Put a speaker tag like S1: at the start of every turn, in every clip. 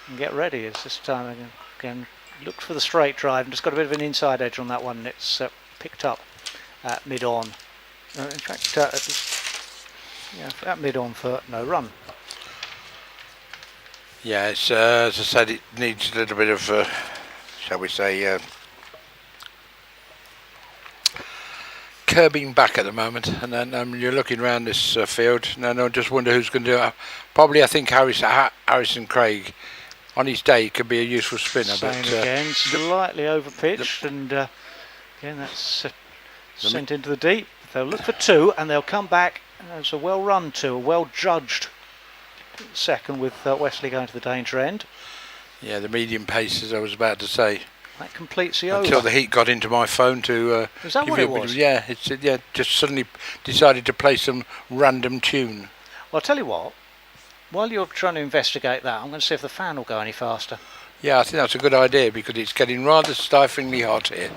S1: And get ready. It's this time again. Looked for the straight drive and just got a bit of an inside edge on that one. And it's picked up at mid-on. In fact, at mid-on for no run.
S2: Yeah, it's as I said, it needs a little bit of, shall we say, curbing back at the moment. And then you're looking around this field, and I just wonder who's going to do it. Probably, I think Harrison Craig, on his day, could be a useful spinner.
S1: Same
S2: but
S1: again, slightly overpitched, and again that's sent into the deep. They'll look for two, and they'll come back. It's a well-run two, a well-judged second, with Wesley going to the danger end.
S2: Yeah, the medium pace, as I was about to say.
S1: That completes the over.
S2: Until the heat got into my phone to.
S1: Is that what it was?
S2: Yeah, just suddenly decided to play some random tune.
S1: Well, I'll tell you what. While you're trying to investigate that, I'm going to see if the fan will go any faster.
S2: Yeah, I think that's a good idea because it's getting rather stiflingly hot here.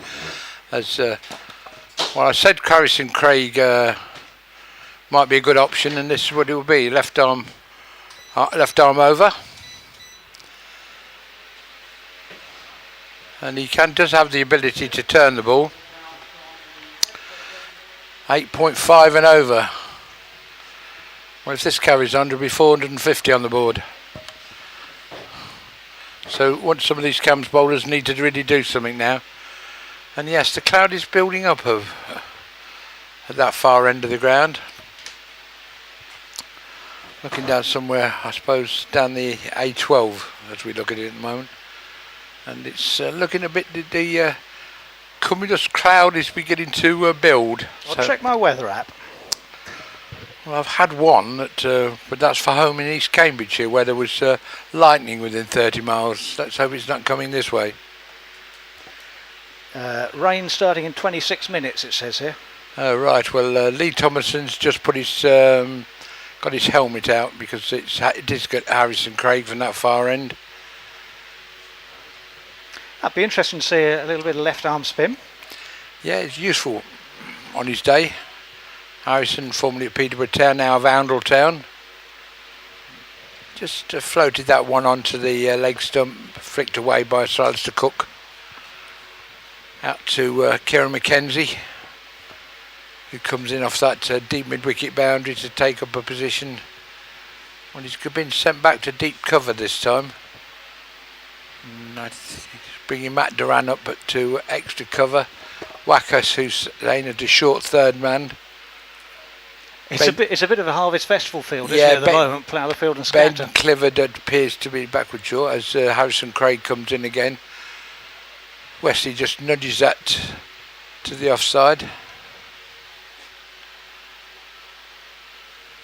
S2: As I said, Harrison Craig might be a good option, and this is what it will be: left arm over, and he does have the ability to turn the ball. 8.5 and over. Well, if this carries on, there'll be 450 on the board. So once some of these Cambs bowlers need to really do something now. And yes, the cloud is building up at that far end of the ground. Looking down somewhere, I suppose, down the A12 as we look at it at the moment. And it's looking a bit, the cumulus cloud is beginning to build.
S1: I'll check my weather app.
S2: Well, I've had one, but that's for home in East Cambridgeshire, where there was lightning within 30 miles. Let's hope it's not coming this way.
S1: Rain starting in 26 minutes, it says here.
S2: Oh, right. Well, Lee Thomason's just put his got his helmet out because it is got Harrison Craig from that far end.
S1: That'd be interesting to see a little bit of left arm spin.
S2: Yeah, it's useful on his day. Harrison, formerly at Peterborough Town, now of Oundle Town. Just floated that one onto the leg stump, flicked away by Sir Alistair Cook. Out to Kieran McKenzie, who comes in off that deep mid-wicket boundary to take up a position. Well, he's been sent back to deep cover this time. Bringing Matt Duran up to extra cover. Wackas, who's laying at a short third man.
S1: It's a bit of a Harvest Festival field, isn't it, at the moment? Plough the field and scatter.
S2: Ben Clifford appears to be backward short as Harrison Craig comes in again. Wesley just nudges that to the offside.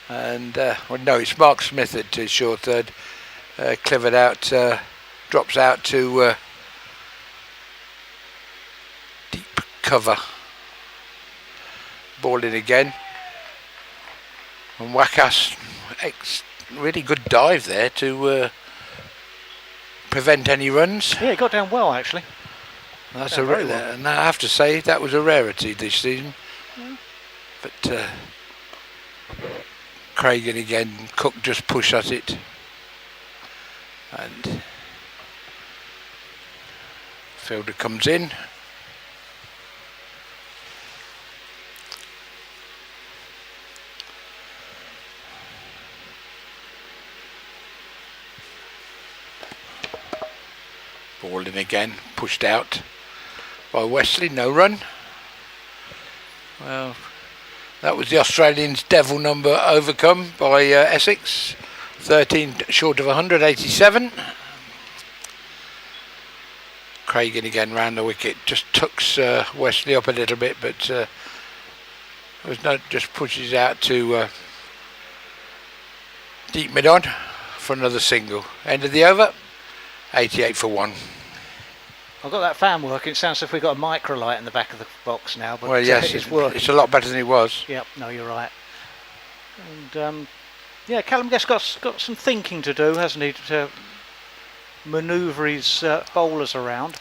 S2: And, well, no, it's Mark Smith at short third. Clifford out, drops out to deep cover. Ball in again. And Wackas, really good dive there to prevent any runs.
S1: Yeah, he got down well, actually.
S2: That's and I have to say that was a rarity this season. Yeah. But Craig and again, Cook just push at it, and fielder comes in. Ball in again, pushed out by Wesley, no run. Well, that was the Australians' devil number overcome by Essex, 13 short of 187. Craig in again round the wicket, just tucks Wesley up a little bit, but just pushes out to deep mid-on for another single. End of the over, 88 for 1.
S1: I've got that fan working. It sounds as if we've got a micro light in the back of the box now. But
S2: well, yes,
S1: it's working.
S2: It's a lot better than it was.
S1: Yep, no, you're right. And yeah, Callum Guest's got some thinking to do, hasn't he, to manoeuvre his bowlers around.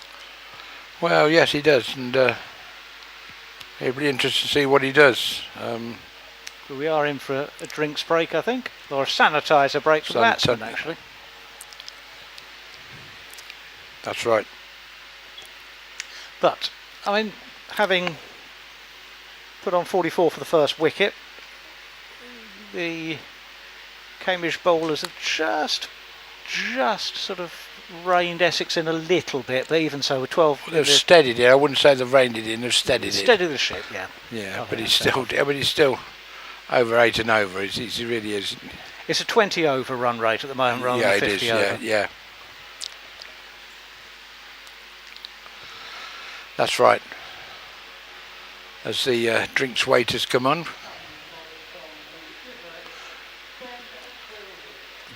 S2: Well, yes, he does, and it'll be interesting to see what he does.
S1: We are in for a drinks break, I think, or a sanitiser break for the batsman, actually.
S2: That's right.
S1: But, I mean, having put on 44 for the first wicket, the Cambridge bowlers have just sort of reined Essex in a little bit, but even so, with 12...
S2: They've steadied it. I wouldn't say they've reined it in, they've steadied it.
S1: Steadied the ship, yeah.
S2: Yeah, but he's still over 8 and over. He really is.
S1: It's a 20 over run rate at the moment rather than 50 over.
S2: Yeah. That's right. As the drinks waiters come on.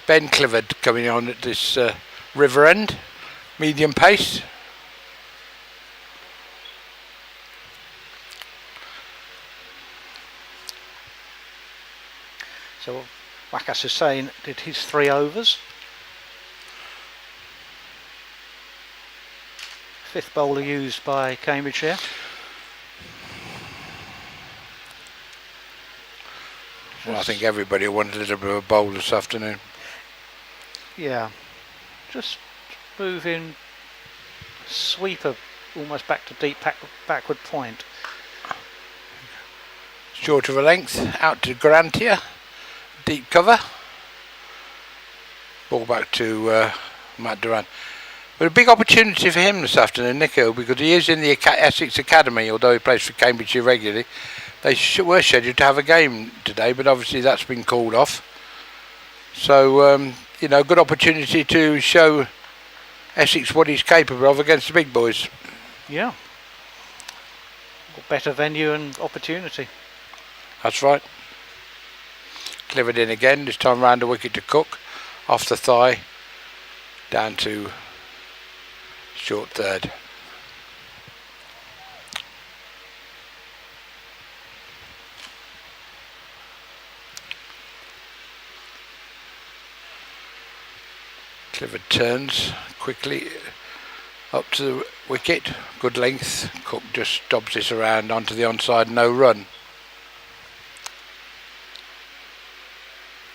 S2: Ben Clifford coming on at this river end, medium pace.
S1: So Wakas Hussain did his 3 overs. 5th bowler used by Cambridgeshire.
S2: Well, I think everybody wanted a little bit of a bowl this afternoon.
S1: Yeah, just moving sweeper almost back to deep backward point.
S2: Short of a length, out to Garantia, deep cover. Ball back to Matt Duran. But a big opportunity for him this afternoon, Nico, because he is in the Essex Academy, although he plays for Cambridgeshire regularly. They were scheduled to have a game today, but obviously that's been called off. So, good opportunity to show Essex what he's capable of against the big boys.
S1: Yeah. Better venue and opportunity.
S2: That's right. Clifford in again, this time round a wicket to Cook, off the thigh, down to short third. Clifford turns quickly up to the wicket, good length. Cook just dobs this around onto the onside, no run.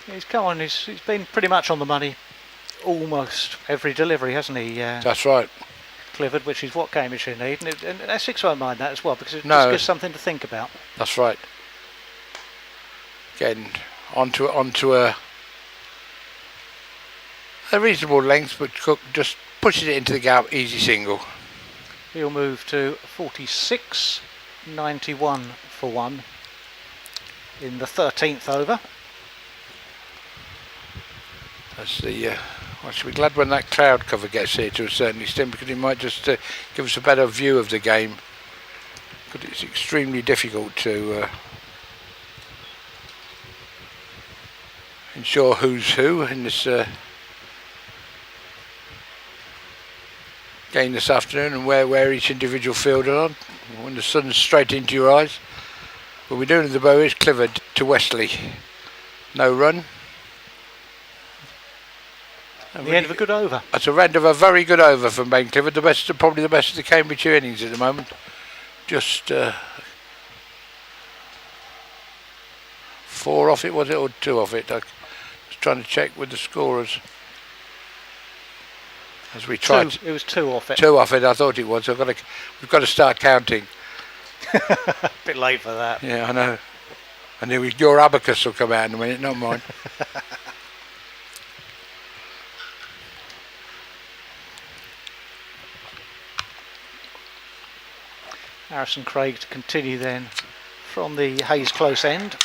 S1: He's come on, he's been pretty much on the money almost every delivery, hasn't he?
S2: That's right.
S1: Clifford, which is what Cambridgeshire need, and Essex won't mind that as well because it
S2: No.
S1: just gives something to think about.
S2: That's right. Again, onto a reasonable length, but Cook just pushes it into the gap, easy single.
S1: He'll move to 46, 91 for 1 in the 13th over.
S2: That's the. I should be glad when that cloud cover gets here to a certain extent, because it might just give us a better view of the game. Because it's extremely difficult to ensure who's who in this game this afternoon, and where each individual fielder on when the sun's straight into your eyes. What we're doing at the bow is Clifford to Wesley, no run.
S1: And the end of a good over.
S2: That's a end of a very good over from Ben Clifford, probably the best of the Cambridgeshire innings at the moment. Just 4 off it, was it, or 2 off it? I was trying to check with the scorers. As we tried.
S1: It was 2 off it.
S2: 2 off it, I thought it was. We've got to start counting.
S1: A bit late for that.
S2: Yeah, I know. I knew your abacus will come out in a minute, not mine.
S1: Harrison Craig to continue then from the Hayes close end.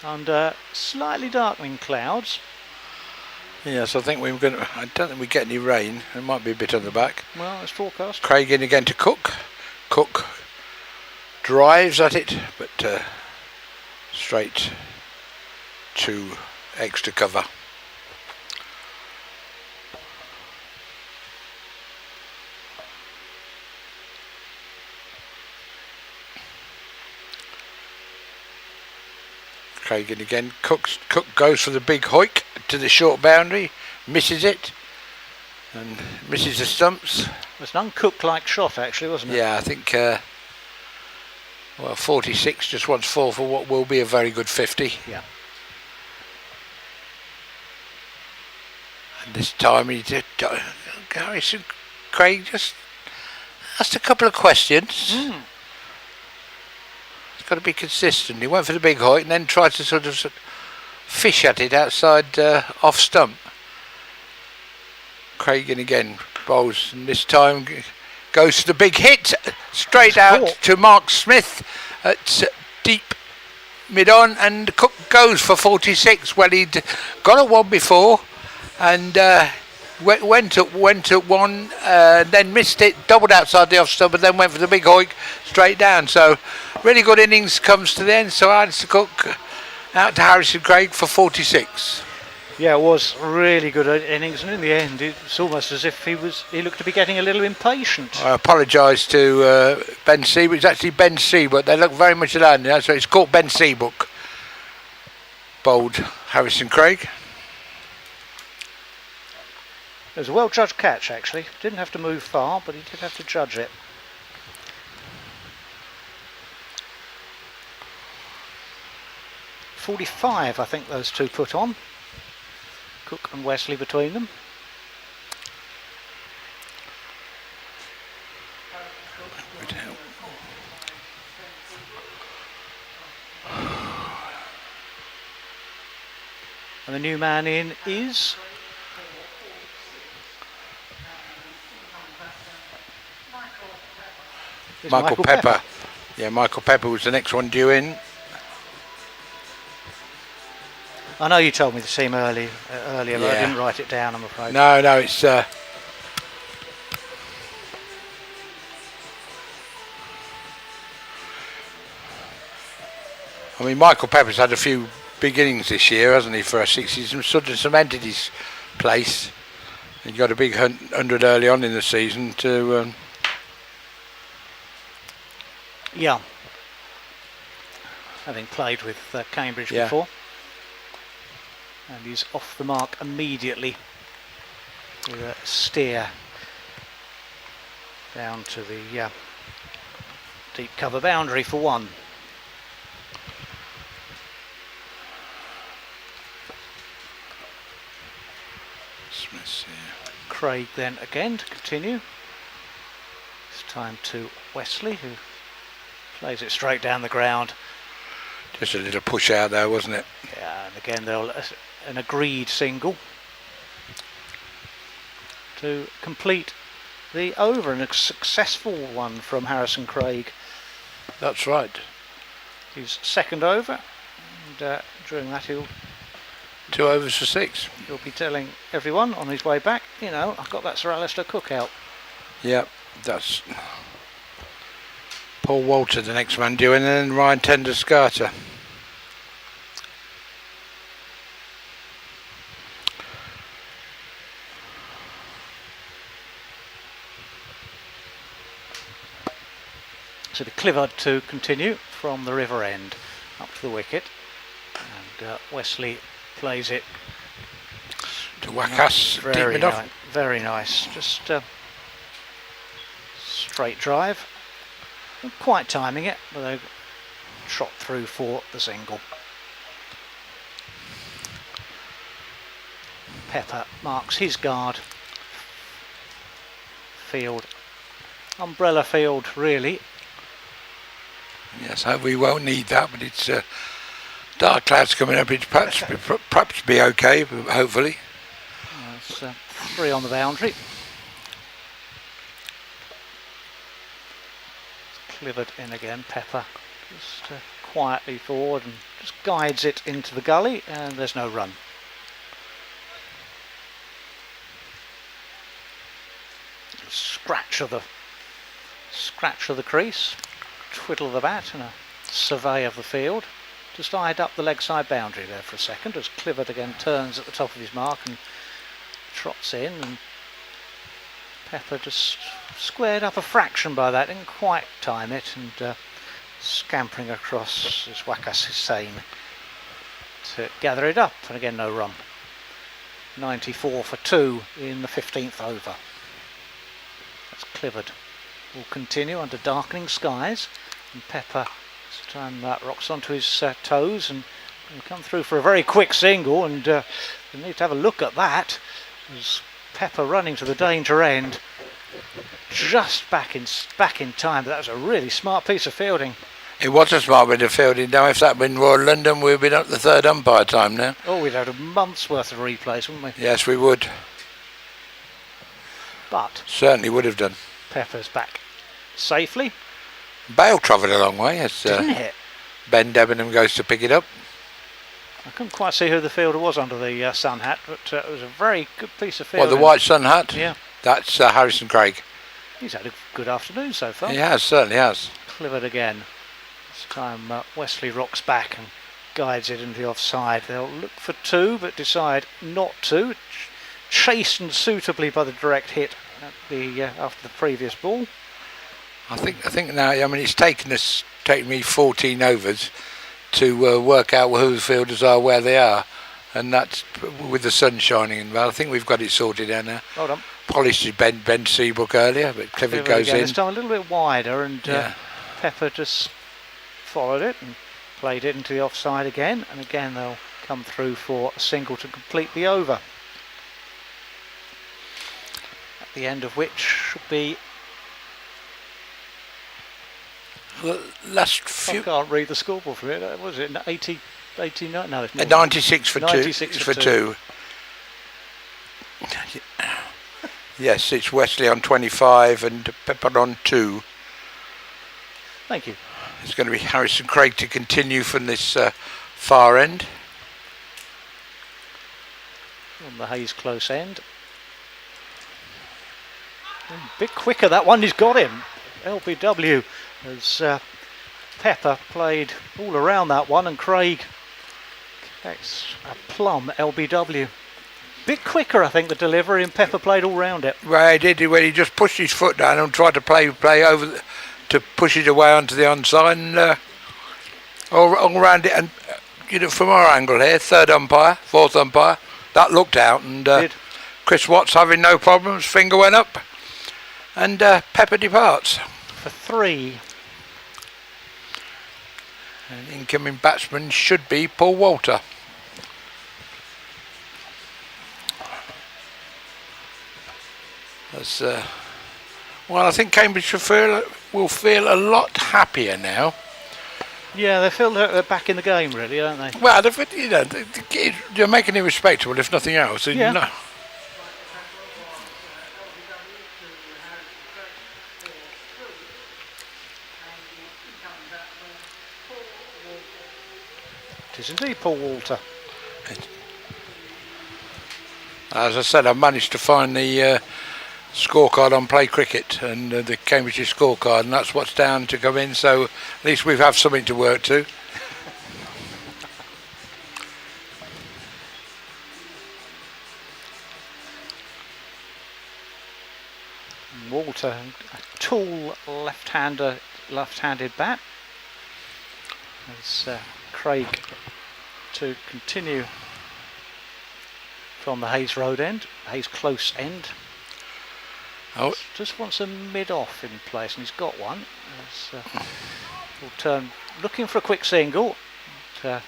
S1: Under slightly darkening clouds.
S2: Yes, I don't think we get any rain. There might be a bit on the back.
S1: Well, it's forecast.
S2: Craig in again to Cook. Cook drives at it, but straight to extra cover. Craig in again. Cook goes for the big hoik to the short boundary, misses it, and misses the stumps.
S1: It was an uncooked-like shot, actually, wasn't it?
S2: Yeah, I think. 46 just wants 4 for what will be a very good 50.
S1: Yeah.
S2: And this time he did. Harrison Craig just asked a couple of questions. He's got to be consistent. He went for the big height and then tried to sort of fish at it outside off stump. Craig in again bowls, and this time goes to the big hit straight out to Mark Smith at deep mid on, and Cook goes for 46. Well, he'd got a one before and went at one, then missed it, doubled outside the off stump, and then went for the big hoik straight down. So really good innings comes to the end. So Alistair Cook out to Harrison Craig for 46.
S1: Yeah, it was really good innings, and in the end it's almost as if he looked to be getting a little impatient.
S2: I apologise to Ben Seabook. It's actually Ben Seabook. They look very much alike now, so it's called Ben Seabook. Bowled Harrison Craig.
S1: It was a well judged catch, actually. Didn't have to move far, but he did have to judge it. .45, I think those two put on. Cook and Wesley between them. And the new man in is
S2: Michael Pepper. Yeah, Michael Pepper was the next one due in.
S1: I know you told me the team earlier, but
S2: Yeah.
S1: I didn't write it down, I'm afraid.
S2: No, it's I mean, Michael Pepper's had a few big innings this year, hasn't he, for Essex? He's sort of cemented his place. He got a big 100 early on in the season to...
S1: Yeah. Having played with Cambridge
S2: Yeah.
S1: before. And he's off the mark immediately with a steer down to the deep cover boundary for one.
S2: Smith, yeah.
S1: Craig then again to continue. This time to Wesley, who plays it straight down the ground.
S2: Just a little push out there, wasn't it?
S1: Yeah, and again an agreed single to complete the over, and a successful one from Harrison Craig.
S2: That's right.
S1: His second over, and during that he'll
S2: 2 overs for 6.
S1: be telling everyone on his way back, you know, I've got that Sir Alistair Cook out.
S2: Yep, that's Paul Walter, the next man due, and then Ryan Tender-Scarter.
S1: So the Clifford to continue from the river end up to the wicket, and Wesley plays it
S2: To Wakas, deep
S1: very,
S2: mid off.
S1: very nice, just straight drive, not quite timing it, but they trot through for the single. Pepper marks his guard. Field, umbrella field really.
S2: Yes, we won't need that, but it's dark clouds coming up. It's perhaps be okay, but hopefully.
S1: It's 3 on the boundary. Clifford in again. Pepper just quietly forward and just guides it into the gully, and there's no run. Scratch of the crease. Twiddle of the bat and a survey of the field. Just eyed up the leg side boundary there for a second as Clifford again turns at the top of his mark and trots in, and Pepper just squared up a fraction by that, didn't quite time it, and scampering across is Wakas Hussain to gather it up, and again no run. 94 for 2 in the 15th over. That's Clifford. Will continue under darkening skies, and Pepper this time rocks onto his toes and will come through for a very quick single, and we need to have a look at that. There's Pepper running to the danger end, just back in time. But that was a really smart piece of fielding.
S2: It was a smart bit of fielding. Now, if that had been Royal London, we'd been up the third umpire time now.
S1: Oh, we'd had a month's worth of replays, wouldn't we?
S2: Yes, we would.
S1: But
S2: Certainly would have done.
S1: Pepper's back safely.
S2: Bale travelled a long way as
S1: Didn't it?
S2: Ben Debenham goes to pick it up.
S1: I couldn't quite see who the fielder was under the sun hat, but it was a very good piece of fielding.
S2: What, the white sun hat?
S1: Yeah.
S2: That's Harrison Craig.
S1: He's had a good afternoon so far.
S2: He has, certainly has.
S1: Clivered again. This time Wesley rocks back and guides it into the offside. They'll look for two, but decide not to. Chastened suitably by the direct hit at the after the previous ball.
S2: I think now. I mean, it's taken me 14 overs to work out who the fielders are, where they are, and that's with the sun shining in. Well, I think we've got it sorted out now.
S1: Hold on.
S2: Polished Ben Seabrook earlier, but Clifford goes
S1: again.
S2: in.
S1: This time a little bit wider, and
S2: Yeah.
S1: Pepper just followed it and played it into the offside again, and again they'll come through for a single to complete the over. At the end of which should be.
S2: The last
S1: I
S2: few.
S1: can't read the scoreboard from it. Was it 80, 89? No, it's more.
S2: 96 for
S1: 96
S2: two.
S1: for two.
S2: Yes, it's Wesley on 25 and Pepper on 2.
S1: Thank you.
S2: It's going to be Harrison Craig to continue from this far end.
S1: On the Hayes close end. A bit quicker that one, he's got him. LBW as Pepper played all around that one, and Craig gets a plumb LBW. Bit quicker, I think, the delivery, and Pepper played all round it.
S2: Right, he did. When he just pushed his foot down and tried to play over to push it away onto the onside, and all around it. And from our angle here, third umpire, fourth umpire, that looked out, and Chris Watts having no problems. Finger went up, and Pepper departs
S1: for 3.
S2: And incoming batsman should be Paul Walter. Well, I think Cambridge will feel a lot happier now.
S1: Yeah, they feel they're back in the game, really, don't they?
S2: Well, they're making it respectable, if nothing else.
S1: Yeah.
S2: No.
S1: It is indeed Paul Walter.
S2: As I said, I've managed to find the scorecard on Play Cricket and the Cambridgeshire scorecard, and that's what's down to come in, so at least we have something to work to.
S1: Walter, a tall left-handed bat. As Craig to continue from the Hayes Road end, Hayes close end.
S2: Oh.
S1: Just wants a mid-off in place, and he's got one. Will turn, looking for a quick single. But,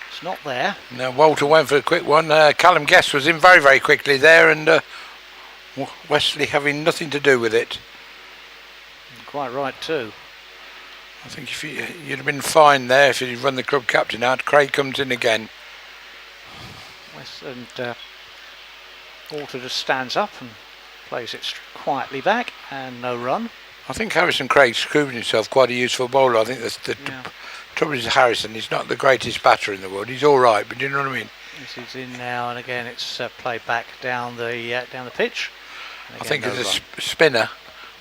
S1: it's not there.
S2: No, Walter went for a quick one. Callum Guest was in very, very quickly there, and Wesley having nothing to do with it.
S1: Quite right too.
S2: I think if you'd have been fine there if you'd run the club captain out. Craig comes in again.
S1: And Walter just stands up and plays it quietly back, and no run.
S2: I think Harrison Craig's proving himself quite a useful bowler. I think that's the trouble is Harrison. He's not the greatest batter in the world. He's all right, but do you know what I mean?
S1: This is in now, and again it's played back down the pitch.
S2: I think as a spinner,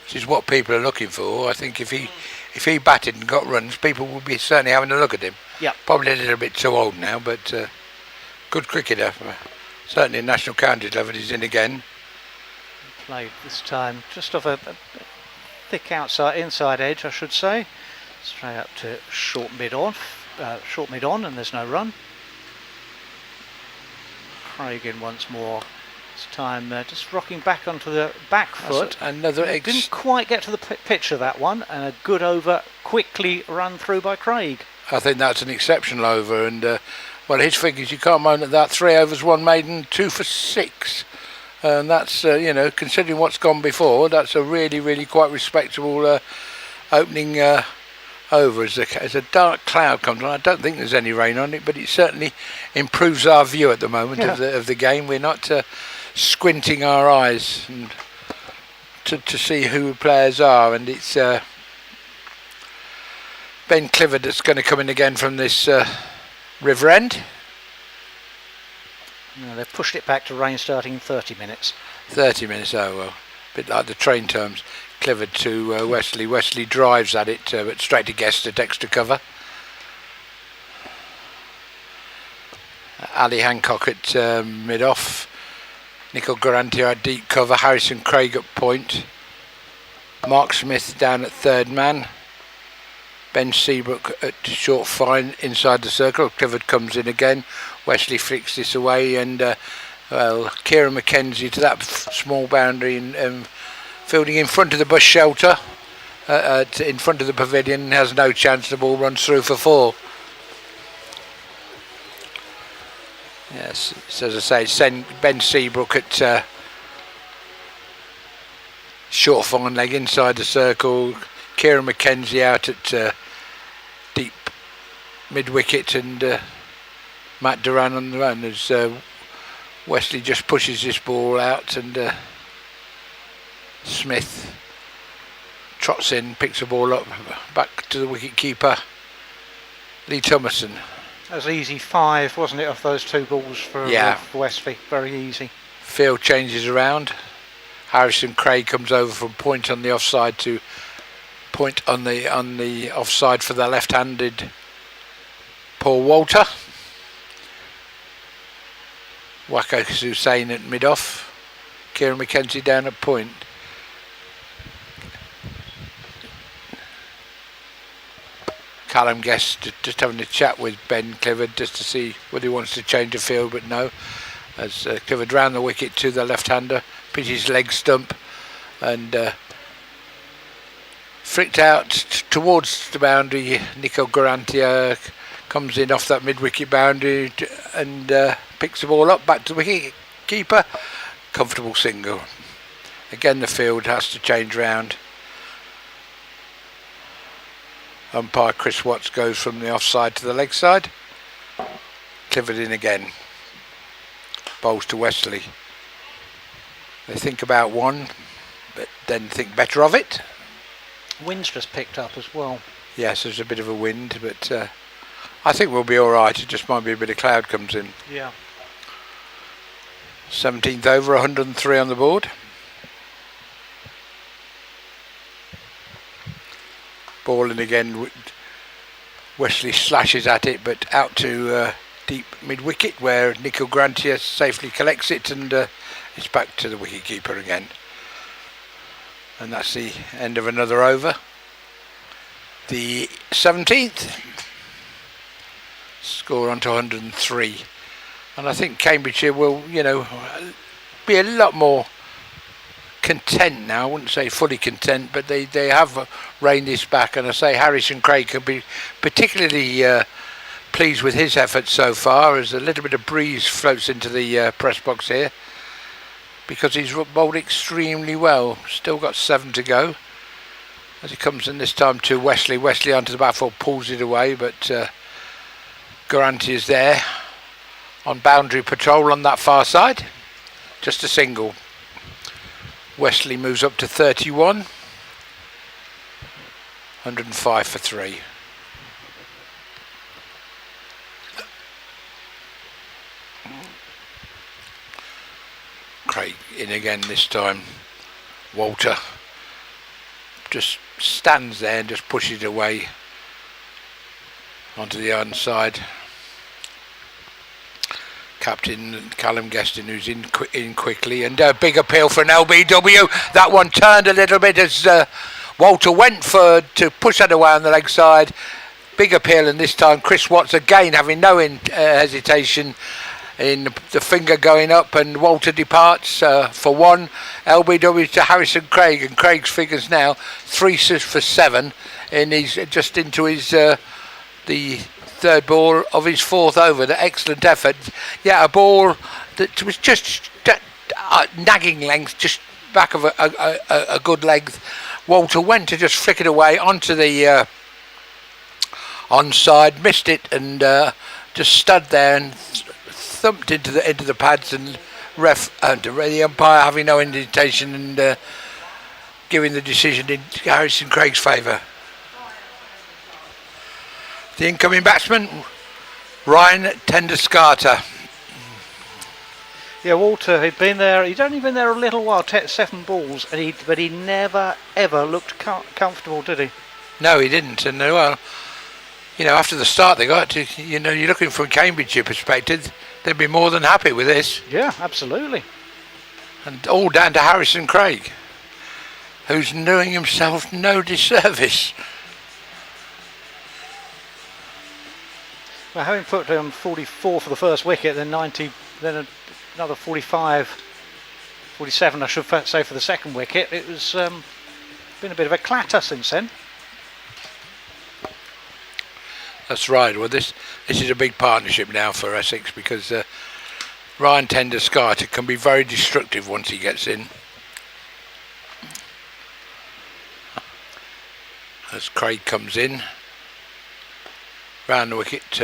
S2: which is what people are looking for. I think if he batted and got runs, people would be certainly having a look at him.
S1: Yeah.
S2: Probably a little bit too old now, but good cricketer. Certainly national counties level. He's in again.
S1: Played this time just off a thick inside edge, I should say. Straight up to short mid on, and there's no run. Craig in once more. This time just rocking back onto the back foot. Didn't quite get to the pitch of that one, and a good over quickly run through by Craig.
S2: I think that's an exceptional over, and Well, his figures, you can't moan at that. 3 overs, 1 maiden, 2 for 6. And that's, considering what's gone before, that's a really, really quite respectable opening over. As a dark cloud comes on, I don't think there's any rain on it, but it certainly improves our view at the moment of the game. We're not squinting our eyes and to see who the players are, and it's Ben Clifford that's going to come in again from this river end.
S1: No, they've pushed it back to rain starting in 30 minutes.
S2: 30 minutes, oh well, a bit like the train terms. Clifford to Wesley. Wesley drives at it, but straight to Guest at extra cover. Ali Hancock at mid-off. Nicol Garantia at deep cover. Harrison Craig at point. Mark Smith down at third man. Ben Seabrook at short fine inside the circle. Clifford comes in again. Wesley flicks this away, and Kieran McKenzie to that small boundary and fielding in front of the bus shelter, in front of the pavilion, has no chance. The ball runs through for 4. Yes, so as I say, Ben Seabrook at short fine leg inside the circle. Kieran McKenzie out at deep mid wicket, and Matt Duran on the run as Wesley just pushes this ball out, and Smith trots in, picks the ball up back to the wicket keeper Lee Thomason.
S1: That was easy 5, wasn't it, off those 2 balls for Westby? Very easy.
S2: Field changes around. Harrison Craig comes over from point on the offside to point on the offside for the left-handed Paul Walter. Waqar Hussain at mid-off. Kieran McKenzie down at point. Callum Guest just having a chat with Ben Clifford just to see whether he wants to change the field, but no. As Clifford round the wicket to the left-hander, pitches leg stump, and flicked out towards the boundary. Nicol Garantia comes in off that mid-wicket boundary and picks the ball up back to the wicket keeper. Comfortable single. Again, the field has to change round. Umpire Chris Watts goes from the offside to the leg side. Clifford in again. Bowls to Wesley. They think about 1, but then think better of it.
S1: Wind's just picked up as well.
S2: Yes, there's a bit of a wind, but I think we'll be all right. It just might be a bit of cloud comes in.
S1: Yeah.
S2: 17th over, 103 on the board. Ball in again. Wesley slashes at it, but out to deep mid-wicket, where Nicol Garantia safely collects it, and it's back to the wicket-keeper again. And that's the end of another over. The 17th. Score on to 103. And I think Cambridgeshire will, be a lot more content now. I wouldn't say fully content, but they have reined this back. And I say Harrison Craig could be particularly pleased with his efforts so far, as a little bit of breeze floats into the press box here, because he's bowled extremely well. Still got 7 to go. As he comes in this time to Wesley. Wesley onto the bat foot, pulls it away, but Garanti is there on boundary patrol on that far side. Just a single. Wesley moves up to 31. 105 for 3. Craig in again this time. Walter just stands there and just pushes it away onto the onside. Captain Callum Gueston, who's in quickly, and a big appeal for an LBW. That one turned a little bit as Walter went to push that away on the leg side. Big appeal, and this time Chris Watts again having no hesitation in the finger going up, and Walter departs for 1. LBW to Harrison Craig, and Craig's figures now 3 for 7, and he's just into his the third ball of his fourth over. The excellent effort. Yeah, a ball that was just nagging length, just back of a good length. Walter went to just flick it away onto the onside, missed it, and just stood there and thumped into the pads, and the umpire having no indication and giving the decision in Harrison Craig's favour. The incoming batsman, Ryan Tenderscarter.
S1: Yeah, Walter, he'd been there. He'd only been there a little while, 7 balls, and but he never ever looked comfortable, did he?
S2: No, he didn't. And well, you know, after the start they got to, you know, you're looking from Cambridgeshire perspective, they'd be more than happy with this.
S1: Yeah, absolutely.
S2: And all down to Harrison Craig, who's doing himself no disservice.
S1: Well, having put 44 for the first wicket, then 90, then another 45, 47, I should say, for the second wicket. It was been a bit of a clatter since then.
S2: That's right. Well, this is a big partnership now for Essex, because Ryan Tenderscarter can be very destructive once he gets in. As Craig comes in, round the wicket,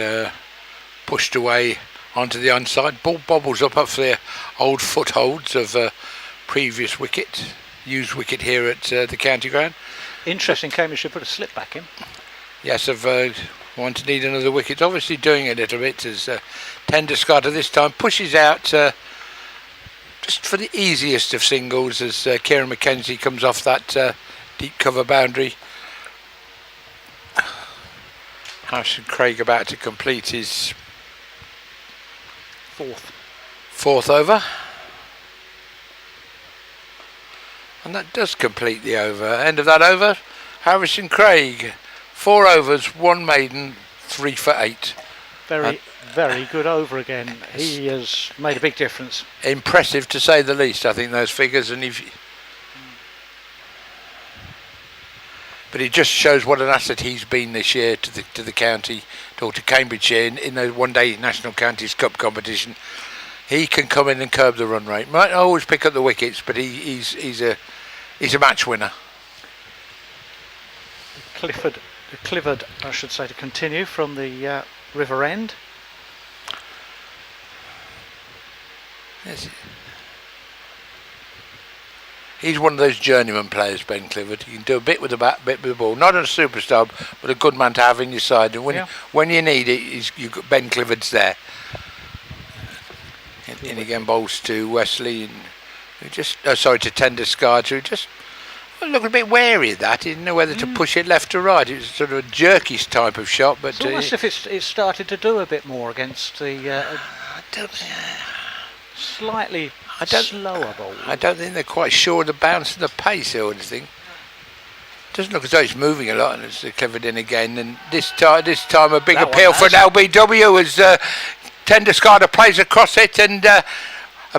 S2: pushed away onto the onside. Ball bobbles up off the old footholds of previous wicket, used wicket here at the county ground.
S1: Interesting, Cambridgeshire put a slip back in.
S2: Yes, I've want to need another wicket. Obviously doing a little bit as Tenderscarter this time pushes out just for the easiest of singles as Kieran McKenzie comes off that deep cover boundary. Harrison Craig about to complete his fourth over. And that does complete the over. End of that over, Harrison Craig, 4 overs, 1 maiden, 3 for 8.
S1: Very good over again. He has made a big difference.
S2: Impressive to say the least, I think, those figures. And but it just shows what an asset he's been this year to the county, or to Cambridgeshire in the one-day National Counties Cup competition. He can come in and curb the run rate. Might not always pick up the wickets, but he's a match winner.
S1: Clifford, I should say, to continue from the river end.
S2: Yes. He's one of those journeyman players, Ben Clifford. He can do a bit with the bat, bit with the ball. Not a superstar, but a good man to have in your side. And when you need it, you've got Ben Clifford's there. And again, bowls to Wesley, and to Tenderscarter, who just looked a bit wary of that. He didn't know whether to push it left or right. It was sort of a jerky type of shot, but
S1: it's almost if it started to do a bit more against the slightly slower ball.
S2: I don't think they're quite sure of the bounce and the pace or anything. Doesn't look as though it's moving a lot, and it's Clifford in again. And this time a big appeal for an LBW as Tenderscarter plays across it, and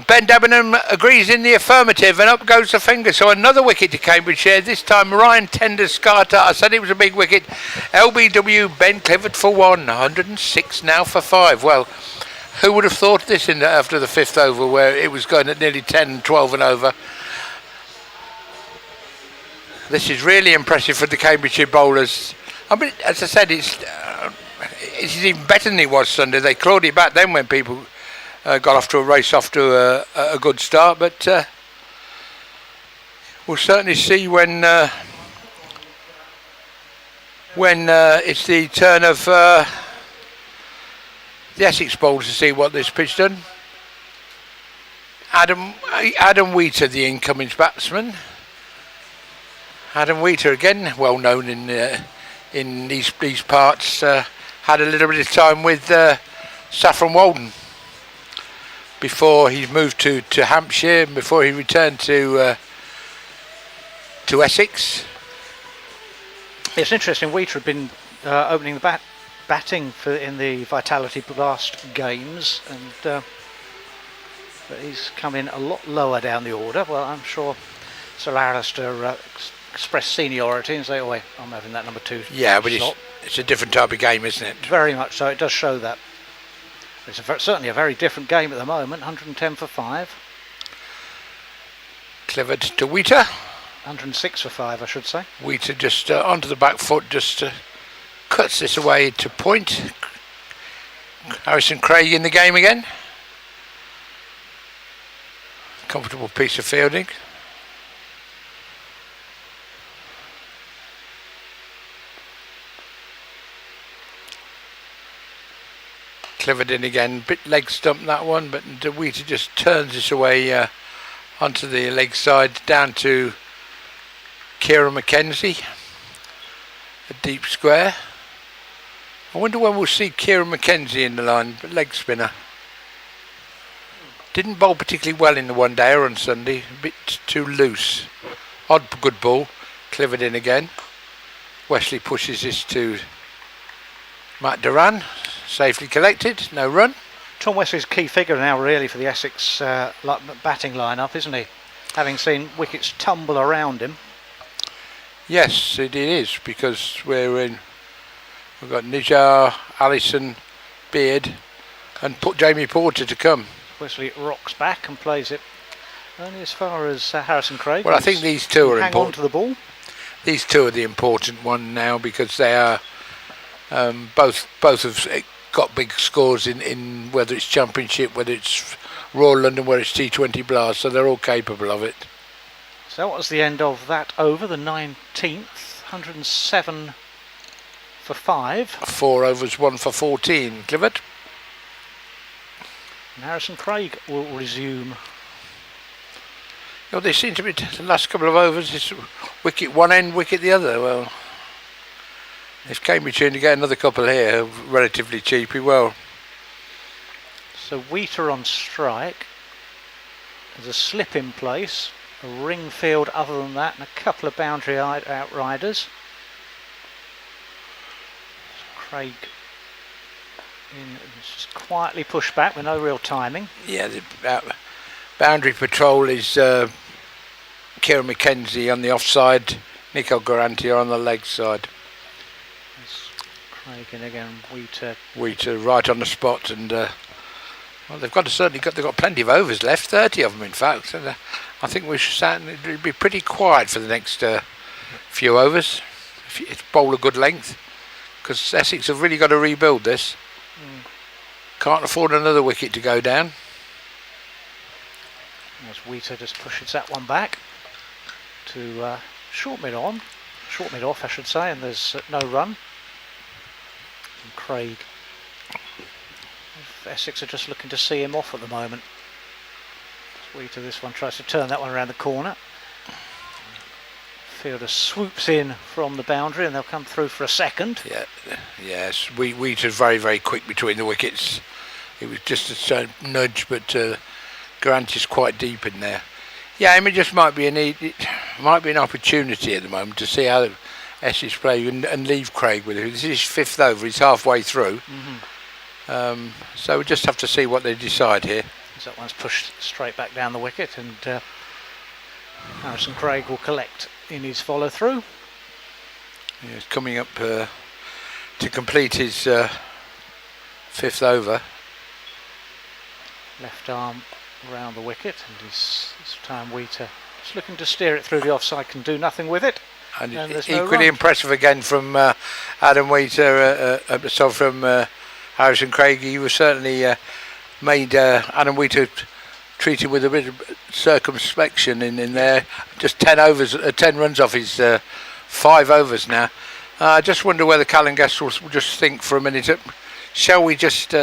S2: Ben Debenham agrees in the affirmative, and up goes the finger. So another wicket to Cambridgeshire. This time Ryan Tenderscarter. I said it was a big wicket. LBW Ben Clifford for 1, 106 now for 5. Well, who would have thought this after the 5th over, where it was going at nearly 10, 12 and over. This is really impressive for the Cambridgeshire bowlers. I mean, as I said, it's even better than it was Sunday. They clawed it back then when people got off to a race, off to a good start. But we'll certainly see when it's the turn of the Essex bowlers to see what this pitch done. Adam Wheater, the incoming batsman. Adam Wheater, again, well known in these parts, had a little bit of time with Saffron Walden before he moved to Hampshire, and before he returned to Essex.
S1: It's interesting. Wheater had been opening the batting in the Vitality Blast games, and but he's come in a lot lower down the order. Well, I'm sure Sir Alistair express seniority and say, "Oh, wait, I'm having that number 2."
S2: Yeah, but
S1: slot.
S2: it's a different type of game, isn't it?
S1: Very much so. It does show that. It's certainly a very different game at the moment. 110 for 5.
S2: Clifford to Wheater.
S1: 106 for 5, I should say.
S2: Wheater just onto the back foot, just cuts this away to point. Harrison Craig in the game again. Comfortable piece of fielding. Clifford in again, bit leg stump that one, but Wheater just turns this away onto the leg side, down to Kieran McKenzie, a deep square. I wonder when we'll see Kieran McKenzie in the line, but leg spinner. Didn't bowl particularly well in the one day or on Sunday, a bit too loose. Odd good ball, Clifford in again. Wesley pushes this to Matt Duran, safely collected, no run.
S1: Tom Wesley's key figure now really for the Essex batting lineup, isn't he? Having seen wickets tumble around him.
S2: Yes, it is, because we've got Nijar, Allison, Beard, and Jamie Porter to come.
S1: Wesley rocks back and plays it only as far as Harrison Craig.
S2: Well, I think these two are
S1: hang
S2: important.
S1: on to the ball.
S2: These two are the important one now, because they are both have got big scores in whether it's Championship, whether it's Royal London, whether it's T20 Blast, so they're all capable of it.
S1: So what was the end of that over, the 19th, 107 for 5.
S2: 4 overs, 1 for 14, Clifford.
S1: And Harrison Craig will resume.
S2: You know, they seem to be, the last couple of overs, it's wicket one end, wicket the other. Well, if Cambridgeshire to get another couple here, relatively cheap, he will.
S1: So Wheater on strike. There's a slip in place, a ring field other than that, and a couple of boundary outriders. Craig in, just quietly pushed back with no real timing.
S2: Yeah, the boundary patrol is Kieran McKenzie on the offside, Nico Garanti on the leg side.
S1: Craig in again,
S2: Wheater right on the spot, and well, they've got plenty of overs left, 30 of them in fact. So I think we should be pretty quiet for the next few overs. If it's bowl a good length, because Essex have really got to rebuild this. Can't afford another wicket to go down.
S1: As Wheater just pushes that one back to short mid off, I should say, and there's no run. And Craig, Essex are just looking to see him off at the moment. Wheater, this one tries to turn that one around the corner. Fielder swoops in from the boundary and they'll come through for a second.
S2: Yeah, yes, Wheater's very, very quick between the wickets. It was just a nudge, but Grant is quite deep in there. Yeah, I mean, it might be an opportunity at the moment to see how Essex play and leave Craig with it. This is his 5th over, he's halfway through. So we just have to see what they decide here.
S1: So that one's pushed straight back down the wicket, and Harrison Craig will collect in his follow through.
S2: He's coming up to complete his 5th over.
S1: Left arm around the wicket, and this time Wheater is looking to steer it through the offside, can do nothing with it.
S2: And equally impressive again from Adam Wheater, from Harrison Craig. He was certainly made Adam Wheater treat him with a bit of circumspection in there. Just 10 runs off his 5 overs now. I just wonder whether Callum Guest will just think for a minute, shall we just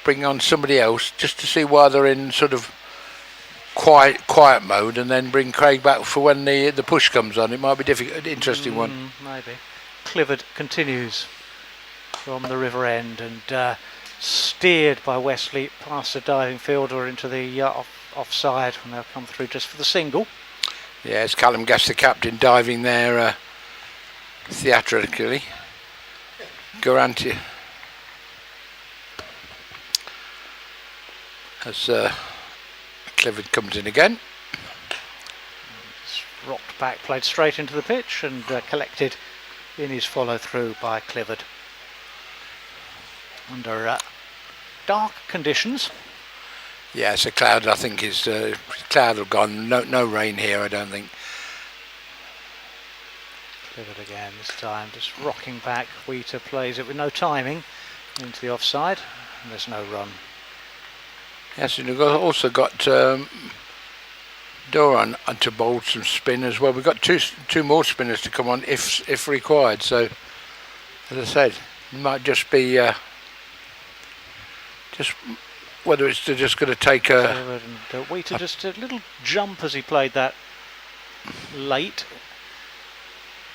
S2: bring on somebody else just to see why they're in sort of quiet mode, and then bring Craig back for when the push comes on. It might be difficult, interesting one.
S1: Maybe. Clifford continues from the river end and steered by Wesley past the diving fielder into the offside, and they'll come through just for the single.
S2: Yeah, it's Callum Guest, the captain, diving there theatrically. Garanti as Clifford comes in again.
S1: rocked back, played straight into the pitch and collected in his follow through by Clifford. Under dark conditions.
S2: Yeah, so cloud, I think is cloud have gone. No rain here, I don't think.
S1: Clifford again this time, just rocking back. Wheater plays it with no timing into the offside, and there's no run.
S2: Yes, and we've also got Doran to bowl some spin as well. We've got two more spinners to come on if required. So, as I said, it might just be just whether it's just going to take a.
S1: And Wheater just a little jump as he played that late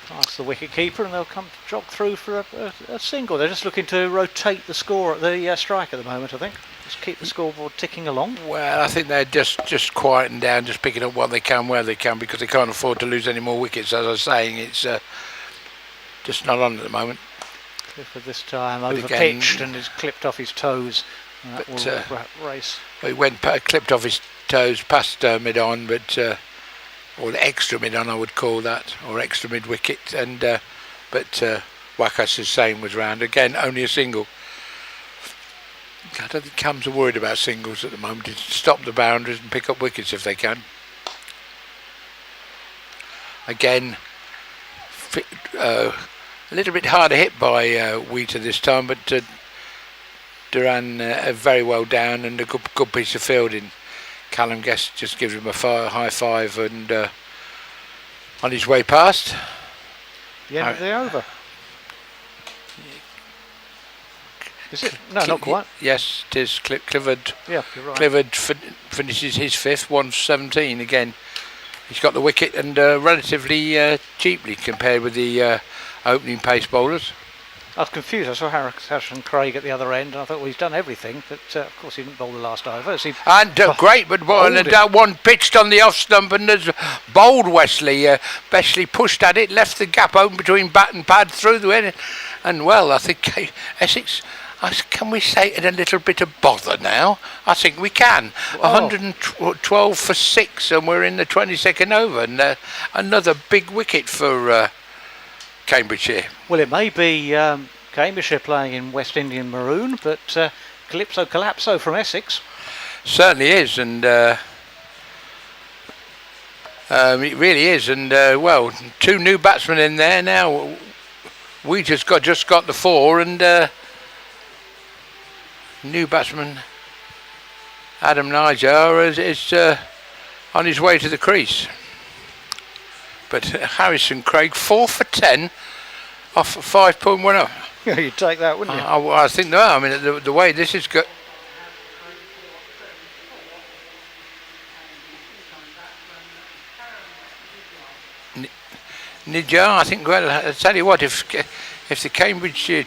S1: past the wicket keeper, and they'll jog through for a single. They're just looking to rotate the score at the strike at the moment, I think. Just keep the scoreboard ticking along.
S2: Well, I think they're just quieting down, just picking up what they can where they can, because they can't afford to lose any more wickets. As I was saying, it's just not on at the moment.
S1: Clifford this time over pitched and is clipped off his toes. That will race.
S2: He went clipped off his toes past mid on, but or the extra mid on, I would call that, or extra mid wicket. And but Wakas' same was round again, only a single. I don't think Cams are worried about singles at the moment. It's stop the boundaries and pick up wickets if they can. Again, a little bit harder hit by Wheater this time, but Duran very well down and a good piece of fielding. Callum Guest just gives him a high five and on his way past.
S1: The end of the over. Is it? No, not quite.
S2: Yes, it is. Clifford.
S1: Yeah, you're right.
S2: Clifford finishes his fifth, 117 again. He's got the wicket and relatively cheaply compared with the opening pace bowlers.
S1: I was confused. I saw Harrison Craig at the other end, and I thought, well, he's done everything, but of course he didn't bowl the last over.
S2: And great, but that one pitched on the off stump and there's bowled Wesley. Wesley pushed at it, left the gap open between bat and pad through the end, and well, I think Essex. Can we say it a little bit of bother now? I think we can. 112 for 6, and we're in the 22nd over, and another big wicket for Cambridgeshire.
S1: Well, it may be Cambridgeshire playing in West Indian maroon, but Calypso Collapso from Essex.
S2: Certainly is, and it really is. And well, two new batsmen in there now. We just got the 4, and new batsman Adam Niger is on his way to the crease. But Harrison Craig 4 for 10 off 5.1 up.
S1: Yeah, you'd take that, wouldn't you?
S2: I think no. I mean, the way this is good. Nijar, I think. Well, I tell you what, if the Cambridge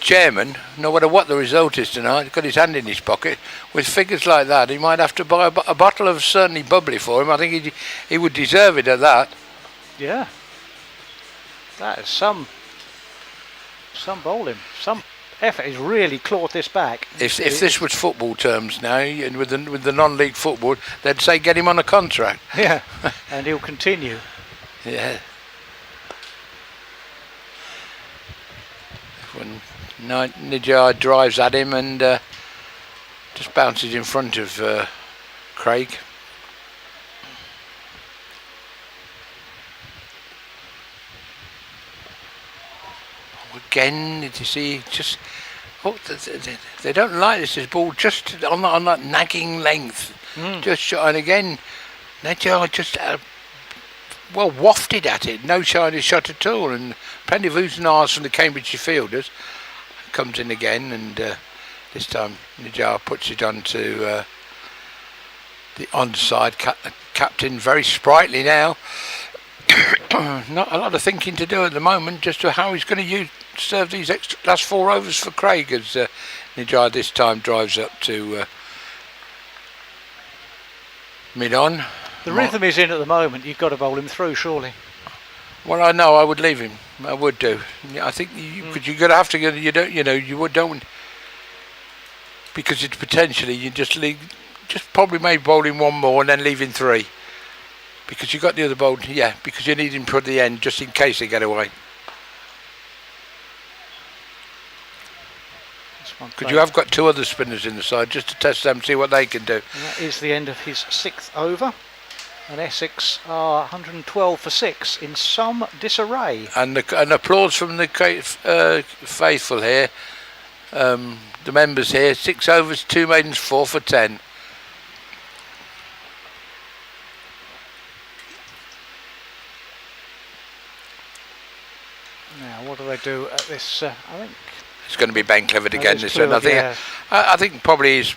S2: chairman, no matter what the result is tonight, got his hand in his pocket with figures like that, he might have to buy a bottle of certainly bubbly for him. I think he would deserve it at that.
S1: Yeah, that is some bowling, some effort. He's really clawed this back.
S2: If this was football terms now, and with the non-league football, they'd say get him on a contract.
S1: Yeah, and he'll continue.
S2: Yeah. When Nijar drives at him and just bounces in front of Craig. Again, did you see? Just they don't like this ball just on that nagging length. Just and again, Nijar just well wafted at it. No Chinese shot at all, and plenty of oohs and ahs from the Cambridgeshire fielders. Comes in again, and this time Nijar puts it onto the onside captain, very sprightly now. Not a lot of thinking to do at the moment, just to how he's going to serve these extra last 4 overs for Craig, as Nijar this time drives up to mid-on.
S1: The rhythm is in at the moment. You've got to bowl him through, surely.
S2: Well, I know I would leave him. I would do. I think because you're going to have to. You don't because it's potentially you just probably maybe bowl him one more and then leave him 3. Because you got the other bowl, yeah, because you need him for the end, just in case they get away. Because you have got 2 other spinners in the side, just to test them, see what they can do.
S1: And that is the end of his 6th over. And Essex are 112 for 6 in some disarray.
S2: And an applause from the faithful here, the members here. 6 overs, 2 maidens, 4 for 10.
S1: Now, what do they do at this? I think
S2: it's going to be Ben Clifford again this one.
S1: Yeah.
S2: I think probably he's.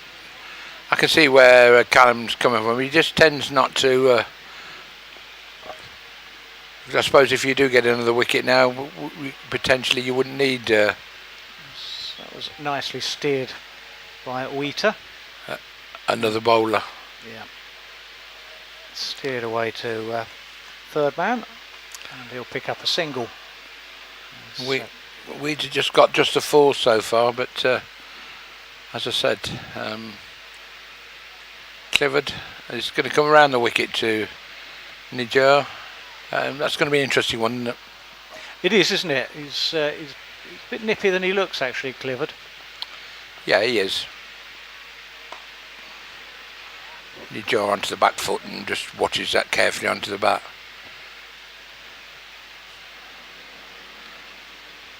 S2: I can see where Callum's coming from. He just tends not to. I suppose if you do get another wicket now, potentially you wouldn't need.
S1: That was nicely steered by Wheater.
S2: Another bowler.
S1: Yeah. Steered away to third man, and he'll pick up a single.
S2: Wheater just got just a 4 so far, but as I said, Clifford is going to come around the wicket to Nijar. That's going to be an interesting one, isn't it?
S1: It is, isn't it? He's a bit nippier than he looks, actually, Clifford.
S2: Yeah, he is. Nijar onto the back foot and just watches that carefully onto the bat.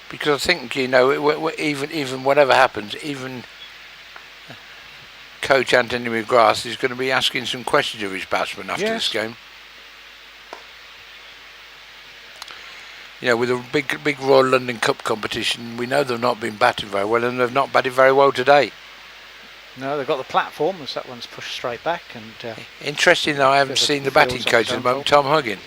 S2: Because I think, you know, even whatever happens, even Coach Anthony McGrath is going to be asking some questions of his batsmen after this game. You know, with a big Royal London Cup competition, we know they've not been batting very well, and they've not batted very well today.
S1: No, they've got the platform as that one's pushed straight back. And
S2: interesting, though, I haven't seen the batting coach at the moment, Tom Huggin.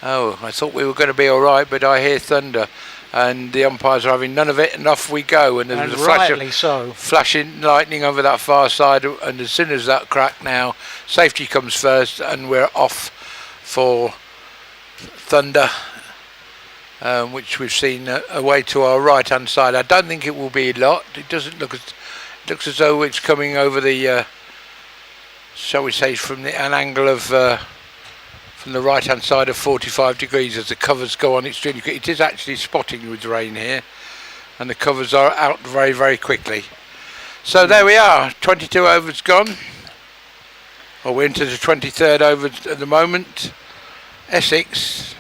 S2: Oh, I thought we were going to be all right, but I hear thunder, and the umpires are having none of it, and off we go. And there was a flashing lightning over that far side, and as soon as that crack now, safety comes first, and we're off for thunder, which we've seen away to our right hand side. I don't think it will be a lot. It doesn't look it looks as though it's coming over the shall we say from an angle of from the right hand side of 45 degrees as the covers go on extremely quick. It is actually spotting with rain here, and the covers are out very quickly. So there we are, 22 overs gone. Well, we're into the 23rd over at the moment. Essex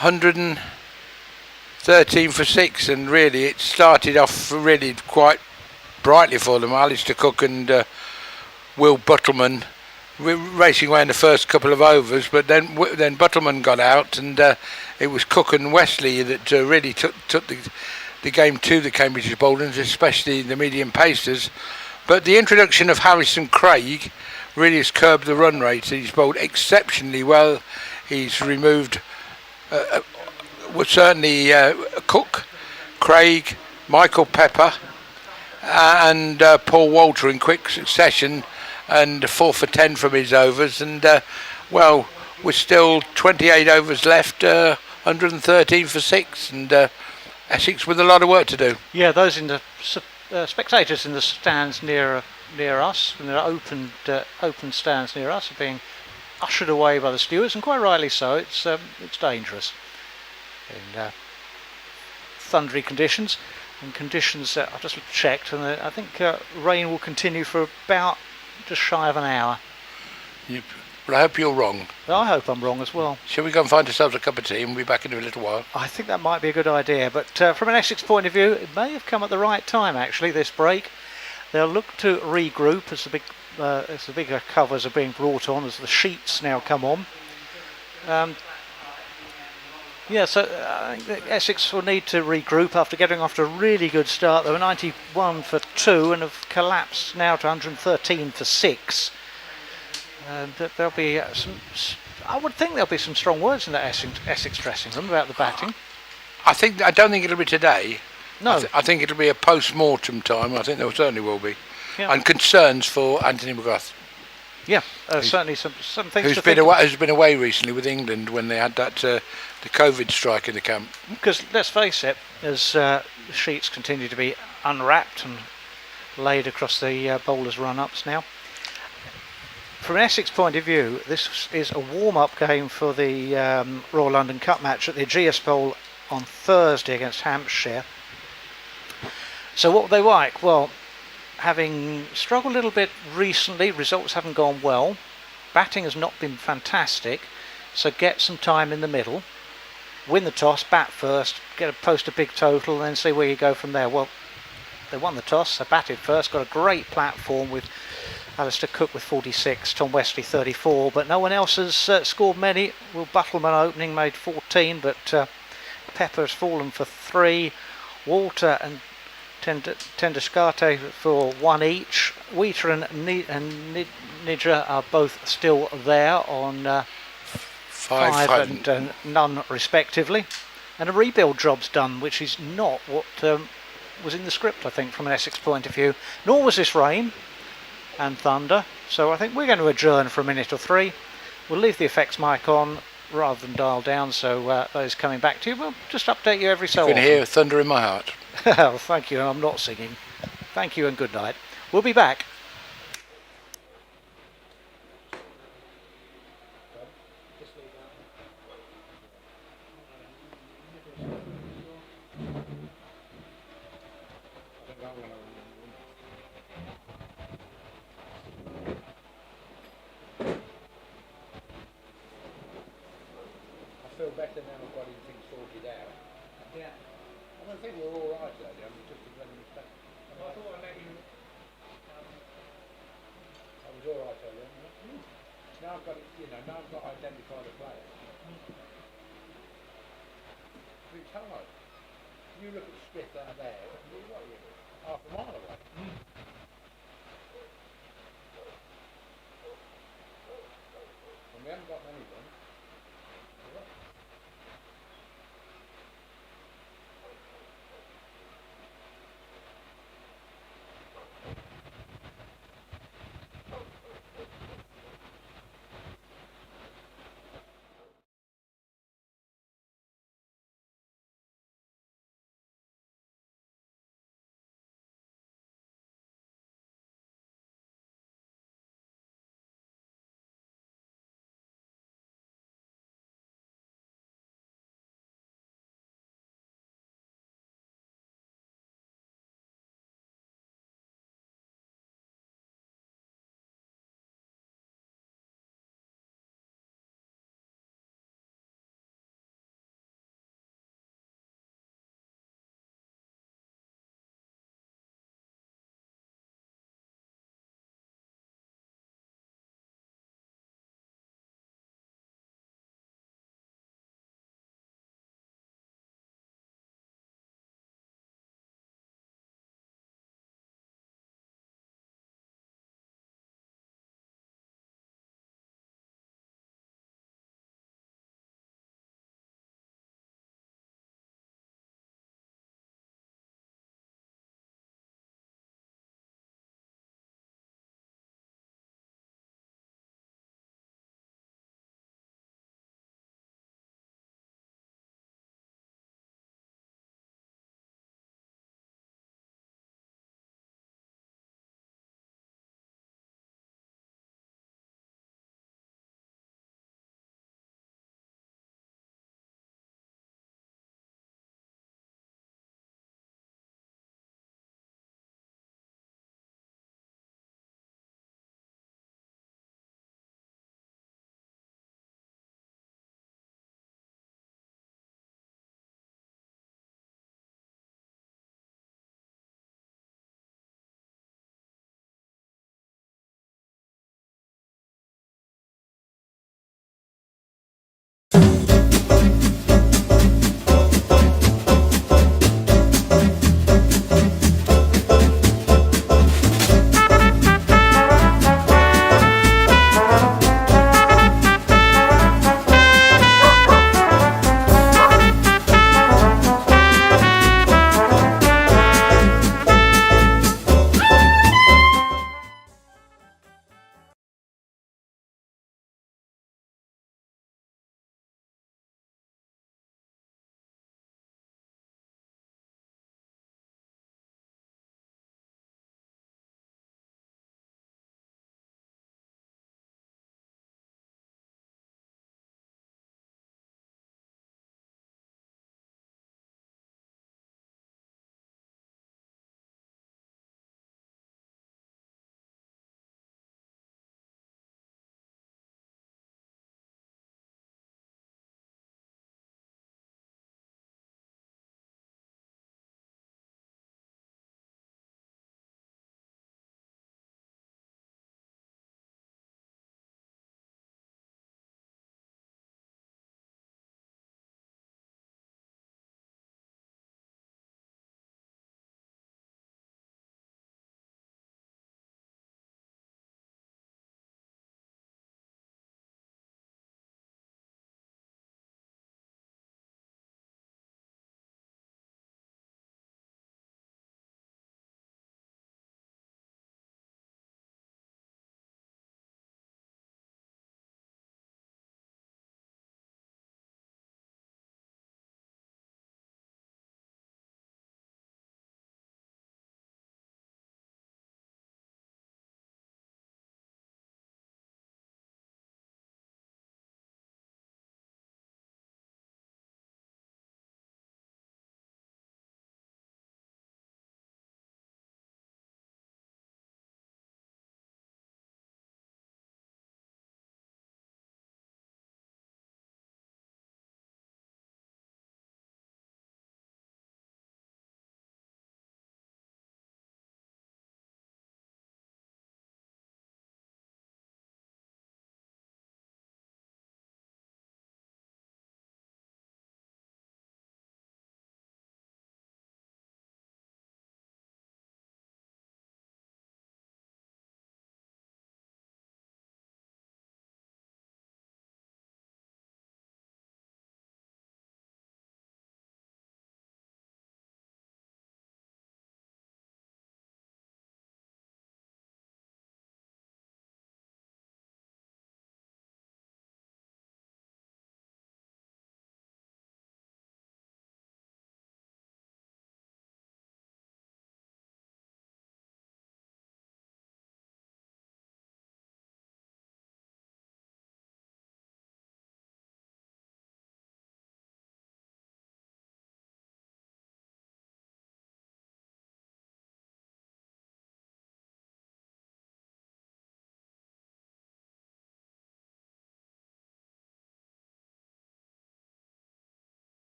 S2: 113 for 6, and really it started off really quite brightly for them. Alistair Cook and Will Buttleman racing away in the first couple of overs, but then Buttleman got out, and it was Cook and Wesley that really took the game to the Cambridgeshire bowlers, especially the medium pacers. But the introduction of Harrison Craig really has curbed the run rate. He's bowled exceptionally well. He's removed certainly Cook, Craig, Michael Pepper and Paul Walter in quick succession, and 4 for 10 from his overs. And well, we're still 28 overs left, 113 for 6, and Essex with a lot of work to do.
S1: Yeah, those in the spectators in the stands near us, in the open stands near us, are being ushered away by the stewards, and quite rightly so. It's dangerous in thundery conditions, and conditions I've just checked, and I think rain will continue for about just shy of an hour.
S2: Well, I hope you're wrong.
S1: I hope I'm wrong as well.
S2: Shall we go and find ourselves a cup of tea, and we'll be back in a little while?
S1: I think that might be a good idea, but from an Essex point of view, it may have come at the right time actually, this break. They'll look to regroup as the bigger covers are being brought on, as the sheets now come on. So I think that Essex will need to regroup after getting off to a really good start. They were 91 for 2 and have collapsed now to 113 for 6. And there'll be I would think there'll be some strong words in that Essex dressing room about the batting. I
S2: don't think it'll be today.
S1: No.
S2: I think it'll be a post-mortem time. I think there certainly will be.
S1: Yeah.
S2: And concerns for Anthony McGrath.
S1: Yeah, certainly some things
S2: who's been away recently with England when they had that the COVID strike in the camp.
S1: Because let's face it, as the sheets continue to be unwrapped and laid across the bowlers' run-ups now, from an Essex point of view, this is a warm-up game for the Royal London Cup match at the Aegeus Bowl on Thursday against Hampshire. So what were they like? Well, having struggled a little bit recently, results haven't gone well. Batting has not been fantastic, so get some time in the middle, win the toss, bat first, post a big total, and then see where you go from there. Well, they won the toss, they batted first, got a great platform with Alistair Cook with 46, Tom Westley 34, but no one else has scored many. Will Buttleman opening made 14, but Pepper has fallen for 3. Walter and Tendescate for 1 each. Wheater and Nidra are both still there on 5 and none respectively. And a rebuild job's done, which is not what was in the script, I think, from an Essex point of view. Nor was this rain and thunder, so I think we're going to adjourn for a minute or 3. We'll leave the effects mic on rather than dial down, so those coming back to you, we'll just update you every so often.
S2: You can hear thunder in my heart.
S1: Well, thank you, I'm not singing. Thank you and good night. We'll be back.
S2: I feel better now I've got everything sorted out.
S1: Yeah.
S2: I think we're all right though, just a bloody mistake.
S1: I thought I'd let you...
S2: I was all right earlier. Now I've got, now I've got to identify the players. It's hard. You look at Smith out there, what are you? Half a mile away. And we haven't got many of them.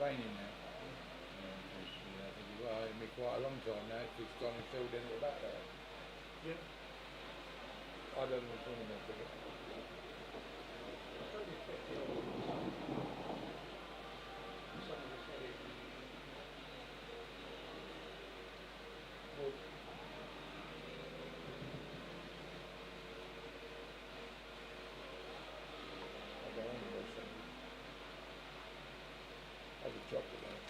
S2: raining now. I think well, it'll be quite a long time now. It's gone and filled in at the back there.
S1: Yeah.
S2: I don't know what I'm going to do. Have a chocolate there.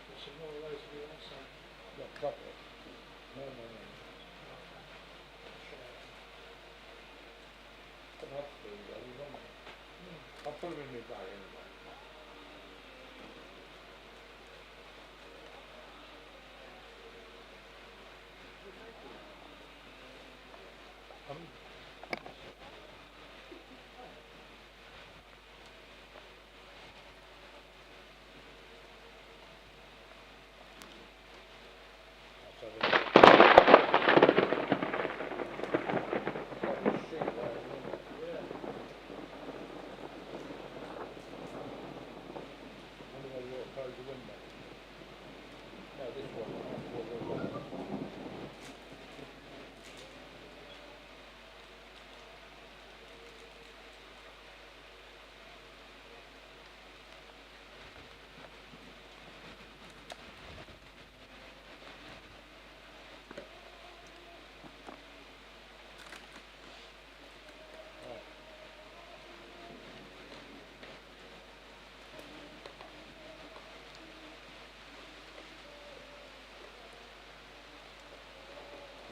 S1: There's some more of those to be also.
S2: Not chocolate. No. Don't have to do that, you want it. I'll put them in my bag anyway.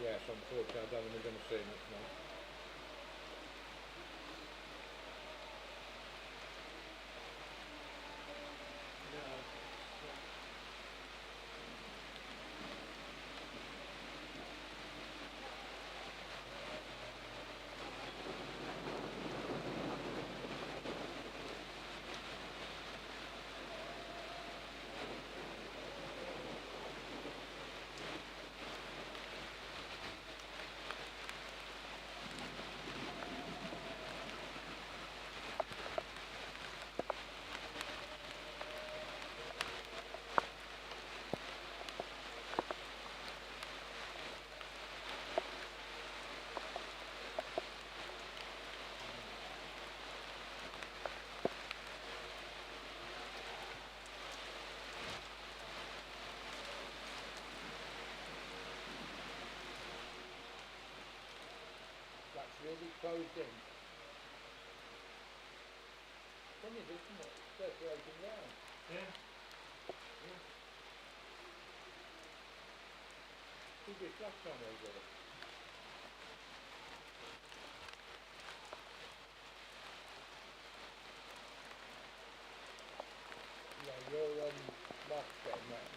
S2: Yes, unfortunately, I don't think we're going to see much more. That's really closed in. Funny, isn't it? Circulating round.
S1: Yeah.
S2: Who did last time I was there? Yeah, your mark's getting that.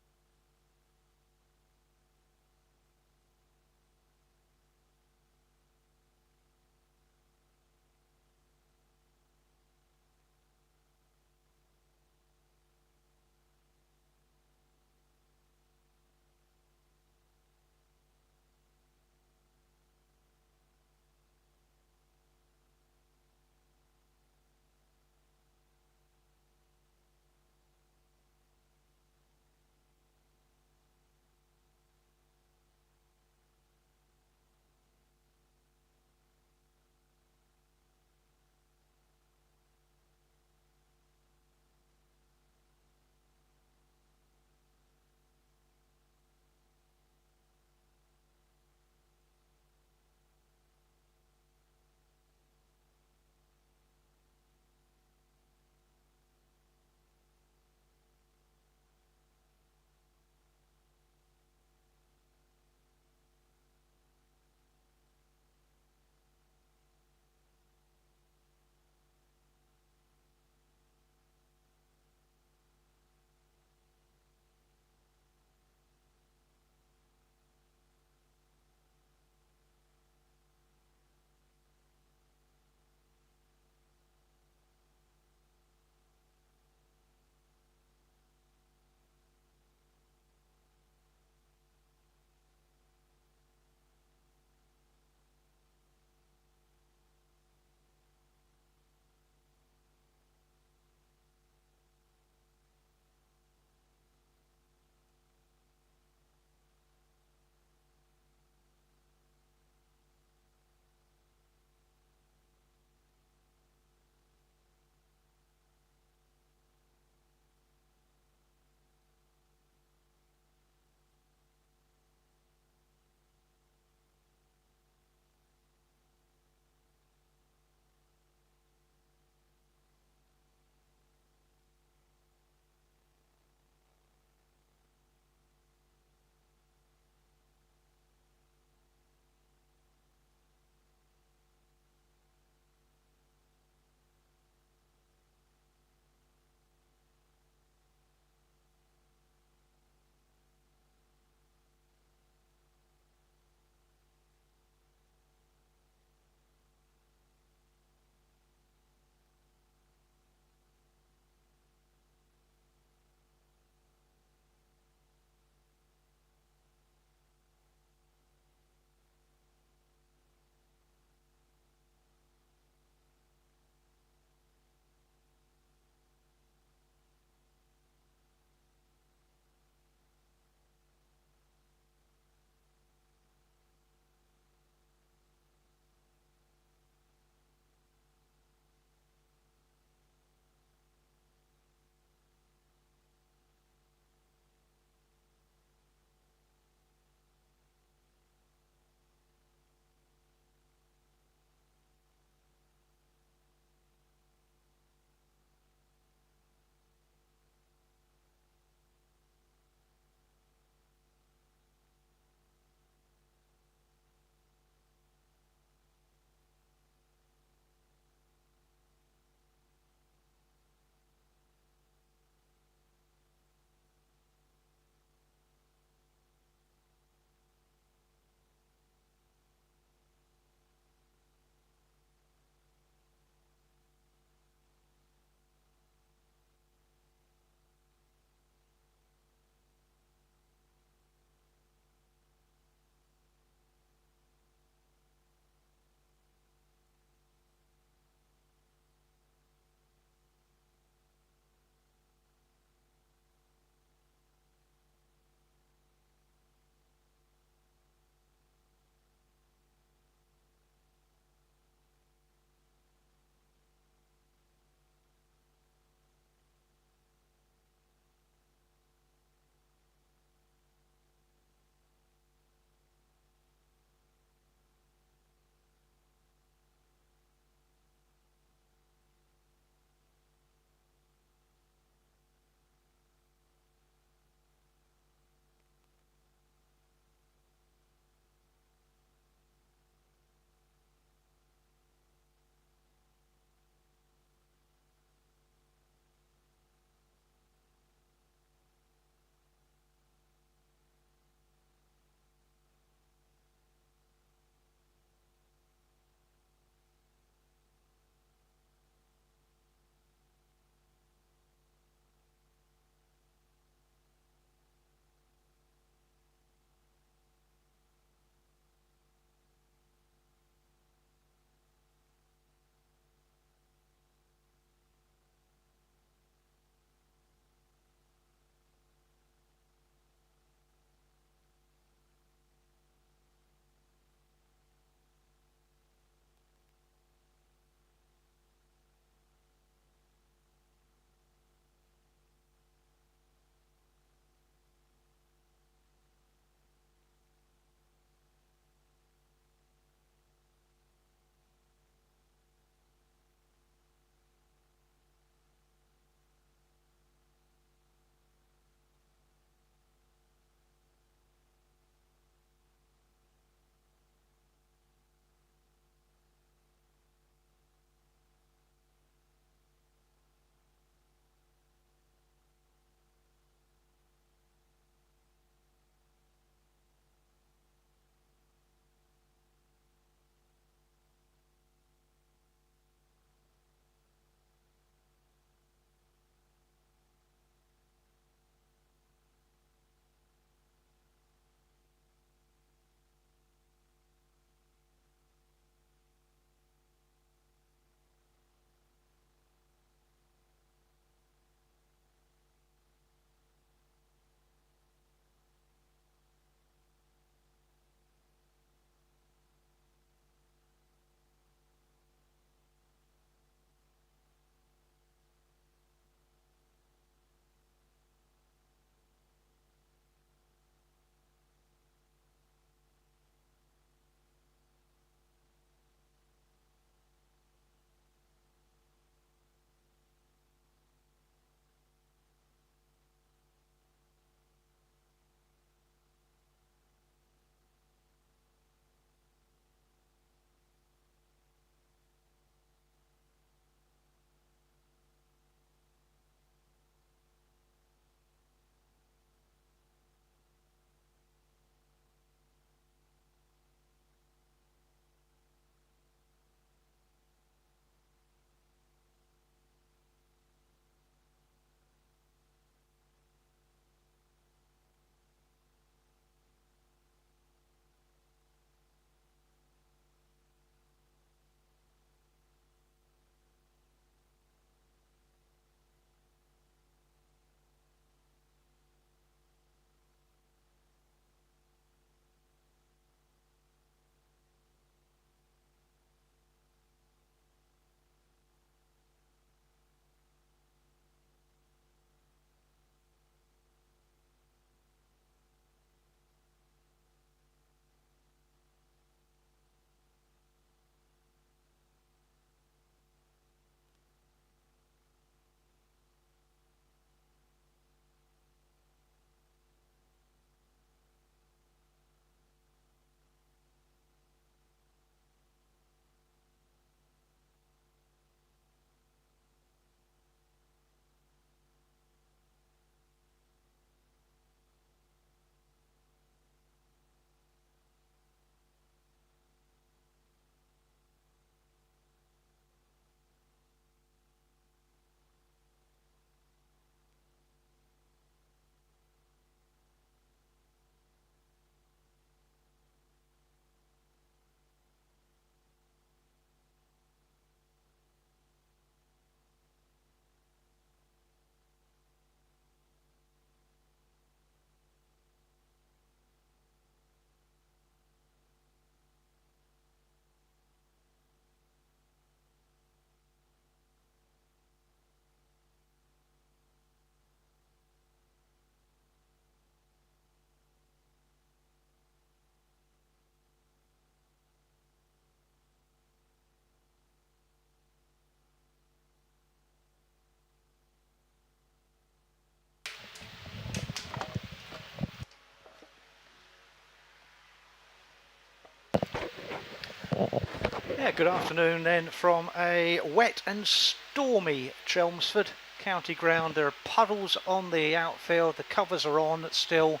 S1: Yeah, good afternoon then from a wet and stormy Chelmsford County Ground. There are puddles on the outfield, the covers are on still.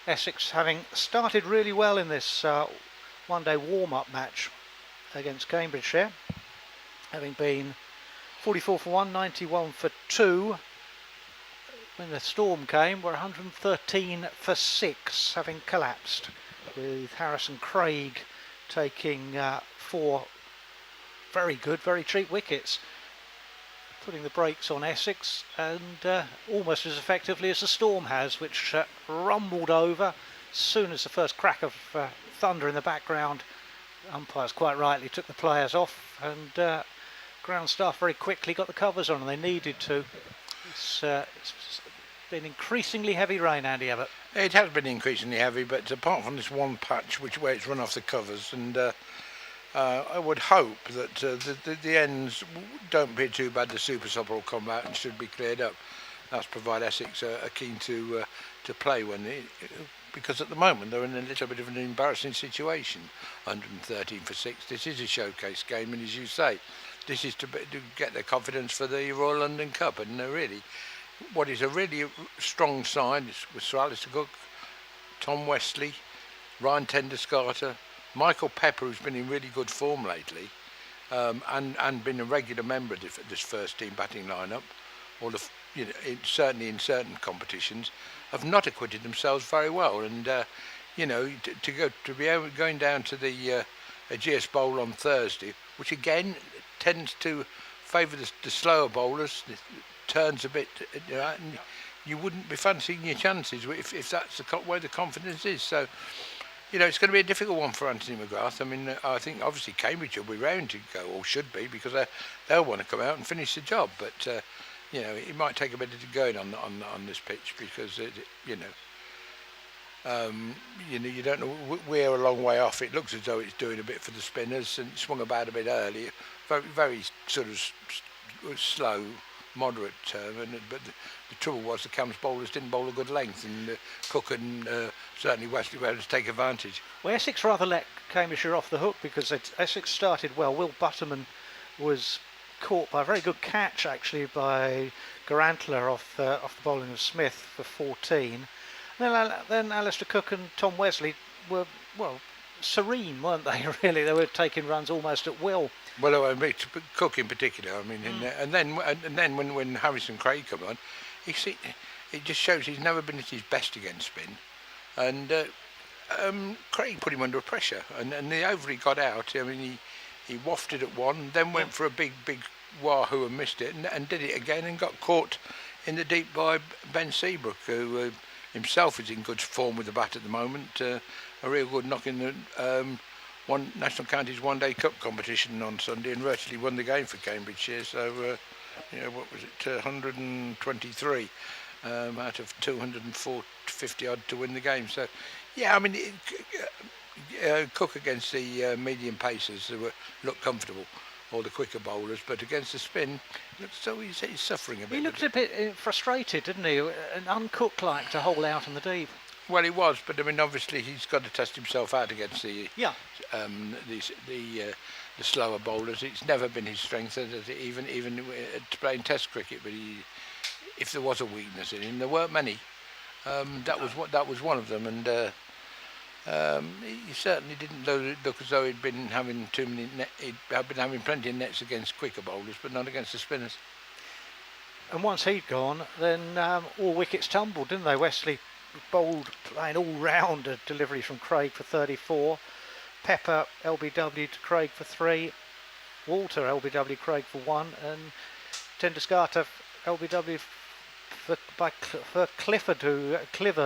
S1: Essex having started really well in this one-day warm-up match against Cambridgeshire, having been 44 for 1, 91 for 2. When the storm came, we're 113 for 6, having collapsed, with Harrison Craig taking 4 very good, very cheap wickets, putting the brakes on Essex, and almost as effectively as the storm has, which rumbled over as soon as the first crack of thunder in the background. Umpires quite rightly took the players off, and ground staff very quickly got the covers on, and they needed to. It's been increasingly heavy rain, Andy Abbott.
S2: It has been increasingly heavy, but apart from this one patch where it's run off the covers, and I would hope that the ends don't appear too bad. The super supper will come out and should be cleared up. That's provided Essex are keen to play because at the moment they're in a little bit of an embarrassing situation. 113 for 6. This is a showcase game, and as you say, this is to get their confidence for the Royal London Cup, and really, what is a really strong side with Sir Alistair Cook, Tom Westley, Ryan Tender-Scarter, Michael Pepper, who's been in really good form lately, and been a regular member of this first team batting lineup, or certainly in certain competitions, have not acquitted themselves very well. And to be going down to the Ageas Bowl on Thursday, which again tends to favour the slower bowlers. Turns a bit, and you wouldn't be fancying your chances if that's the way the confidence is. So, it's going to be a difficult one for Anthony McGrath. I mean, I think obviously Cambridge will be round to go, or should be, because they'll want to come out and finish the job. But it might take a bit of going on this pitch, because you don't know. We're a long way off. It looks as though it's doing a bit for the spinners, and swung about a bit early. Very, very sort of slow, moderate term, but the trouble was the Cambs bowlers didn't bowl a good length, and Cook and certainly Wesley were able to take advantage.
S1: Well, Essex rather let Cambridgeshire off the hook, because Essex started well. Will Butterman was caught by a very good catch actually by Garantler off the bowling of Smith for 14. Then Alistair Cook and Tom Wesley were, well, serene, weren't they? Really, they were taking runs almost at will.
S2: Well, I mean, Cook in particular. I mean, and then when Harrison Craig come on, it just shows he's never been at his best against spin, and Craig put him under pressure, and the over he got out. I mean, he wafted at one, then went for a big wahoo and missed it, and did it again and got caught in the deep by Ben Seabrook, who himself is in good form with the bat at the moment. A real good knock in the one National Counties One-Day Cup competition on Sunday, and virtually won the game for Cambridgeshire. So, what was it, 123 out of 250 odd to win the game. So, yeah, I mean, Cook against the medium pacers looked comfortable, or the quicker bowlers, but against the spin, looks so he's suffering a bit.
S1: He looked a bit frustrated, didn't he? And uncook-like to hold out in the deep.
S2: Well, he was, but I mean, obviously he's got to test himself out against the slower bowlers. It's never been his strength, even to playing Test cricket. But if there was a weakness in him, there weren't many. That was one of them, and he certainly didn't look as though he'd been having too many. He'd been having plenty of nets against quicker bowlers, but not against the spinners.
S1: And once he'd gone, then all wickets tumbled, didn't they? Wesley bowled playing all round a delivery from Craig for 34. Pepper LBW to Craig for 3. Walter LBW Craig for 1, and Tender-Scarter LBW for Clifford,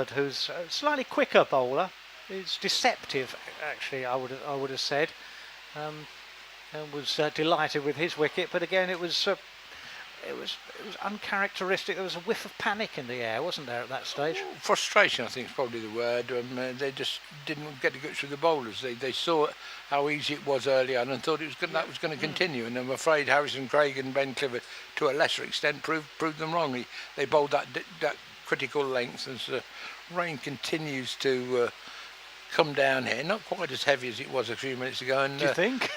S1: who's a slightly quicker bowler. He's deceptive, actually. I would have said, and was delighted with his wicket. But again, it was uncharacteristic. There was a whiff of panic in the air, wasn't there, at that stage?
S2: Frustration, I think, is probably the word. They just didn't get to go through the bowlers. They saw how easy it was early on and thought that was going to continue. And I'm afraid Harrison Craig and Ben Clifford, to a lesser extent, proved them wrong. They bowled that critical length, as the rain continues to come down here, not quite as heavy as it was a few minutes ago. And
S1: Do you think?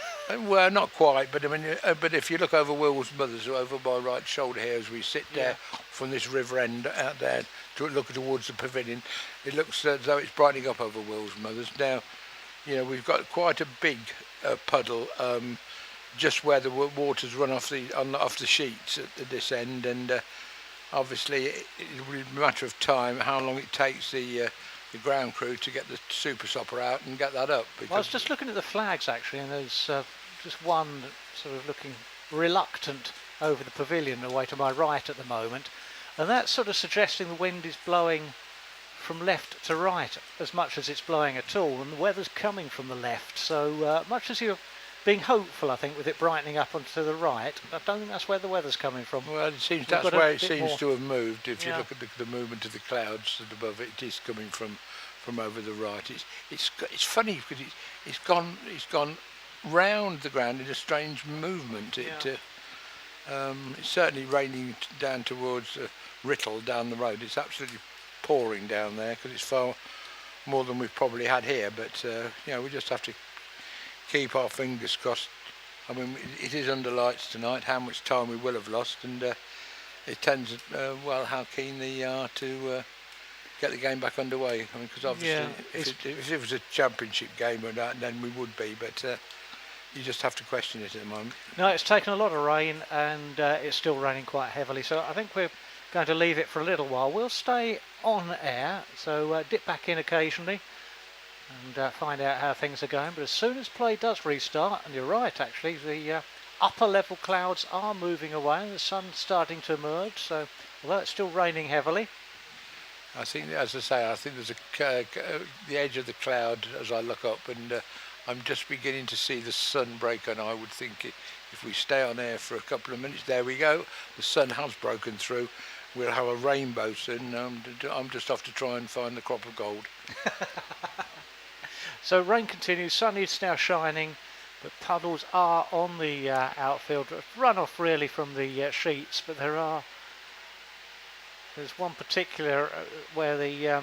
S2: well, not quite, but I mean, but if you look over Will's Mothers, over my right shoulder here, as we sit there from this river end out there to look towards the pavilion, it looks as though it's brightening up over Will's Mothers. Now, you know, we've got quite a big puddle just where the waters run off the sheets at this end, and obviously it will be a matter of time how long it takes the ground crew to get the super stopper out and get that up.
S1: Well, I was just looking at the flags actually, and there's just one sort of looking reluctant over the pavilion away to my right at the moment, and that's sort of suggesting the wind is blowing from left to right as much as it's blowing at all, and the weather's coming from the left. So much as you're being hopeful, I think, with it brightening up onto the right, I don't think that's where the weather's coming from.
S2: Well, it seems that's where it seems to have moved. If you look at the movement of the clouds above it, it is coming from over the right. It's funny because it's gone round the ground in a strange movement. It's certainly raining down towards Writtle down the road. It's absolutely pouring down there because it's far more than we've probably had here. But you know, we just have to keep our fingers crossed. I mean, it is under lights tonight. How much time we will have lost, and it tends well how keen they are to get the game back underway. I mean, because obviously, if it was a championship game or that, then we would be. But you just have to question it at the moment.
S1: No, it's taken a lot of rain, and it's still raining quite heavily. So I think we're going to leave it for a little while. We'll stay on air, so dip back in occasionally and find out how things are going. But as soon as play does restart, and you're right actually, the upper level clouds are moving away and the sun's starting to emerge, so although it's still raining heavily,
S2: I think, as I say, I think there's the edge of the cloud as I look up, and I'm just beginning to see the sun break, and I would think if we stay on air for a couple of minutes, there we go, the sun has broken through. We'll have a rainbow soon. I'm just off to try and find the crop of gold.
S1: So rain continues, sun is now shining, but puddles are on the outfield, runoff really from the sheets, but there's one particular where the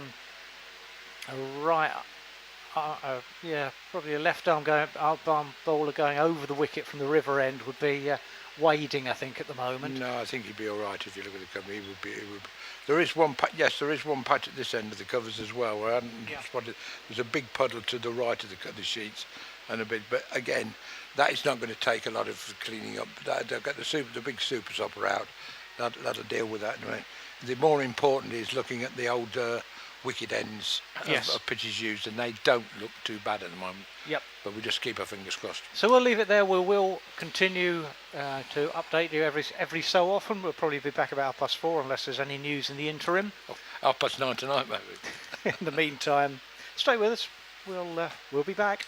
S1: probably a left arm bowler going over the wicket from the river end would be wading, I think, at the moment.
S2: No, I think he'd be all right if you look at the cover. He would be. There is one patch. Yes, there is one patch at this end of the covers as well. Where I hadn't spotted. There's a big puddle to the right of the sheets, and a bit. But again, that is not going to take a lot of cleaning up. They'll get the big super stopper out. That'll deal with that. Right? The more important is looking at the old wicket ends of pitches used, and they don't look too bad at the moment.
S1: Yep.
S2: But we just keep our fingers crossed.
S1: So we'll leave it there. We will continue to update you every so often. We'll probably be back about 4:30 unless there's any news in the interim.
S2: 9:30 tonight, maybe.
S1: In the meantime, stay with us. We'll be back.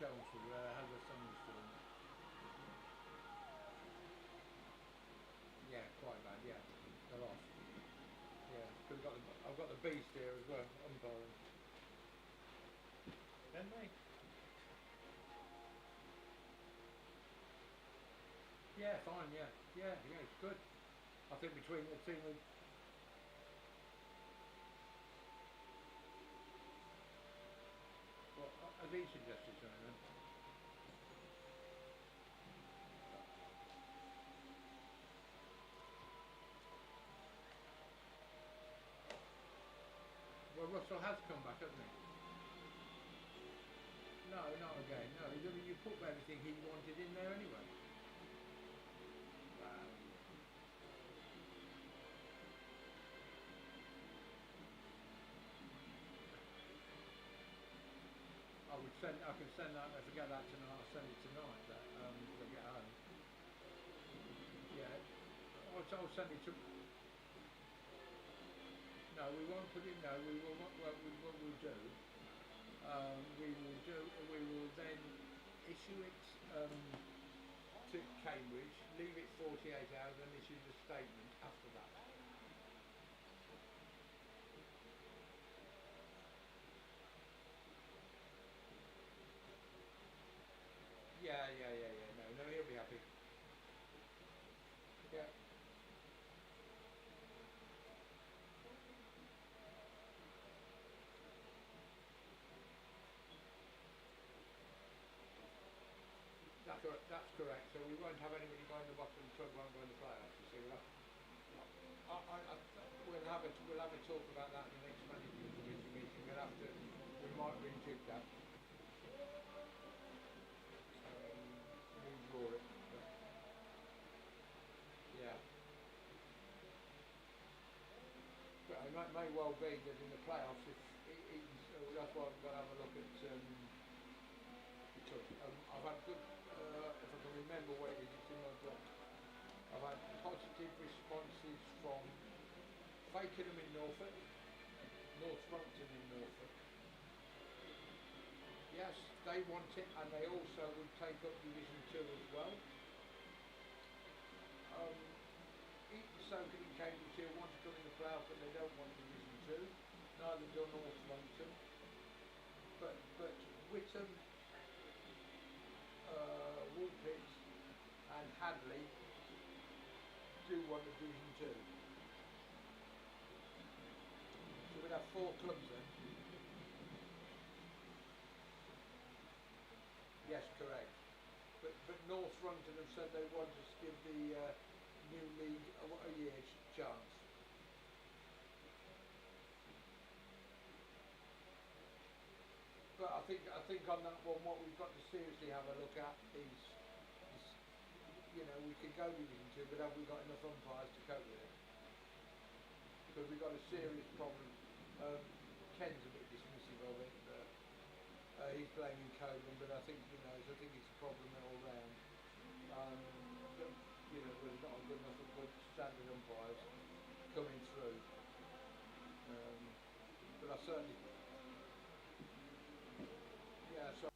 S2: Chelmsford has a thunderstorm. Yeah, quite bad. Yeah, they're off. Yeah, because I've got the beast here as well, umpiring. Can they? Yeah, fine. Yeah, it's good. I think between the team with. Well, has he suggested something then? Well, Russell has come back, hasn't he? No, not again. No, you put everything he wanted in there anyway. I can send that. If I get that tonight, I'll send it tonight. That when I get home. Yeah, I'll send it to. No, we won't put it. No, we will not. What we'll do. We will then issue it to Cambridge, leave it 48 hours, and issue the statement after that. Yeah. No, he'll be happy. Yeah. That's correct. So we won't have anybody going to the bottom, the club won't go in the playoffs. You see, we'll have a talk about that in the next management committee meeting. We might rejig that. Redraw it. Yeah. But it may well be that in the playoffs, that's why we've got to have a look at. Because I've had good, if I can remember what it is, it's in my book. I've had positive responses from Fakenham in Norfolk, Northampton in Norfolk. Yes, they want it, and they also would take up Division 2 as well. Eton and Cambridgeshire want to come in the playoff, but they don't want Division 2. Neither do Northampton. But Whittam, Woolpit and Hadley do want the Division 2. So we'd have 4 clubs then. Yes, correct. But Northampton have said they want us to give the new league a year's chance. But I think on that one, what we've got to seriously have a look at is we could go Division 2, but have we got enough umpires to cope with it? Because we've got a serious problem. Ken's a bit dismissive of it, but he's blaming Coburn, but I think it's a problem all round. There's not good enough of good standard umpires coming through. But I certainly, so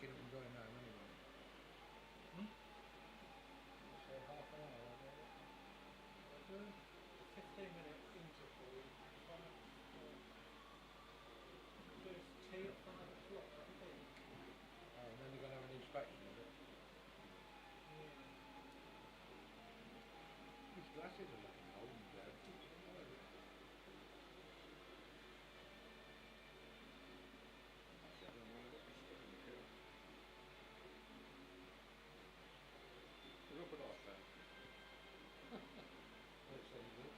S2: packing up and going home anyway. Say half an hour, I think.
S1: 15-minute interval. There's tea at 5 o'clock, I think.
S2: Oh, and then they're going to have an inspection of it.
S1: Yeah.
S2: These glasses are looking old and dirty. I don't want to get my stuff in the hill. Rub it off then. That's so good.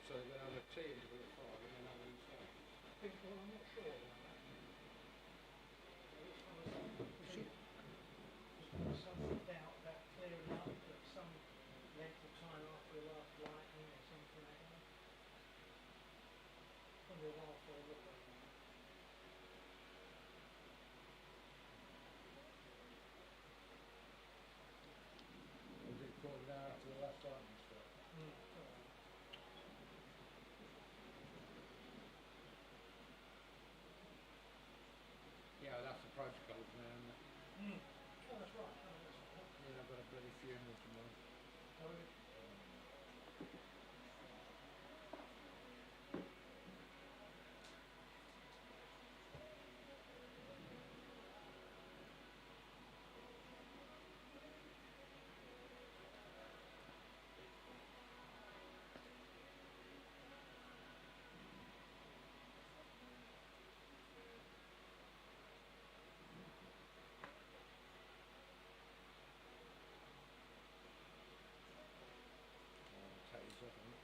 S2: So they're going to have a tea until at 5 and then have an inspection.
S1: Well, I'm not sure about that. There's some doubt about clearing up at some length of time after the last lightning or something like that. Probably a while for a look at that.
S2: Was it called an hour after the last lightning struck? Yeah, well, that's the protocols now, isn't it?
S1: Oh, that's right. Oh, that's right.
S2: Yeah, I've got a bloody funeral tomorrow.
S1: Oh,
S2: Take this off, I think.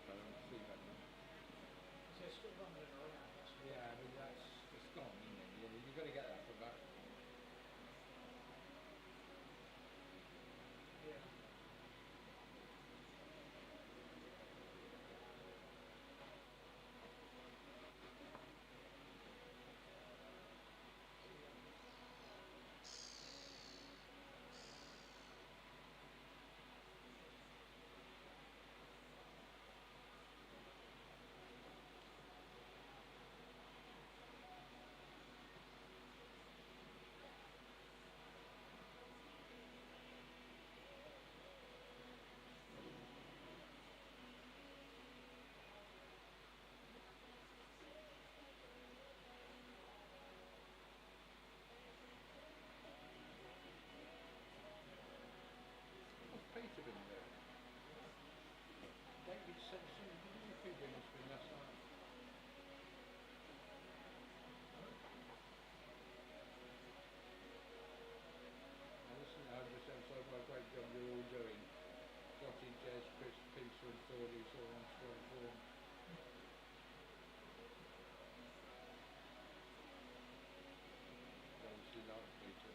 S2: I don't see that now.
S1: is there still running around? That's
S2: Yeah, I mean, it's gone, isn't it? You've got to get that for about.
S1: yeah.
S2: What's Peter been doing? David said something. Didn't you think it must have been last night? Now listen, I just emphasise what a great job you're all doing. Scotty, Jez, Chris, Peter and Thordy, it's all on strong form. Obviously like Peter.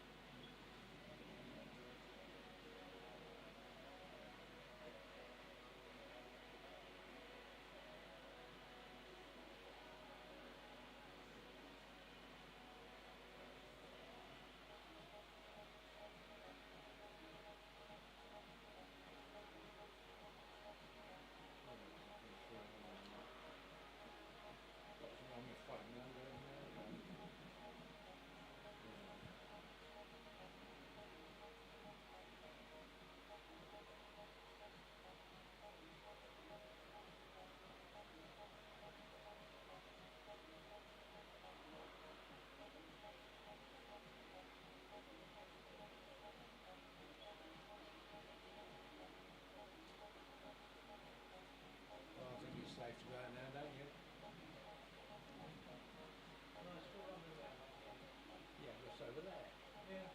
S2: Got some on the phone now, going there. Well, I think it's safe to go out now, don't you?
S1: No, it's still running around.
S2: Yeah, just over there.
S1: Yeah.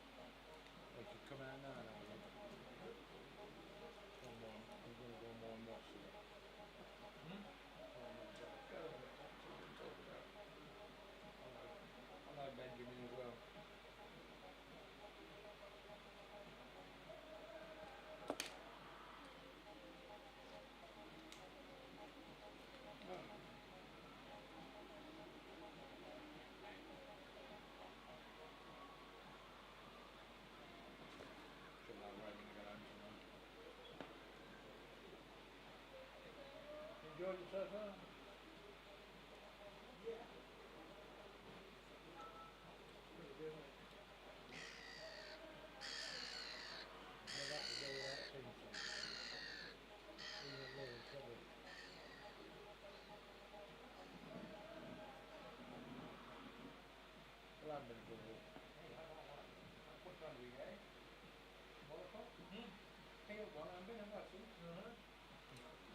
S2: They could come out now and have a look. One more. I'm going to go more and watch it. Go on, that's what we talk about. I know Benjamin as well. Oh. Should have waiting to get home tonight. Enjoyed it so far?
S1: Yeah.
S2: peeled one, I've been a muscle.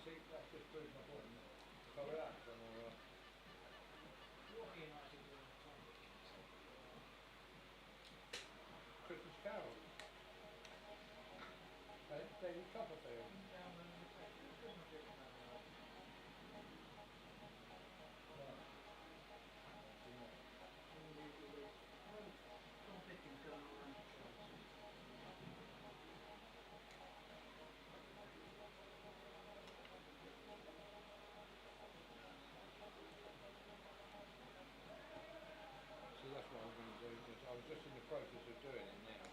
S2: See, that's just proves my point. If I relax, I'm alright. Christmas Carol. David Copperfield. So that's what I'm going to do. I was just in the process of doing it now.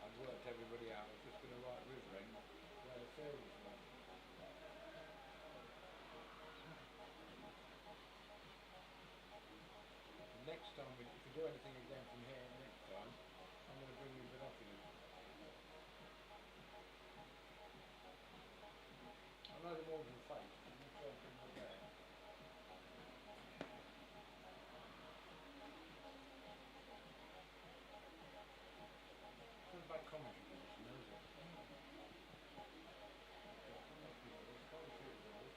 S2: I've worked everybody out. I was just going to write River End where the fields were. Next time, if you do anything again from here next time, I'm going to bring you binoculars. I know them all in face, but I'm not sure if they're there. It's not about commentary position, is it? There's quite a few of those.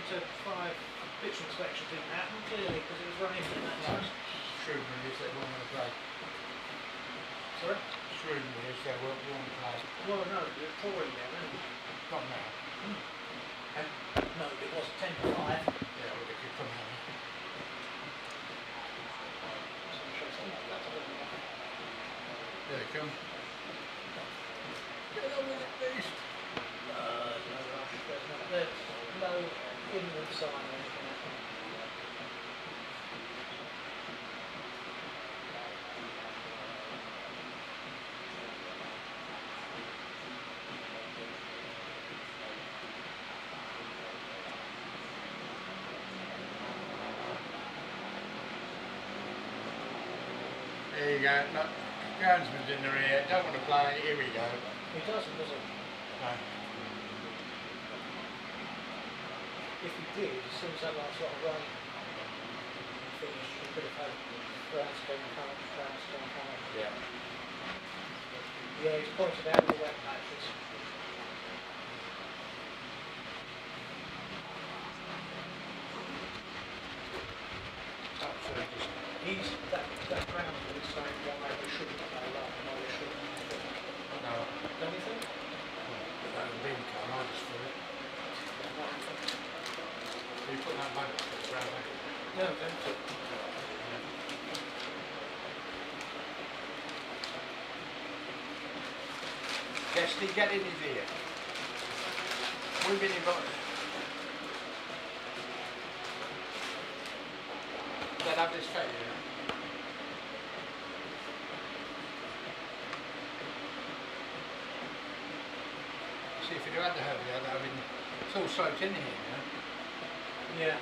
S1: to 5 pitch inspection didn't happen, clearly, because it was raining at that time.
S2: Shrewdman is they won't want to play.
S1: Sorry?
S2: Shrewdman is they won't want to play.
S1: Well, no, you're pouring there, isn't it?
S2: Not now. And
S1: No, it was 10 to 5.
S2: yeah, well, they could come out. There they come. Get on with it, beast.
S1: No rush, there's no inward sign or anything happening.
S2: There you go. Look, groundsman's in the rear. Don't want to play. Here we go.
S1: He doesn't, does he?
S2: No.
S1: If he did, as soon as that last lot of rain finished, he could have had groundskeeping coming.
S2: Yeah.
S1: Yeah, he's pointed out the wet patches.
S2: Absolutely.
S1: He's that groundsman is saying why they shouldn't play that and why they shouldn't.
S2: No.
S1: Don't you think?
S2: That would be the car. I just feel it. You put that back to the ground.
S1: No, don't you?
S2: Guesty, get in his ear. We've been invited. They'll have this failure. See, if you'd have had the hurry, that would have been. It's all soaked in here, you know.
S1: Yeah.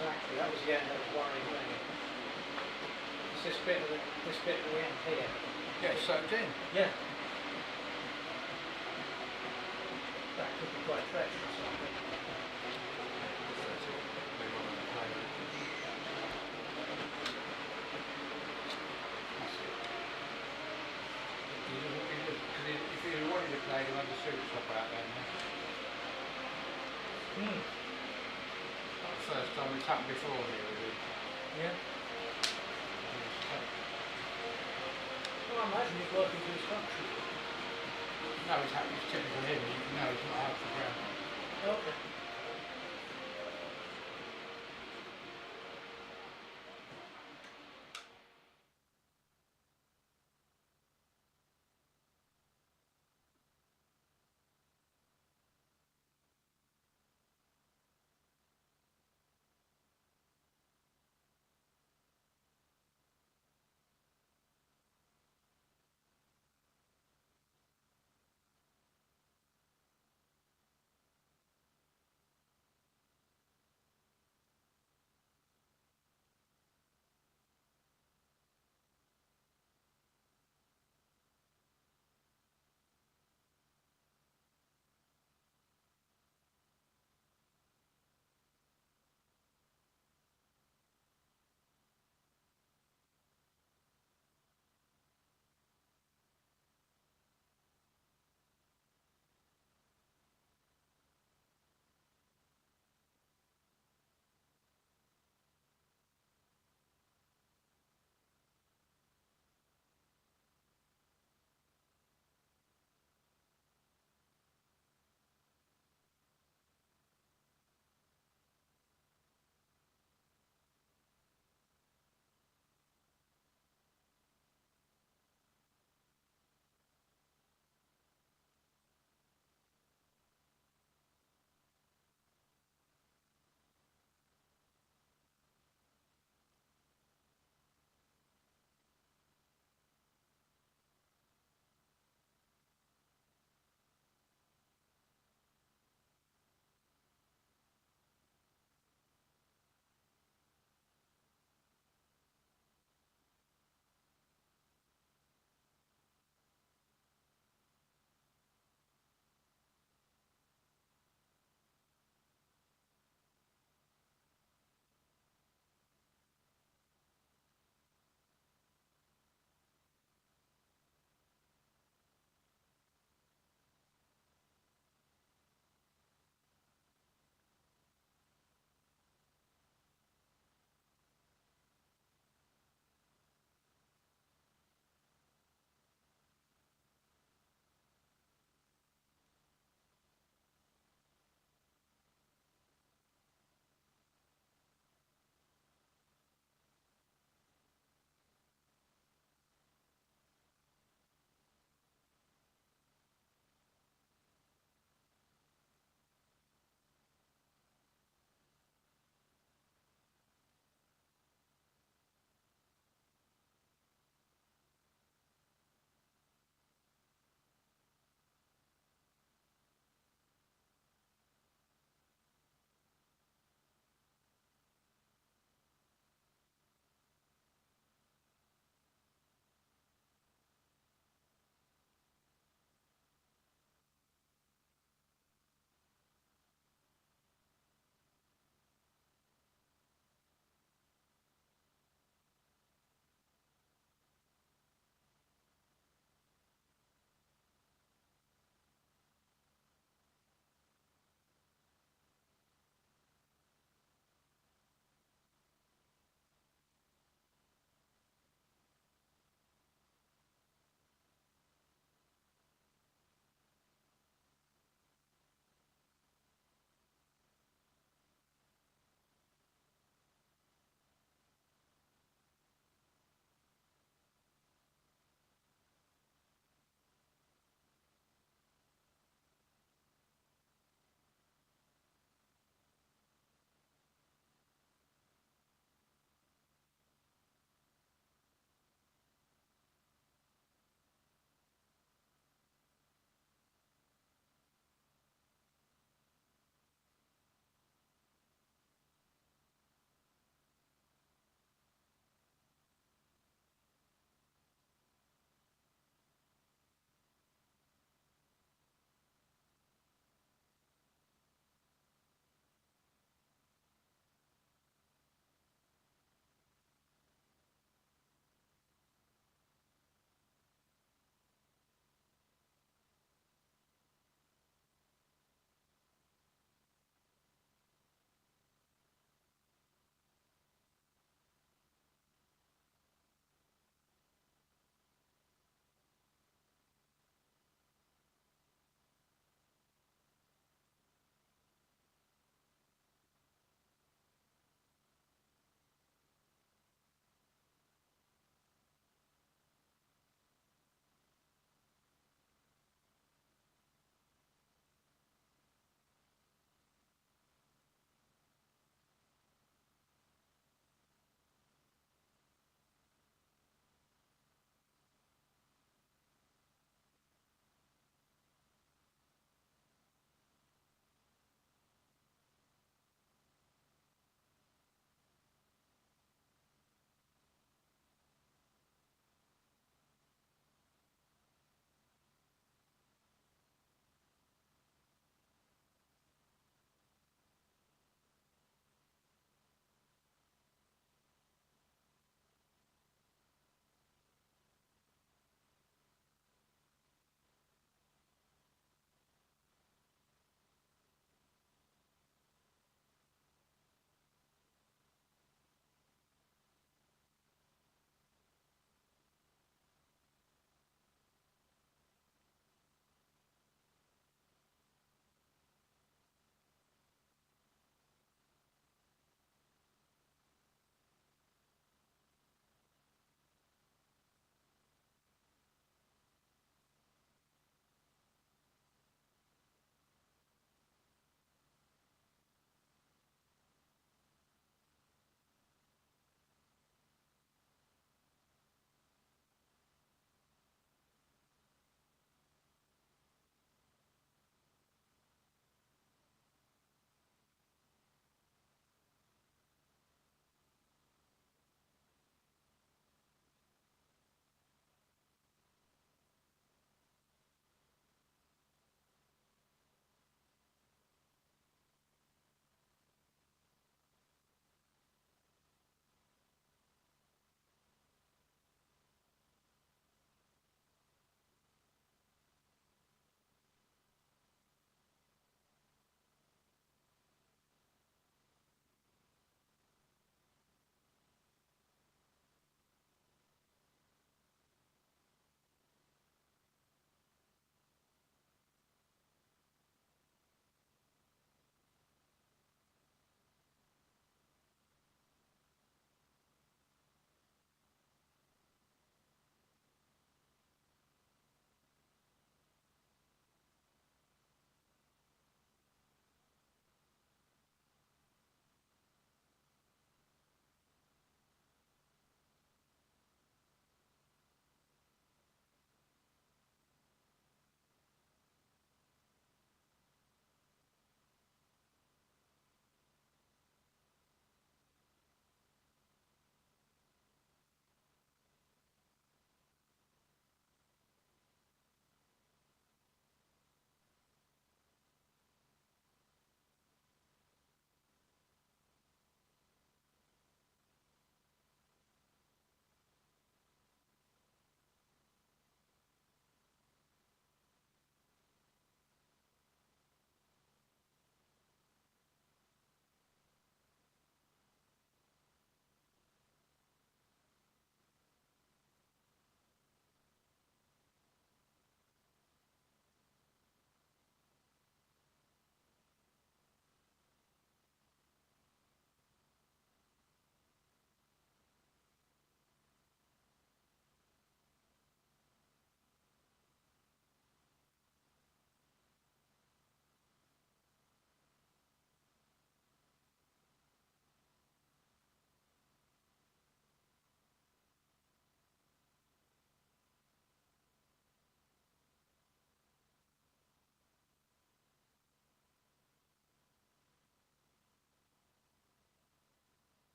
S1: Exactly, that was the end that was worrying me. It's this bit at the end here.
S2: Yeah, it's soaked in.
S1: Yeah. That could be quite treacherous, I think.
S2: If you wanted to play, you had the super top out then. Not the first time it's happened before here, really.
S1: Yeah. Well, I imagine he's working to his country.
S2: No, it's typical him. No, it's not out for ground.
S1: Okay.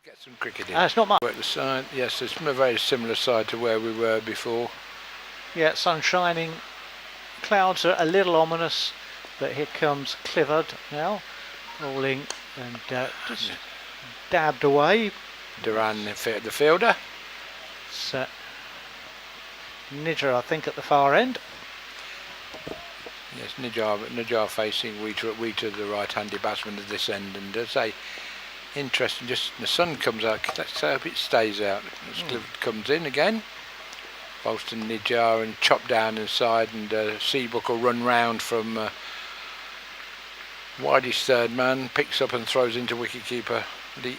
S2: Get some cricket in.
S1: It's not much.
S2: Work the side. Yes, it's a very similar side to where we were before.
S1: Yeah, sun shining. Clouds are a little ominous, but here comes Clifford now, rolling and just dabbed away.
S2: Duran, the fielder.
S1: It's Nidger, I think, at the far end.
S2: Yes, Nidjar facing Wheater, the right-handed batsman at this end, and as I say, interesting. Just the sun comes out. Let's hope it stays out. As Clifford comes in again. Bolston Nidjar and chop down inside, and Seabuck will run round from Widey's third man, picks up and throws into wicketkeeper Lee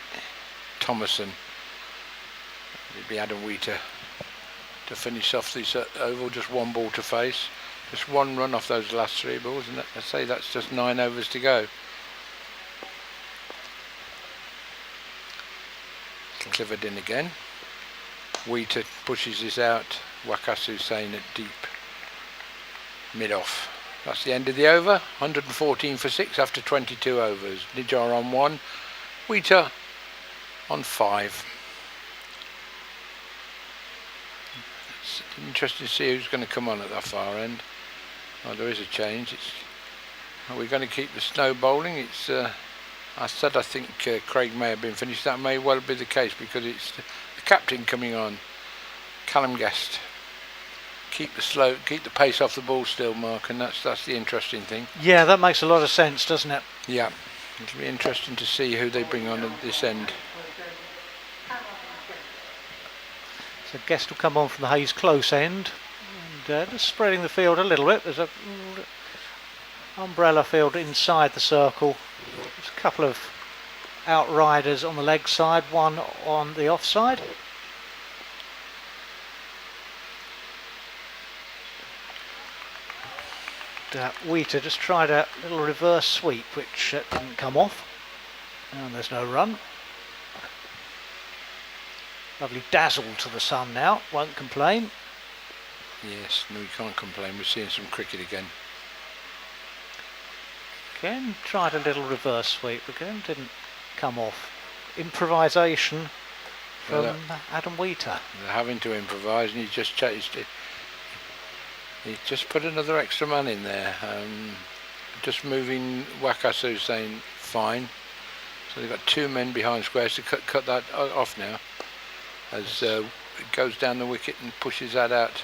S2: Thomason. It'll be Adam Wheater to finish off this oval. Just one ball to face. Just one run off those last 3 balls, and I say that's just 9 overs to go. Clifford in again. Wheater pushes this out. Waqas Hussain at deep mid-off. That's the end of the over. 114 for 6 after 22 overs. Nidjar on 1. Wheater on 5. It's interesting to see who's going to come on at that far end. Oh, there is a change. Are we going to keep the snow bowling? It's I think Craig may have been finished. That may well be the case because it's the captain coming on, Callum Guest. Keep the pace off the ball still, Mark, and that's the interesting thing.
S1: Yeah, that makes a lot of sense, doesn't it?
S2: Yeah, it'll be interesting to see who they bring on at this end.
S1: So Guest will come on from the Hayes close end, and just spreading the field a little bit. There's a umbrella field inside the circle. There's a couple of outriders on the leg side, one on the offside. Wheater just tried a little reverse sweep, which didn't come off, and there's no run. Lovely dazzle to the sun now, won't complain.
S2: Yes, no, we can't complain. We're seeing some cricket again.
S1: Again, tried a little reverse sweep again, didn't come off. Improvisation from Adam Wheater.
S2: They're having to improvise, and he just changed it. He just put another extra man in there. Just moving Waqas Hussain fine. So they've got 2 men behind squares to cut that off now. As it goes down the wicket and pushes that out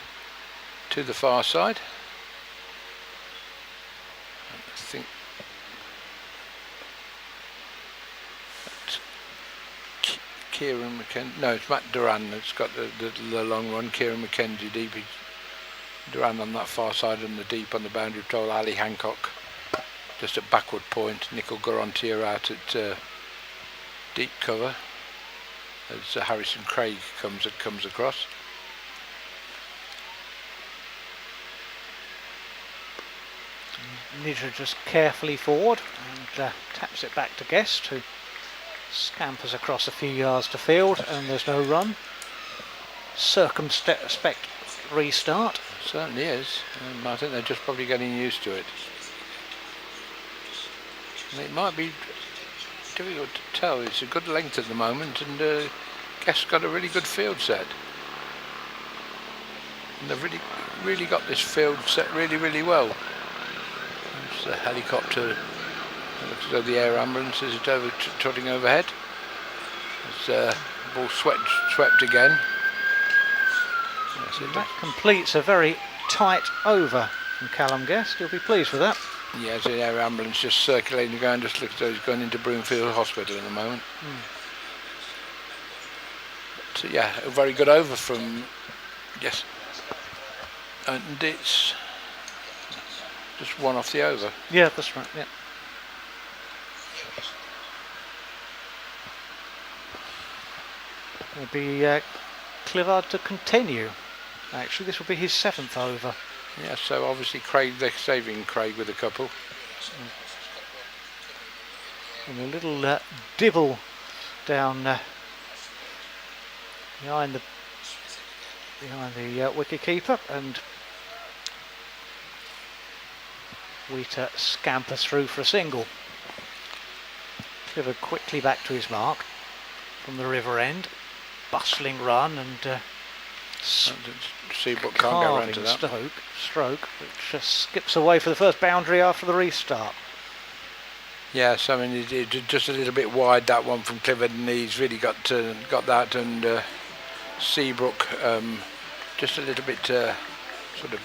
S2: to the far side. I think that's Kieran McKenzie. No, it's Matt Duran that's got the long run. Kieran McKenzie deep. Duran on that far side and the deep on the boundary patrol. Ali Hancock just at backward point. Nicol Garantier out at deep cover as Harrison Craig comes across.
S1: Nidger just carefully forward and taps it back to Guest, who scampers across a few yards to field, and there's no run. Circumspect restart.
S2: It certainly is. I think they're just probably getting used to it. And it might be difficult to tell. It's a good length at the moment, and Guest's got a really good field set. And they've really got this field set really well. There's the helicopter. It looks as though the air ambulance is trotting overhead. As ball swept again.
S1: So that completes a very tight over from Callum Guest. He'll be pleased with that.
S2: Yeah, the air ambulance just circulating the ground. Just looks as though he's going into Broomfield Hospital at the moment. So yeah, a very good over from yes, and it's just one off the over.
S1: Yeah, that's right. Yeah. It'll be Clifford to continue. Actually, this will be his 7th over.
S2: Yeah, so obviously they're saving Craig with a couple.
S1: And a little dibble down behind the wicket keeper, and Wheater scampers through for a single. Clifford quickly back to his mark. from the river end. Bustling run and
S2: Seabrook can't go around to that.
S1: Stroke, which skips away for the first boundary after the restart.
S2: Yes, I mean, it just a little bit wide, that one from Clifford, and he's really got that, and Seabrook just a little bit sort of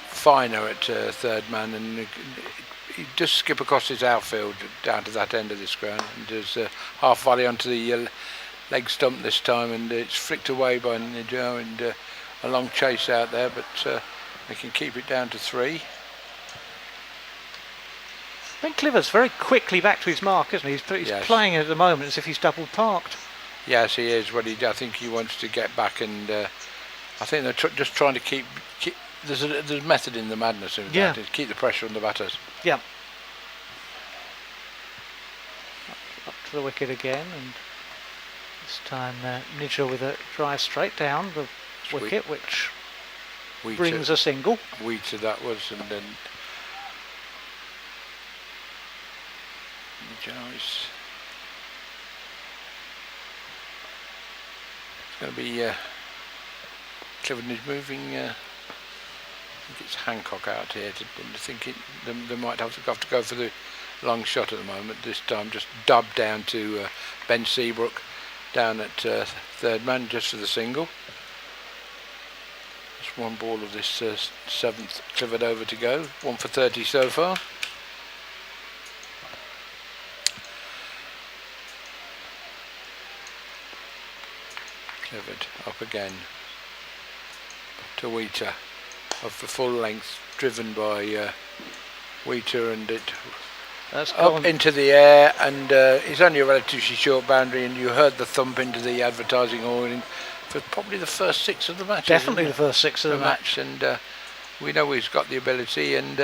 S2: finer at third man, and he just skip across his outfield down to that end of this ground, and does half volley onto the leg stump this time, and it's flicked away by Nijo, and a long chase out there, but they can keep it down to 3.
S1: I think Cliver's very quickly back to his mark, isn't he? He's
S2: Yes.
S1: playing at the moment as if he's double parked.
S2: Yes, he is. Well, I think he wants to get back, and I think they're just trying to keep there's a method in the madness of that, is keep the pressure on the batters.
S1: Yeah. Up to the wicket again, and this time Nigel with a drive straight down the wicket, which brings a single.
S2: Wheater that was, and then Nigel is. It's going to be Clifford is moving. I think it's Hancock out here. I think they might have to go for the long shot at the moment. This time, just dubbed down to Ben Seabrook, down at third man, just for the single. Just one ball of this 7th Clifford over to go. 1 for 30 so far. Clifford up again to Wheater, of the full length, driven by Wheater, and it up into the air, and it's only a relatively short boundary, and you heard the thump into the advertising awning for probably the first 6 of the match.
S1: Definitely the first 6 of the match.
S2: And we know he's got the ability, and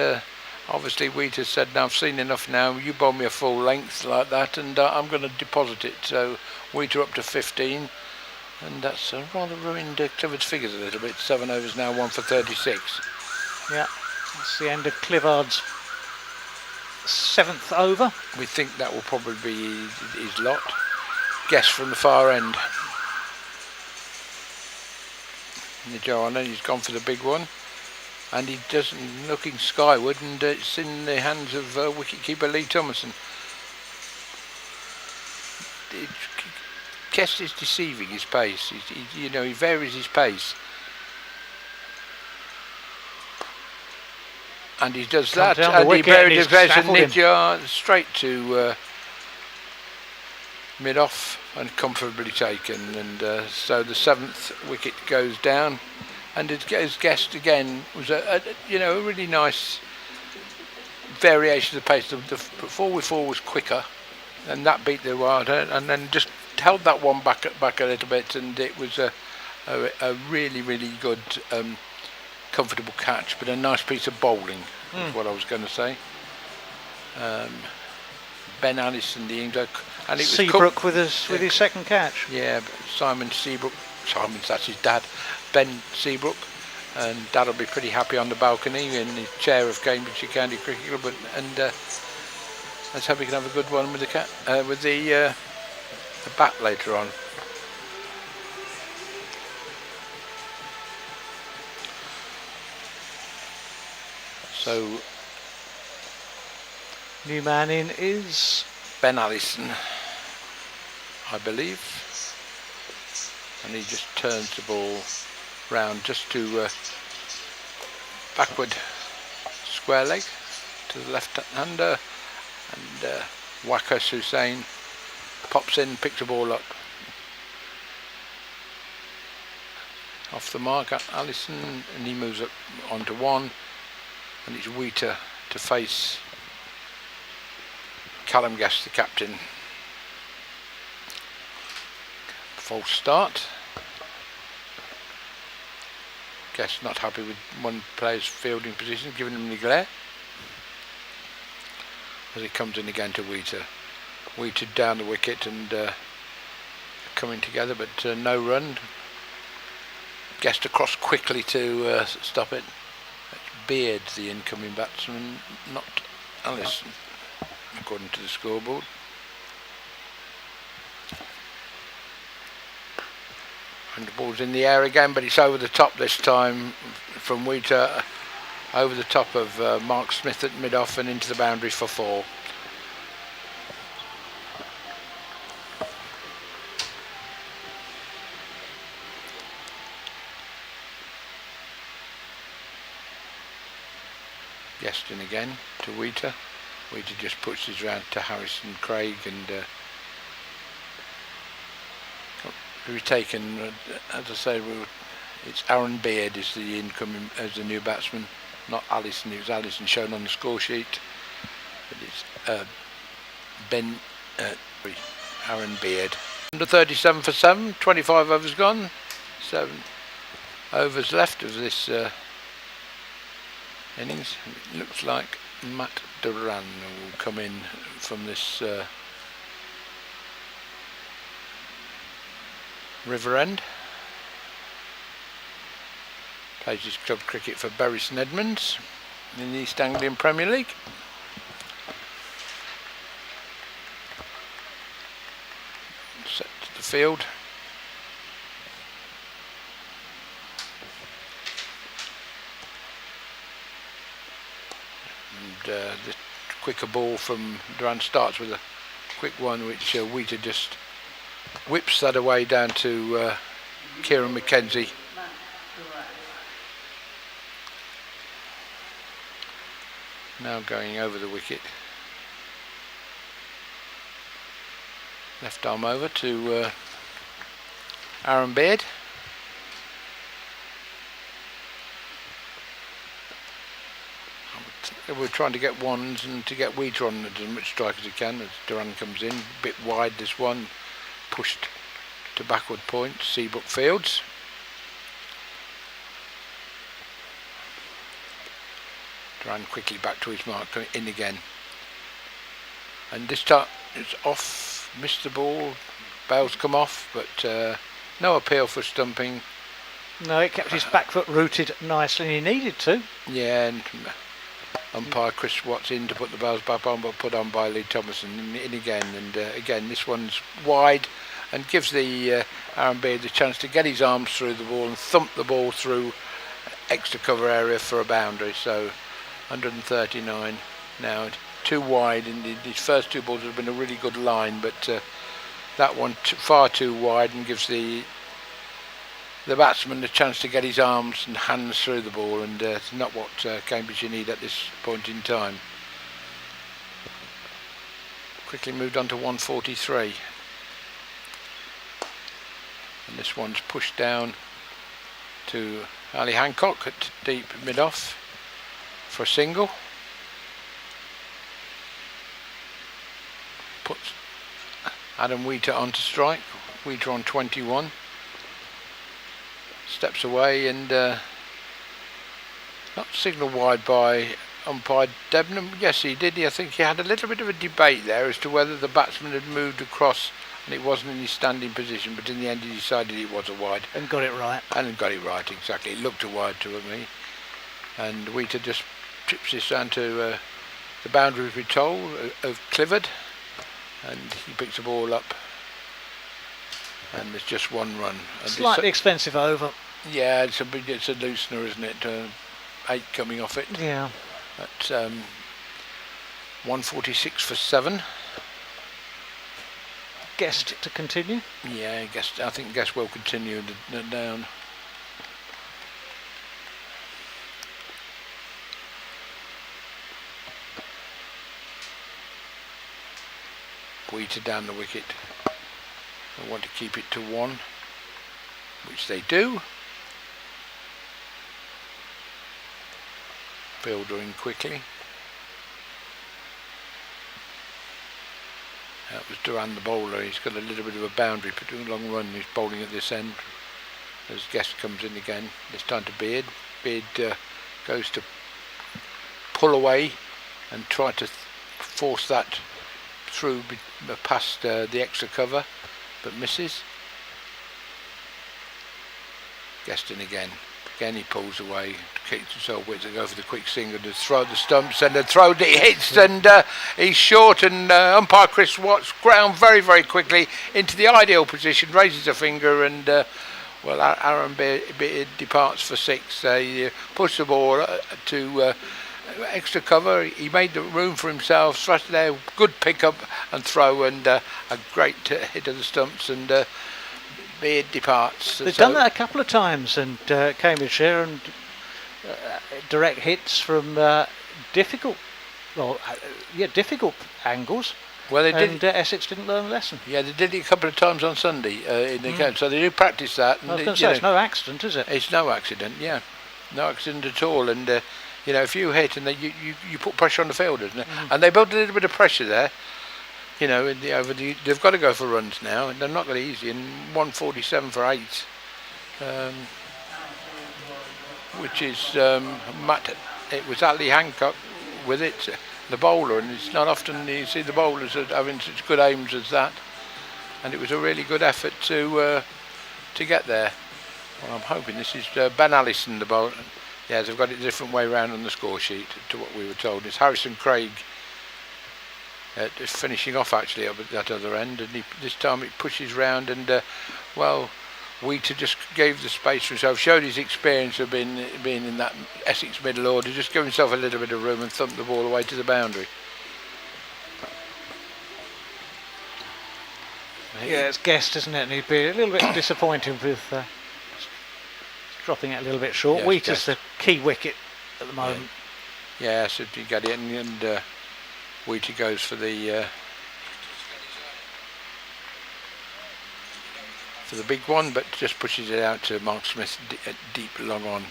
S2: obviously Wheater said, "Now I've seen enough now, you bowl me a full length like that, and I'm going to deposit it." So Wheater up to 15. And that's rather ruined Clifford's figures a little bit. 7 overs now, 1 for 36.
S1: Yeah, that's the end of Clifford's 7th over.
S2: We think that will probably be his lot. Guess from the far end. Nijoana, he's gone for the big one, and he doesn't, looking skyward, and it's in the hands of wicketkeeper Lee Thomason. Kest is deceiving his pace. He varies his pace, and he does that, and he buried his pace, and Nidjar straight to mid-off and comfortably taken, and so the 7th wicket goes down, and his guest again was a really nice variation of the pace. The 4-with-4 was quicker, and that beat the wilder, and then just held that one back a little bit, and it was a really, really good comfortable catch, but a nice piece of bowling is what I was going to say. Ben Allison, the England, and it was
S1: Seabrook with his second catch.
S2: Yeah, but Simon's that's his dad, Ben Seabrook, and Dad'll be pretty happy on the balcony in the chair of Cambridgeshire County Cricket Club, and let's hope he can have a good one with the bat later on. So
S1: new man in is
S2: Ben Allison, I believe, and he just turns the ball round just to backward square leg to the left-hander, and Wakas Hussain pops in, picks the ball up off the mark at Allison, and he moves up onto 1, and it's Wheater to face Callum Guest, the captain. False start. Guest not happy with one player's fielding position, giving him the glare as he comes in again to Wheater. Wheater down the wicket and coming together, but no run. Guest across quickly to stop it. That's Beard, the incoming batsman, not Allison, according to the scoreboard. And the ball's in the air again, but it's over the top this time from Wheater, over the top of Mark Smith at mid-off and into the boundary for 4. Gueston again to Wheater. Wheater just puts his round to Harrison Craig and we've taken, as I say, it's Aaron Beard is the incoming as the new batsman, not Allison. It was Allison shown on the score sheet, but it's Aaron Beard. Under 37 for 7, 25 overs gone, 7 overs left of this innings. It looks like Matt Duran will come in from this River End. Plays his club cricket for Bury St Edmunds in the East Anglian Premier League. Set to the field. And the quicker ball from Duran starts with a quick one which Wheater just whips that away down to Kieran McKenzie. Now going over the wicket. Left arm over to Aaron Beard. We're trying to get ones and to get Wheater on as much strike as he can as Duran comes in. A bit wide this one. Pushed to backward point, Seabrook Fields. Duran quickly back to his mark, in again. And this time it's off, missed the ball, bails come off, but no appeal for stumping.
S1: No, it kept his back foot rooted nicely and he needed to.
S2: Yeah, and umpire Chris Watts in to put the bails back on, but put on by Lee Thomason in again. And again, this one's wide and gives the Aaron Beard the chance to get his arms through the ball and thump the ball through extra cover area for a boundary. So 139 now, too wide, and his first 2 balls have been a really good line, but that one far too wide and gives the batsman the chance to get his arms and hands through the ball, and it's not what Cambridgeshire need at this point in time. Quickly moved on to 143. And this one's pushed down to Ali Hancock at deep mid-off for a single. Puts Adam Wheater onto strike. Wheater on 21. Steps away and not signalled wide by umpire Debenham. Yes, he did. I think he had a little bit of a debate there as to whether the batsman had moved across and it wasn't in his standing position, but in the end he decided it was a wide.
S1: And got it right.
S2: And got it right, exactly. It looked a wide to me. And Wheater just trips this down to the boundary, we've been told, of Clifford. And he picks the ball up. And there's just 1 run. And
S1: slightly expensive over.
S2: Yeah, it's a loosener, isn't it? 8 coming off it.
S1: Yeah.
S2: At 146 for 7.
S1: Guessed to continue.
S2: Yeah, I think Guest will continue down. Wheater down the wicket. I want to keep it to 1, which they do. Fielder in quickly. That was Duran the bowler. He's got a little bit of a boundary, but doing a long run. He's bowling at this end as Guest comes in again. This time to Beard. Beard goes to pull away and try to force that through past the extra cover, but misses. Guest in again. Again he pulls away, kicks himself with to go for the quick single to throw the stumps, and the throw that hits, and he's short, and umpire Chris Watts ground very, very quickly into the ideal position, raises a finger, and Well, Aaron Beard departs for 6. He pushed the ball to extra cover. He made the room for himself, thrust there, good pick up and throw, and a great hit of the stumps, and Beard departs.
S1: They've done that a couple of times, and Cambridgeshire, and direct hits from difficult angles.
S2: Well, they did.
S1: And Essex didn't learn the lesson.
S2: Yeah, they did it a couple of times on Sunday in the game, so they do practice that. And
S1: I was going to say, it's no accident, is it?
S2: It's no accident, yeah, no accident at all. And if you hit and you put pressure on the fielders, and they built a little bit of pressure there. They've got to go for runs now, and they're not going to easy. And 147 for 8, which is Matt. It was Ali Hancock with it. The bowler, and it's not often you see the bowlers having such good aims as that, and it was a really good effort to get there. Well, I'm hoping this is Ben Allison, the bowler. Yeah, they've got it a different way round on the score sheet to what we were told. It's Harrison Craig finishing off actually up at that other end, and this time it pushes round, and Wheater just gave the space for himself, showed his experience of being in that Essex middle order, just give himself a little bit of room and thumped the ball away to the boundary.
S1: Yeah, it's guessed, isn't it? And he'd be a little bit disappointed with dropping it a little bit short.
S2: Yes,
S1: Wheater's the key wicket at the moment.
S2: Yeah, so you get it, and Wheater goes for the big one, but just pushes it out to Mark Smith deep long on.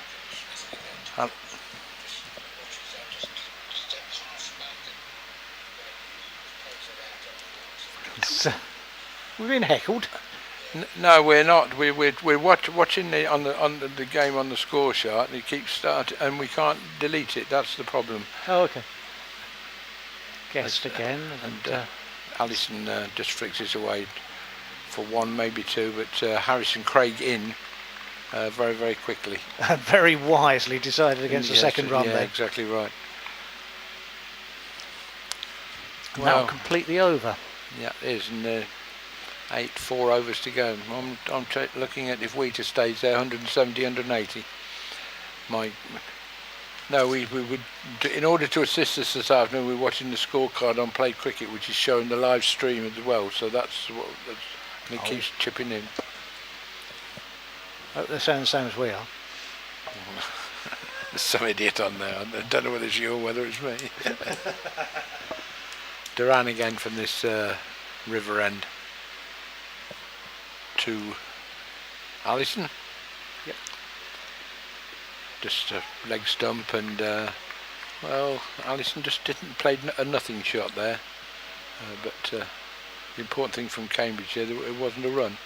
S1: We've been heckled.
S2: No, we're not. We're watching on the game on the score chart, and it keeps starting, and we can't delete it. That's the problem.
S1: Oh, okay. Guessed again, and
S2: Allison just flicks it away for 1, maybe 2, but Harrison Craig in very, very quickly.
S1: Very wisely decided against the second run there.
S2: Exactly right.
S1: Now completely over.
S2: Yeah, it is, and 4 overs to go. I'm looking at if Wheater stays there, 170, 180. We would, in order to assist us this afternoon, we're watching the scorecard on Play Cricket, which is showing the live stream as well. So that's what. And it keeps chipping in.
S1: Oh, they're saying the same as we are.
S2: There's some idiot on there. I don't know whether it's you or whether it's me. Duran again from this river end to Allison.
S1: Yep.
S2: Just a leg stump, and Allison just didn't play a nothing shot there, but the important thing from Cambridgeshire, it wasn't a run.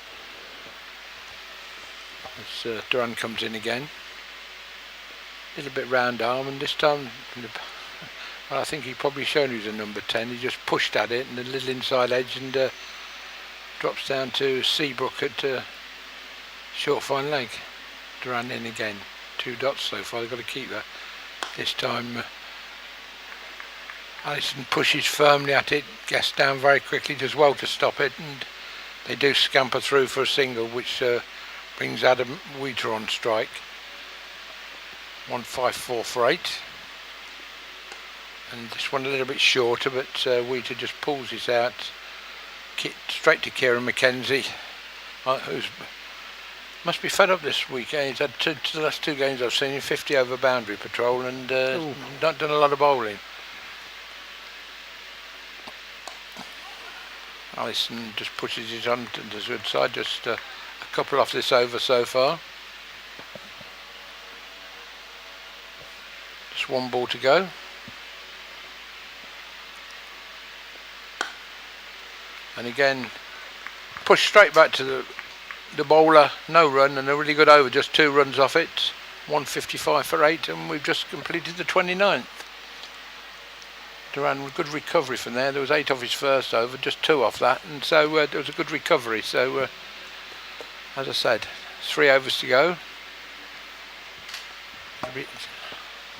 S2: As Duran comes in again, a little bit round arm, and this time, well, I think he probably shown he's a number 10. He just pushed at it and a little inside edge, and drops down to Seabrook at short fine leg. Duran in again. 2 dots so far. They've got to keep that. This time Allison pushes firmly at it, gets down very quickly, does well to stop it, and they do scamper through for a single, which brings Adam Wheater on strike. 154 for 8. And this one a little bit shorter, but Wheater just pulls this out straight to Kieran McKenzie, who's must be fed up this weekend. He's had the last 2 games I've seen him 50 over boundary patrol, and not done a lot of bowling. Allison just pushes it on to the good side, just a couple off this over so far. Just 1 ball to go. And again, push straight back to the bowler, no run, and a really good over, just 2 runs off it. 155 for 8, and we've just completed the 29th. Duran with good recovery from there. There was 8 off his first over, just 2 off that, and so there was a good recovery. So as I said, 3 overs to go. I'd be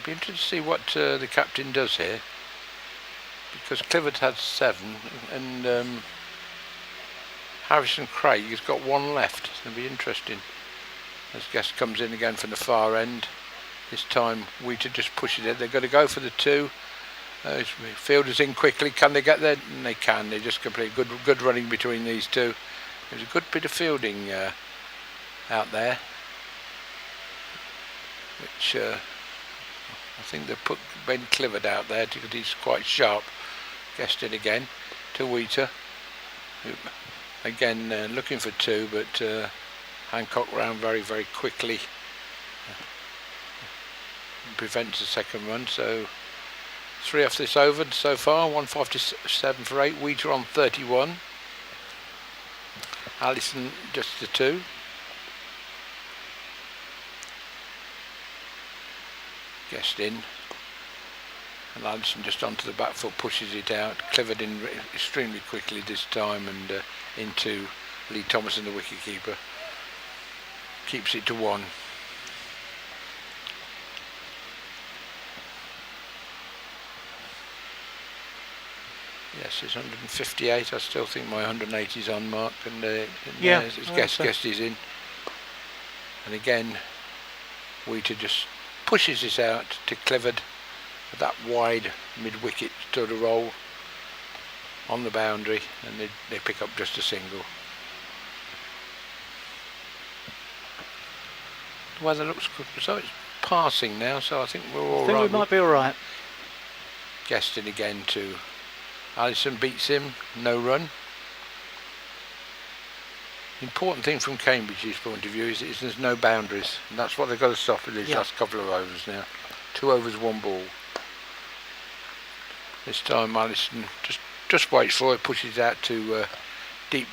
S2: interested to see what the captain does here, because Clifford had 7, and Harrison Craig has got 1 left. It's going to be interesting. as Guest comes in again from the far end. This time Wheater just pushes it. They've got to go for the 2. Fielders in quickly. Can they get there? And they can. They just complete good running between these two. There's a good bit of fielding out there, which I think they've put Ben Clifford out there because he's quite sharp. Guessed it again to Wheater, who again looking for 2, but Hancock round very quickly, prevents the second run. So 3 off this over so far, 157 for 8. Wheater on 31. Allison just the 2. Guessed in, and Allison just onto the back foot, pushes it out. Clifford in extremely quickly this time, and into Lee Thomason, the wicket keeper. Keeps it to 1. Yes, it's 158. I still think my 180 is on mark, and
S1: yeah,
S2: it's Guest is in. And again, Wheater just pushes this out to Clifford at that wide mid-wicket sort of roll on the boundary, and they pick up just a single. The weather looks good, so it's passing now, so I think we're all right.
S1: I think we might be all right.
S2: Guest in again to Allison, beats him, no run. The important thing from Cambridgeshire's point of view is there's no boundaries, and that's what they've got to stop in these last couple of overs now. 2 overs, 1 ball. This time Allison just waits for it, pushes out to deep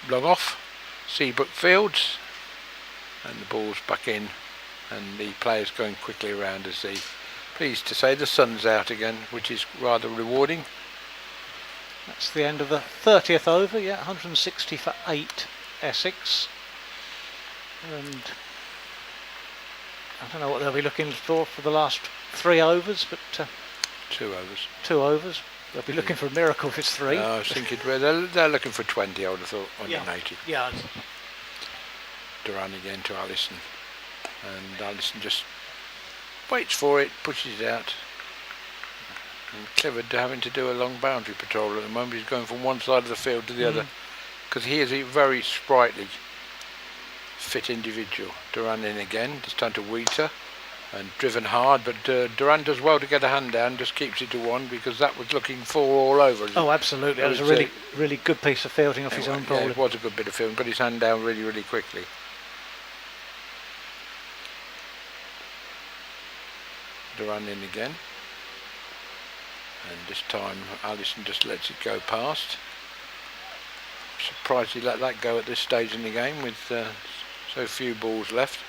S2: long off, Seabrook Fields, and the ball's back in, and the players going quickly around as they pleased to say the sun's out again, which is rather rewarding.
S1: That's the end of the 30th over. 160 for 8 Essex, and I don't know what they'll be looking for the last 3 overs, but
S2: 2 overs.
S1: 2 overs. They'll be looking for a miracle if it's 3.
S2: I was thinking they're looking for 20. I would have thought 180.
S1: Yeah.
S2: Duran again to Allison, and Allison just waits for it, pushes it out. And Clifford having to do a long boundary patrol at the moment. He's going from one side of the field to the other, because he is a very sprightly, fit individual. Duran in again, this time to Wheater, and driven hard, but Duran does well to get a hand down, just keeps it to 1, because that was looking 4 all over.
S1: Oh, absolutely. That was a really good piece of fielding off his own bowler.
S2: Yeah, it was a good bit of fielding, got his hand down really quickly. Duran in again, and this time Allison just lets it go past. Surprised he let that go at this stage in the game with so few balls left.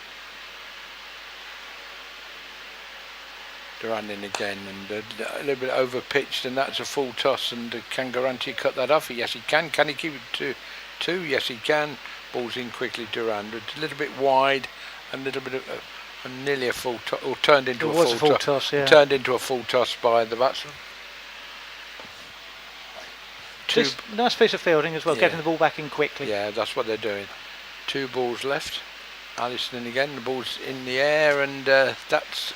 S2: Duran in again, and a little bit over pitched, and that's a full toss, and can Garanti cut that off? Yes he can. Can he keep it to 2? Yes he can. Ball's in quickly. Duran, a little bit wide, and a little bit of nearly a full toss, or turned into a full toss.
S1: Yeah.
S2: Turned into a full toss by the batsman.
S1: Just nice piece of fielding as well, getting the ball back in quickly.
S2: Yeah, that's what they're doing. 2 balls left. Allison in again, the ball's in the air, and that's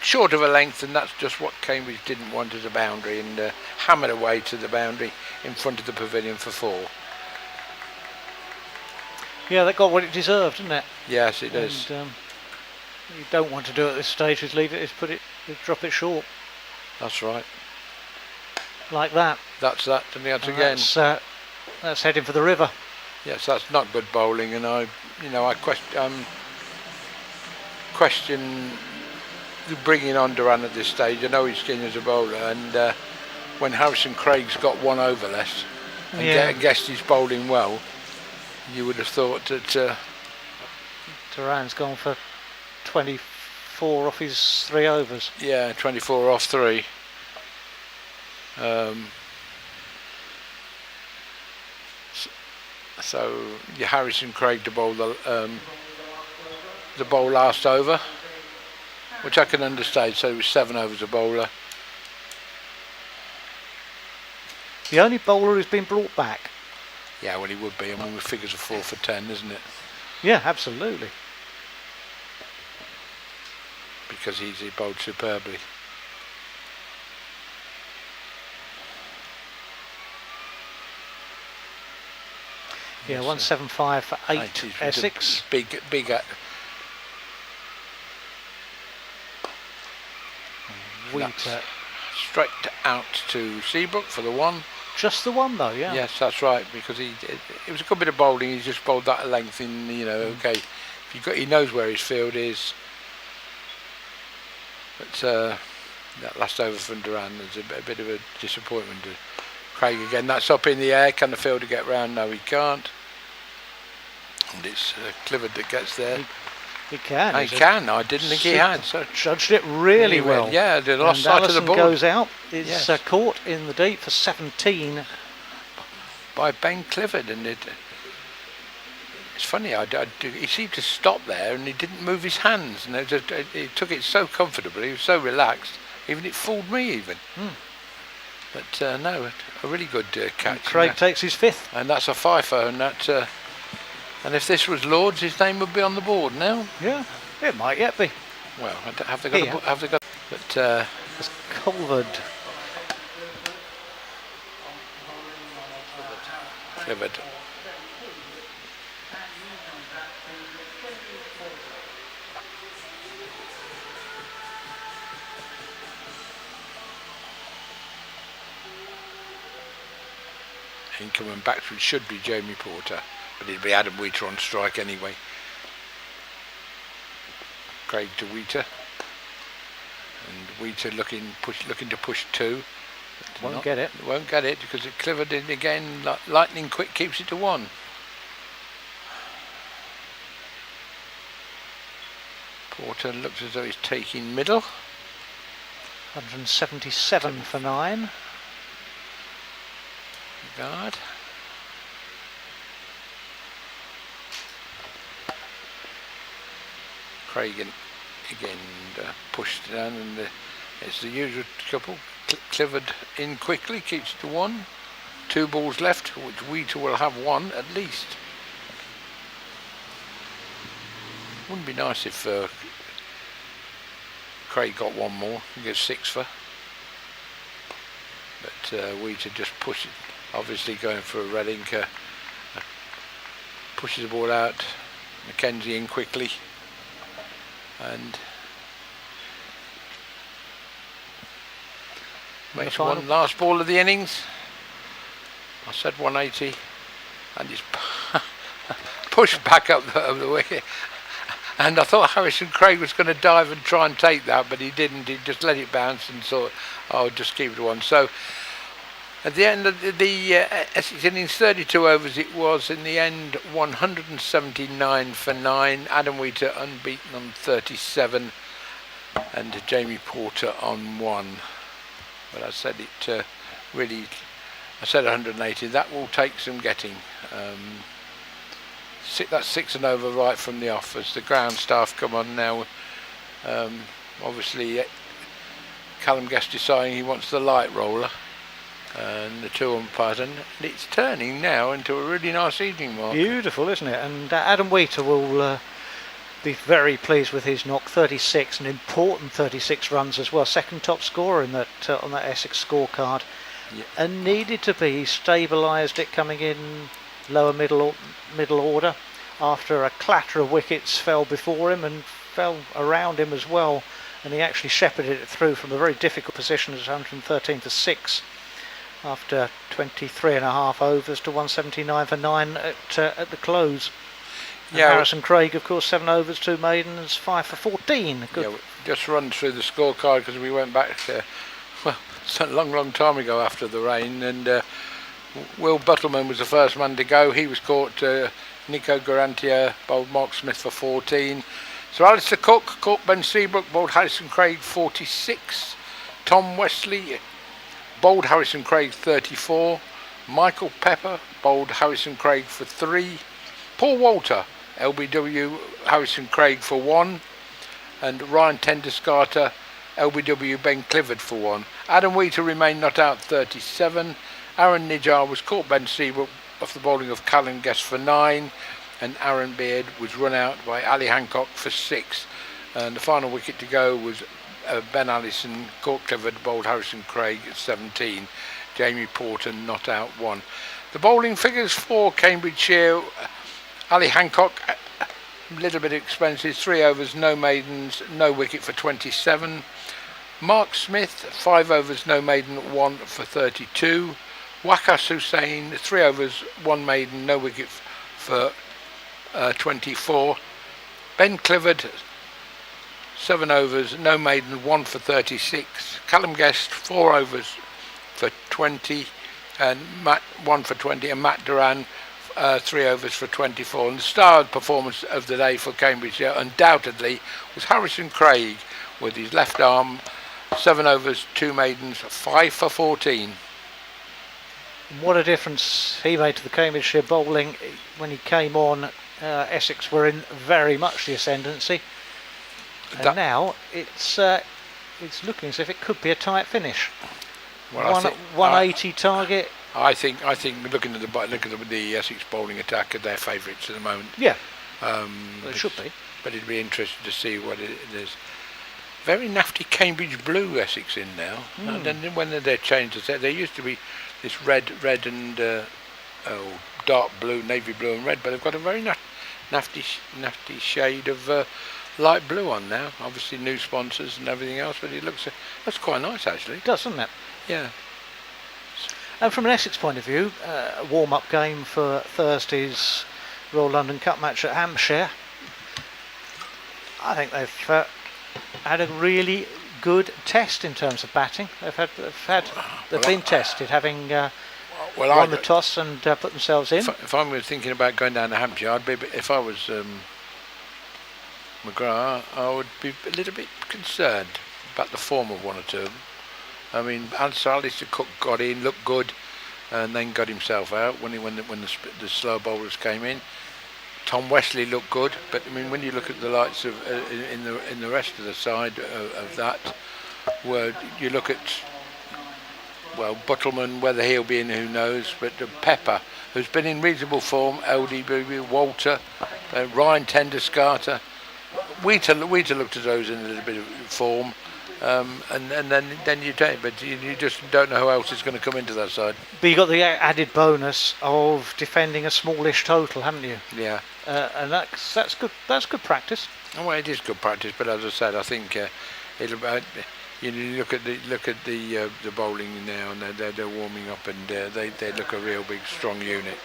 S2: short of a length, and that's just what Cambridge didn't want as a boundary, and hammered away to the boundary in front of the pavilion for 4.
S1: Yeah, that got what it deserved, didn't it?
S2: Yes, it does.
S1: And, you don't want to do at this stage is leave it, drop it short.
S2: That's right.
S1: Like that.
S2: That's that, and that's again.
S1: That's heading for the river.
S2: Yes, that's not good bowling, and I question bringing on Duran at this stage. I know he's keen as a bowler, and when Harrison Craig's got 1 over less, and guessed he's bowling well, you would have thought that
S1: Duran's gone for 24 off his 3 overs.
S2: Yeah, 24 off 3. So Harrison Craig to bowl the bowl last over, which I can understand. So it was 7 overs a bowler.
S1: The only bowler who's been brought back.
S2: Yeah, well he would be. I mean, with figures of 4 for 10, isn't it?
S1: Yeah, absolutely.
S2: because he bowled superbly.
S1: Yeah,
S2: Yes,
S1: 175 for 8
S2: he's
S1: Essex.
S2: Big.
S1: Wheater.
S2: Straight out to Seabrook for the one.
S1: Just the one though, yeah.
S2: Yes, that's right, because it was a good bit of bowling. He just bowled that length in, okay. He knows where his field is. But that last over from Duran was a bit of a disappointment to Craig again. That's up in the air. Can the fielder get round? No, he can't. And it's Clifford that gets there.
S1: He can.
S2: He can. I didn't think he had. So
S1: judged it really well.
S2: Yeah, they lost sight of the
S1: Allison
S2: ball.
S1: Goes out. It's caught in the deep for 17
S2: by Ben Clifford, and it's funny. He seemed to stop there, and he didn't move his hands, and he took it so comfortably. He was so relaxed. Even it fooled me even. But no, a really good catch.
S1: And Craig takes his 5th,
S2: and that's a fifer, and that. And if this was Lord's, his name would be on the board now.
S1: Yeah, it might yet be.
S2: Well, have they got? But
S1: it's Culvered.
S2: Clifford. And coming back, it should be Jamie Porter, but it'll be Adam Wheater on strike anyway. Craig to Wheater, and Wheater looking to push 2.
S1: Won't get it.
S2: Won't get it because Clifford again, lightning quick, keeps it to 1. Porter looks as though he's taking middle.
S1: 177 for 9.
S2: Guard. Craig again pushed down, and it's the usual couple. Clifford in quickly, keeps it to 1. 2 balls left, which Wheater will have 1 at least. Wouldn't be nice if Craig got 1 more. He gets 6 for. But Wheater just pushes, obviously going for a Reading. Pushes the ball out. Mackenzie in quickly. And makes 1 last ball of the innings. I said 180, and he's pushed back up the wicket. And I thought Harrison Craig was going to dive and try and take that, but he didn't. He just let it bounce and thought, "I'll just keep it 1." So at the end of the Essex innings, 32 overs it was. In the end, 179 for 9. Adam Wheater unbeaten on 37, and Jamie Porter on 1. But I said it really. I said 180. That will take some getting. That's 6 and over right from the off as the ground staff come on now. Obviously, Callum Guest deciding he wants the light roller, and the 2 umpires, and it's turning now into a really nice evening, Mark.
S1: Beautiful, isn't it? And Adam Wheater will be very pleased with his knock. 36, an important 36 runs as well. Second top scorer in that on that Essex scorecard.
S2: Yeah.
S1: And needed to be. He stabilised it coming in lower middle order after a clatter of wickets fell before him and fell around him as well, and he actually shepherded it through from a very difficult position at 113 for 6 after 23.5 overs to 179 for 9 at the close. And Harrison Craig, of course, 7 overs, 2 maidens, 5 for 14. Good.
S2: Yeah, just run through the scorecard because we went back a long time ago after the rain, and Will Buttleman was the first man to go. He was caught. Nico Garantia bowled Mark Smith for 14. So Alistair Cook caught Ben Seabrook, bowled Harrison Craig 46. Tom Wesley bowled Harrison Craig 34. Michael Pepper bowled Harrison Craig for 3. Paul Walter LBW Harrison Craig for 1, and Ryan Tendescarter LBW Ben Clifford for 1. Adam Wheater remained not out 37. Aaron Nijar was caught Ben Seabrook off the bowling of Callum Guest for 9, and Aaron Beard was run out by Ali Hancock for 6. And the final wicket to go was Ben Allison, Cork Clifford bowled Harrison Craig at 17, Jamie Porter not out 1. The bowling figures for Cambridgeshire: Ali Hancock, a little bit expensive, 3 overs, no maidens, no wicket for 27. Mark Smith, 5 overs, no maiden, 1 for 32. Waqas Hussain, 3 overs, 1 maiden, no wicket for 24. Ben Clifford, 7 overs, no maiden, 1 for 36. Callum Guest, 4 overs for 20, and Matt 1 for 20, and Matt Duran 3 overs for 24. And the star performance of the day for Cambridgeshire undoubtedly was Harrison Craig with his left arm, 7 overs, 2 maidens, 5 for 14.
S1: What a difference he made to the Cambridgeshire bowling when he came on. Essex were in very much the ascendancy, and now it's looking as if it could be a tight finish.
S2: Well,
S1: 180 target.
S2: I think looking at the Essex bowling attack, they're favourites at the moment.
S1: Yeah, they should be.
S2: But it'd be interesting to see what it is. Very nafty Cambridge blue Essex in now. And then when they changed it, there used to be this red and dark blue, navy blue and red, but they've got a very nafty shade of light blue on now. Obviously new sponsors and everything else, but that's quite nice actually.
S1: It does, doesn't it?
S2: Yeah.
S1: And from an Essex point of view, a warm-up game for Thursday's Royal London Cup match at Hampshire. I think they've had a really good test in terms of batting. They've been tested, having won the toss and put themselves in.
S2: If I was thinking about going down to Hampshire, if I was McGrath, I would be a little bit concerned about the form of one or two of them. I mean, Alistair Cook got in, looked good, and then got himself out when the slow bowlers came in. Tom Wesley looked good, but I mean, when you look at the likes of in the rest of the side of that, where you look at, well, Buttleman, whether he'll be in, who knows, but Pepper, who's been in reasonable form, LDB, Walter, Ryan Tenderscarter, Wheater looked as though he was in a little bit of form. And then you take, but you just don't know who else is going to come into that side.
S1: But you got the added bonus of defending a smallish total, haven't you?
S2: Yeah.
S1: And that's good. That's good practice.
S2: Oh, well, it is good practice, but as I said, I think you look at the bowling now, and they're warming up, and they look a real big strong unit.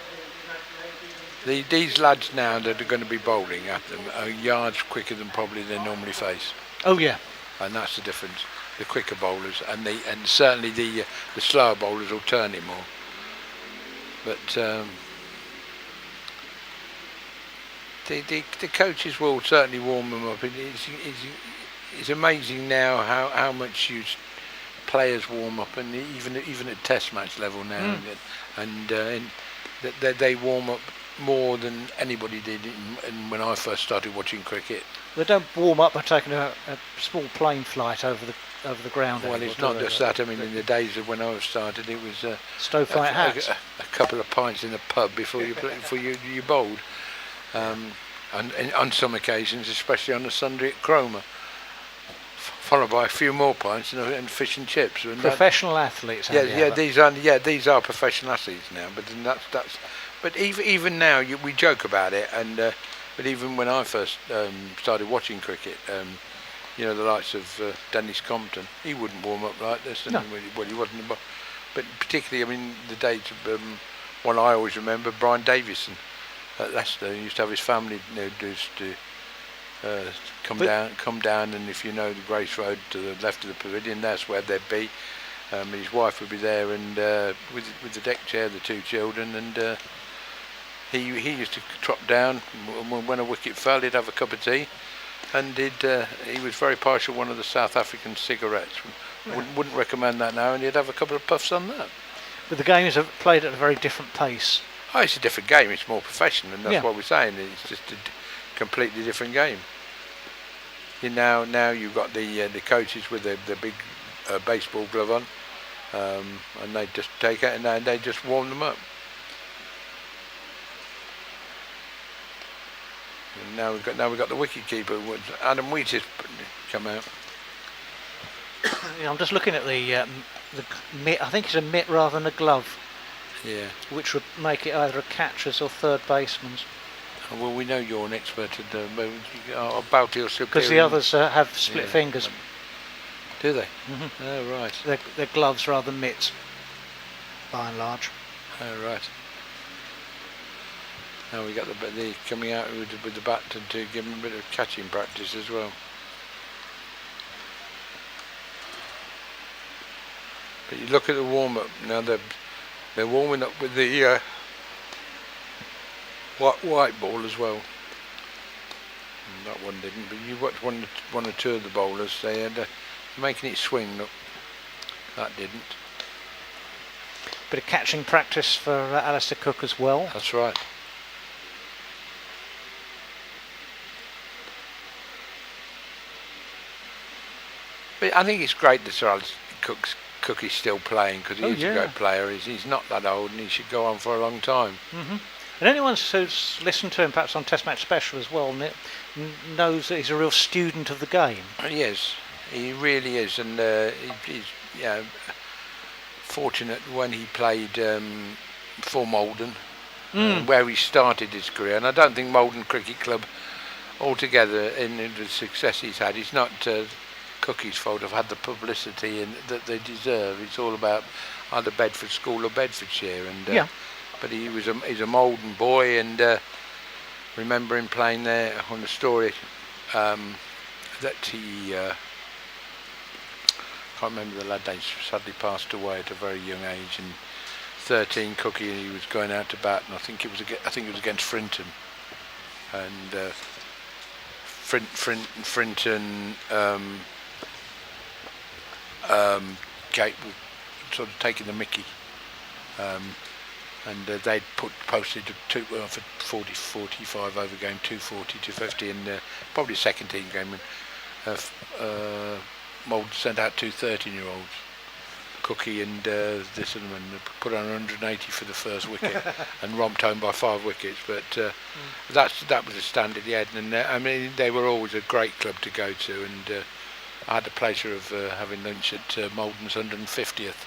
S2: These lads now that are going to be bowling at them are yards quicker than probably they normally face.
S1: Oh yeah.
S2: And that's the difference. The quicker bowlers and certainly the slower bowlers will turn it more. But the coaches will certainly warm them up. It's amazing now how much players warm up, and even at Test match level now, and they warm up more than anybody did when I first started watching cricket.
S1: They don't warm up by taking a small plane flight over the ground.
S2: Well, it's not just that. I mean, in the days of when I started, it was
S1: stovepipe hats,
S2: a couple of pints in the pub before you bowled, and on some occasions, especially on a Sunday at Cromer, followed by a few more pints and fish and chips. And
S1: professional athletes.
S2: These are professional athletes now. But then that's. But even now, we joke about it, and but even when I first started watching cricket, the likes of Dennis Compton, he wouldn't warm up like this.
S1: No.
S2: He wasn't. But particularly, I mean, the days of one I always remember, Brian Davison at Leicester. He used to have his family come down, and if you know the Grace Road to the left of the pavilion, that's where they'd be. His wife would be there, and with the deck chair, the 2 children, and he used to trot down. When a wicket fell, he'd have a cup of tea, and he was very partial to one of the South African cigarettes. Wouldn't recommend that now, and he'd have a couple of puffs on that.
S1: But the games are played at a very different pace.
S2: Oh, it's a different game. It's more professional, and that's what we're saying. It's just a completely different game. Now you've got the coaches with the big baseball glove on, and they just take it and they just warm them up. And now we've got the wicket keeper. Adam Wheat has come out.
S1: Yeah, I'm just looking at the mitt. I think it's a mitt rather than a glove,
S2: Yeah.
S1: which would make it either a catcher's or third baseman's.
S2: Well, we know you're an expert at the moment. I'll bow to your superior.
S1: Because the others have split
S2: Yeah.
S1: fingers.
S2: Do they?
S1: Mhm.
S2: Oh, right.
S1: They're gloves rather than mitts, by and large.
S2: Oh, right. Now we got the coming out with the bat to give him a bit of catching practice as well. But you look at the warm-up now. They're warming up with the white ball as well. And that one didn't. But you watch one or two of the bowlers. They had making it swing. Look, that didn't.
S1: Bit of catching practice for Alistair Cook as well.
S2: That's right. But I think it's great that Sir Alistair Cook is still playing, because he is a great player. He's not that old, and he should go on for a long time.
S1: And anyone who's listened to him perhaps on Test Match Special as well knows that he's a real student of the game.
S2: He is. He really is, and he's fortunate when he played for Malden, where he started his career. And I don't think Malden Cricket Club altogether, in the success he's had, it's not Cookie's fault of had the publicity that they deserve. It's all about either Bedford School or Bedfordshire, and but he's a Malden boy, and remember him playing there on the story that he can't remember the lad. They sadly passed away at a very young age, and 13 Cookie, and he was going out to bat, and I think it was against Frinton, and Frinton Gate was sort of taking the mickey, and they'd posted for 45 over game, 240, 250, and probably a second team game, and Mould sent out two 13-year-olds, Cookie and this and them, and put on 180 for the first wicket and romped home by 5 wickets. But that was a standard he had, and I mean, they were always a great club to go to, and I had the pleasure of having lunch at Malden's 150th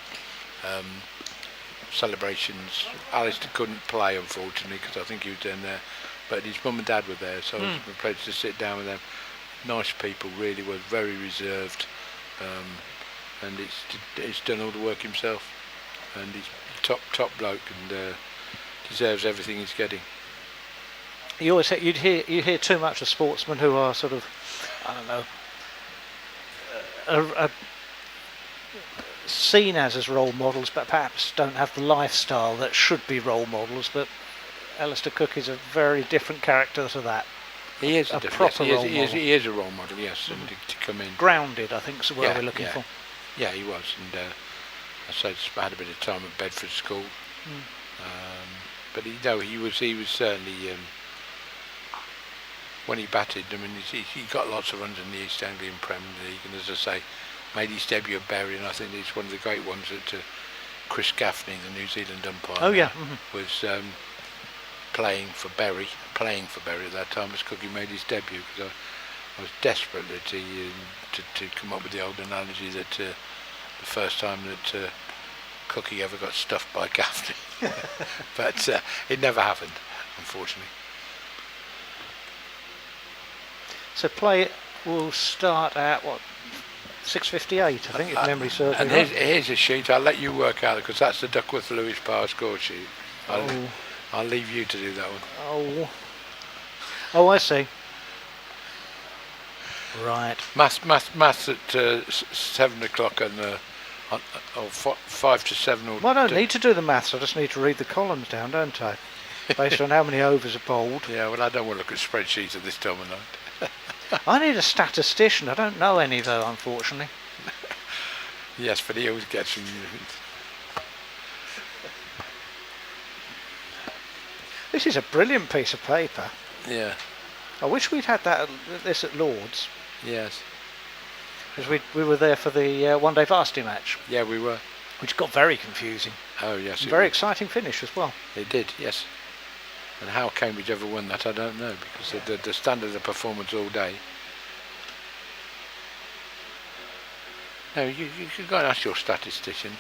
S2: celebrations. Alistair couldn't play, unfortunately, because I think he was down there, but his mum and dad were there, so it was a pleasure to sit down with them. Nice people, really, were very reserved, and he's done all the work himself, and he's top bloke, and deserves everything he's getting.
S1: You always you hear too much of sportsmen who are sort of, I don't know, are seen as role models, but perhaps don't have the lifestyle that should be role models. But Alistair Cook is a very different character to that.
S2: He is
S1: a proper role model.
S2: He is a role model, yes, and to come in.
S1: Grounded, I think, is the word we're looking for.
S2: Yeah, he was, and I said I had a bit of time at Bedford School, but he was certainly when he batted. I mean, he got lots of runs in the East Anglian Premier League, and as I say, made his debut at Bury, and I think it's one of the great ones that Chris Gaffney, the New Zealand umpire, was playing for Bury at that time as Cookie made his debut, because I was desperate to come up with the old analogy that the first time that Cookie ever got stuffed by Gaffney, but it never happened, unfortunately.
S1: So play will start at 6:58, I think, if memory serves me
S2: right. And here's a sheet. I'll let you work out, because that's the Duckworth Lewis Power score sheet. I'll leave you to do that one.
S1: Oh, I see. Right.
S2: Maths at 7 o'clock and 5 to 7.
S1: Well, I don't need to do the maths. I just need to read the columns down, don't I? Based on how many overs are bowled.
S2: Yeah, well, I don't want to look at spreadsheets at this time of night.
S1: I need a statistician. I don't know any, though, unfortunately.
S2: Yes, but he always gets from you.
S1: This is a brilliant piece of paper.
S2: Yeah.
S1: I wish we'd had this at Lord's.
S2: Yes.
S1: Because we were there for the one-day varsity match.
S2: Yeah, we were.
S1: Which got very confusing.
S2: Oh, yes.
S1: Very exciting finish as well.
S2: It did, yes. And how Cambridge ever won that, I don't know, because the standard of performance all day. No, you could go and ask your statistician,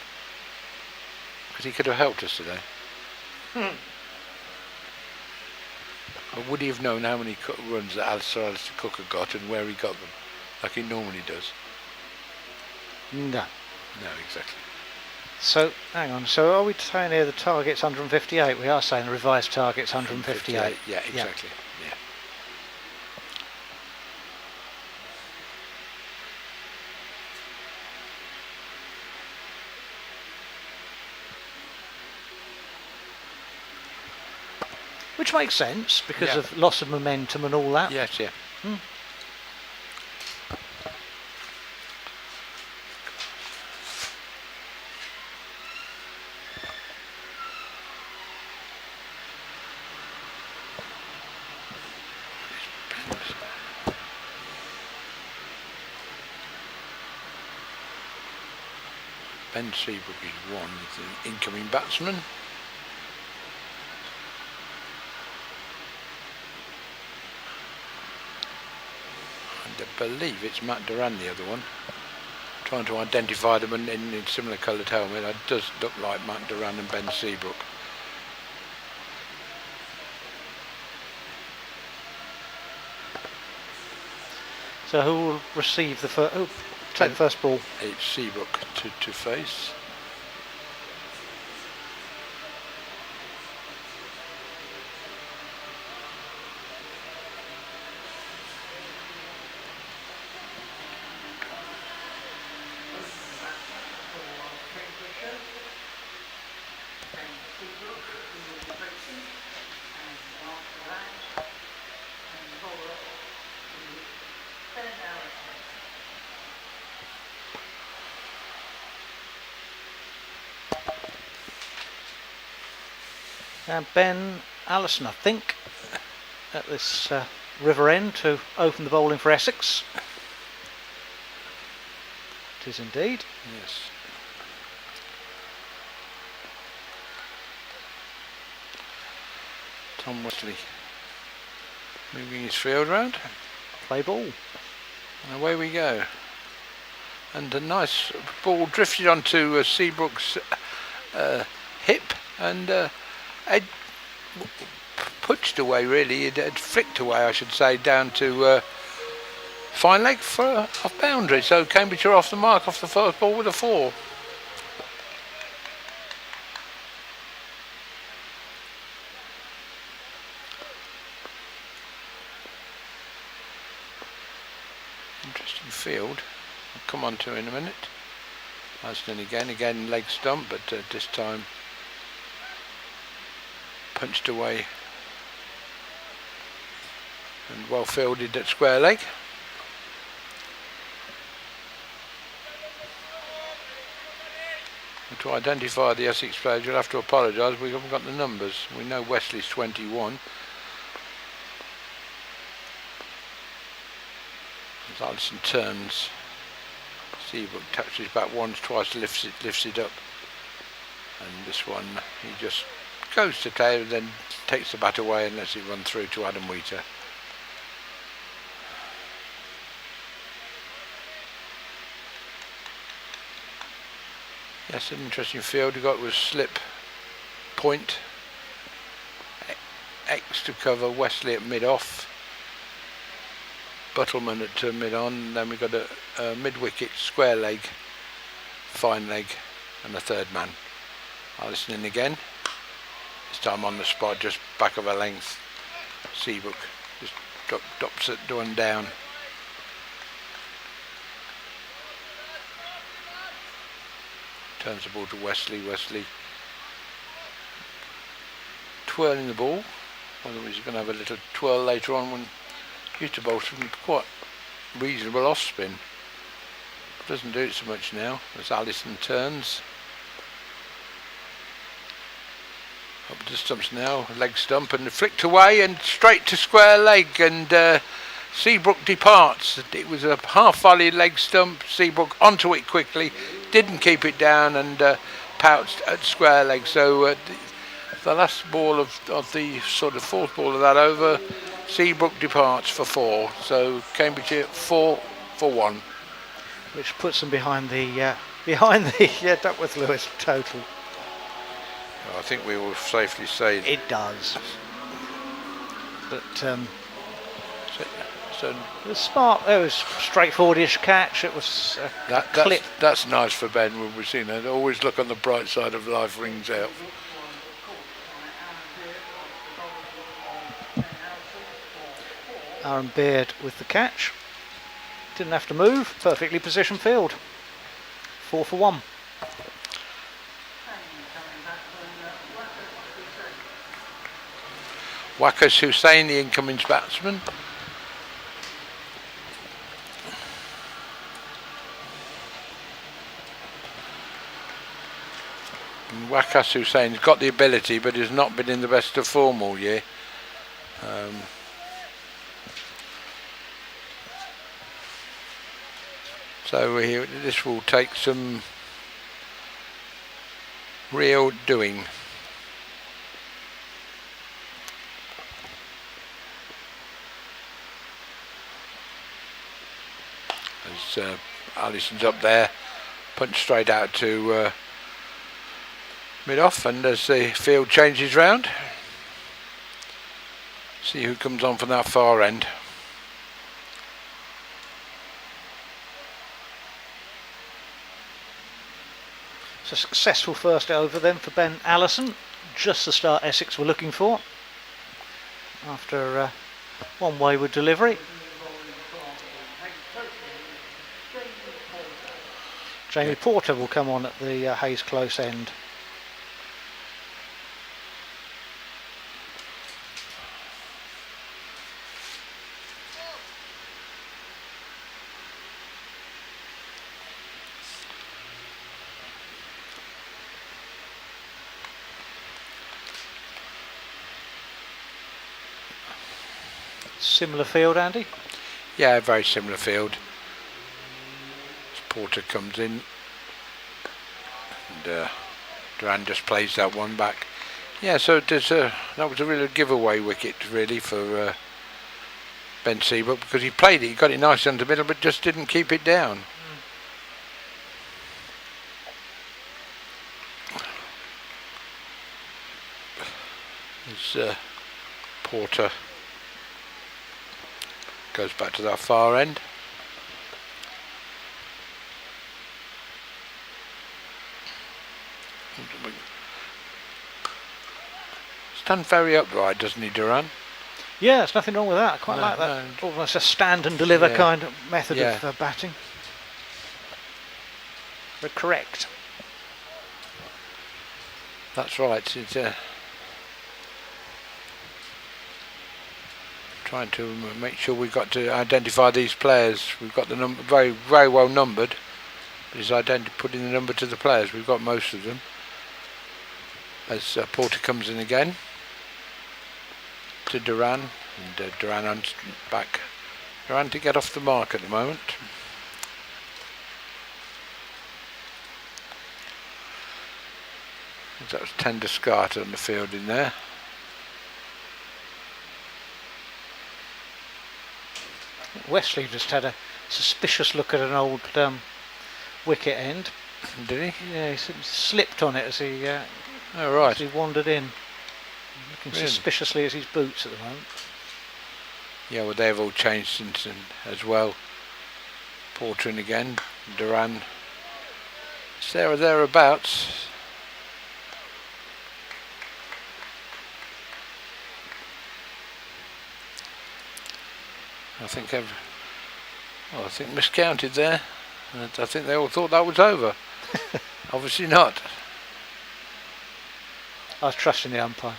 S2: because he could have helped us today. Or would he have known how many runs that Alistair Cook had got and where he got them, like he normally does?
S1: No.
S2: No, exactly.
S1: So, hang on, so are we saying here the target's 158? We are saying the revised target's 158.
S2: Yeah, exactly. Yeah.
S1: Which makes sense because
S2: Yeah.
S1: of loss of momentum and all that.
S2: Yes, yeah. Ben Seabrook is one, the incoming batsman. And I believe it's Matt Duran, the other one. Trying to identify them in similar coloured helmet. It does look like Matt Duran and Ben Seabrook.
S1: So who will receive the first? Oh, take the first ball.
S2: It's Seabrook to face.
S1: And Ben Allison, I think, at this river end to open the bowling for Essex. It is indeed.
S2: Yes. Tom Wesley moving his field round.
S1: Play ball.
S2: And away we go. And a nice ball drifted onto Seabrook's hip and had pushed away, really. It had flicked away, I should say, down to fine leg for off boundary. So Cambridge are off the mark off the first ball with a 4. Interesting field. I'll come on to in a minute. Aston again leg stump, but this time punched away and well fielded at square leg. And to identify the Essex players, you'll have to apologise, we haven't got the numbers. We know Wesley's 21. As Allison turns, Seabrook touches back once, twice, lifts it up, and this one he just goes to tail, then takes the bat away and lets it run through to Adam Wheater. Yes, an interesting field. We got was slip, point, X to cover, Wesley at mid off, Buttleman at mid on, then we got a mid wicket, square leg, fine leg, and a third man. Allison in again. This time on the spot, just back of a length. Seabrook just drops it one down. Turns the ball to Wesley. Wesley twirling the ball. Otherwise he's going to have a little twirl later on when used to bowl some quite reasonable off spin. Doesn't do it so much now as Allison turns. Up to stumps now, leg stump, and flicked away and straight to square leg, and Seabrook departs. It was a half-volley leg stump. Seabrook onto it quickly, didn't keep it down, and pounced at square leg. So The last ball of the sort of fourth ball of that over, Seabrook departs for 4. So Cambridgeshire 4 for 1.
S1: which puts them behind the Duckworth Lewis total.
S2: I think we will safely say
S1: It does. But
S2: so
S1: it was smart. It was straightforwardish catch. It was a clip.
S2: that's nice for Ben when we've seen it. Always look on the bright side of life, rings out.
S1: Aaron Beard with the catch. Didn't have to move. Perfectly positioned field. 4 for 1.
S2: Wakas Hussein, the incoming batsman. Wakas Hussein's got the ability, but has not been in the best of form all year. So this will take some real doing. As Allison's up there, punched straight out to mid-off, and as the field changes round, see who comes on from that far end.
S1: It's a successful first over then for Ben Allison. Just the start Essex were looking for after one wayward delivery. Jamie Porter will come on at the Hayes close end. Similar field, Andy?
S2: Yeah, very similar field. As Porter comes in, and Duran just plays that one back. Yeah, so that was a real giveaway wicket really for Ben Seabrook, because he played it, he got it nice under the middle, but just didn't keep it down. As Porter goes back to that far end. Stand very upright, doesn't he, Duran?
S1: Yeah, there's nothing wrong with that. I quite like that. Almost a stand and deliver kind of method of batting. But correct.
S2: That's right. It's trying to make sure we've got to identify these players. We've got the number very, very well numbered, but it's putting the number to the players. We've got most of them. As Porter comes in again to Duran, and Duran on back. Duran to get off the mark at the moment. That was Tender Scarter on the field in there.
S1: Wesley just had a suspicious look at an old wicket end.
S2: Did he?
S1: Yeah, he slipped on it as he
S2: right.
S1: as he wandered in. Looking
S2: Really?
S1: suspiciously at his boots at the moment.
S2: Yeah, well, they've all changed since as well. Porter in again, Duran. It's there or thereabouts. I think miscounted there. I think they all thought that was over. Obviously not.
S1: I was trusting the umpire.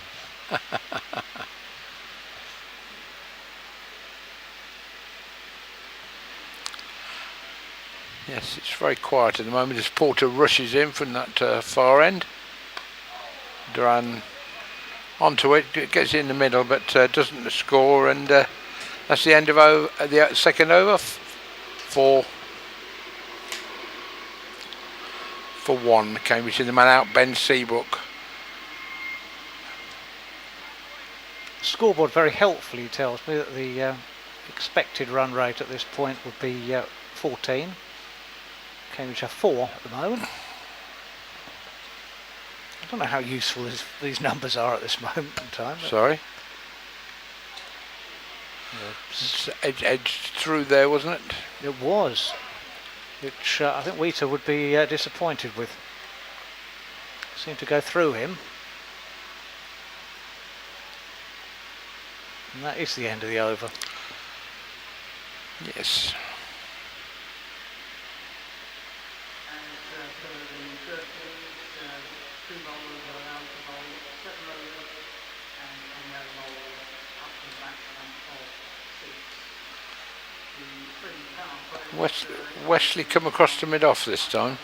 S2: Yes, it's very quiet at the moment as Porter rushes in from that far end. Duran onto it, gets in the middle, but doesn't score, and that's the end of the second over. 4 for 1. Cambridge in the man out, Ben Seabrook,
S1: scoreboard very helpfully tells me that the expected run rate at this point would be 14. Cambridgeshire 4 at the moment. I don't know how useful these numbers are at this moment in time.
S2: Sorry. It's edged through there, wasn't it?
S1: It was, which I think Wheater would be disappointed with. Seemed to go through him. And that is the end of the over.
S2: Yes. Wesley come across to mid-off this time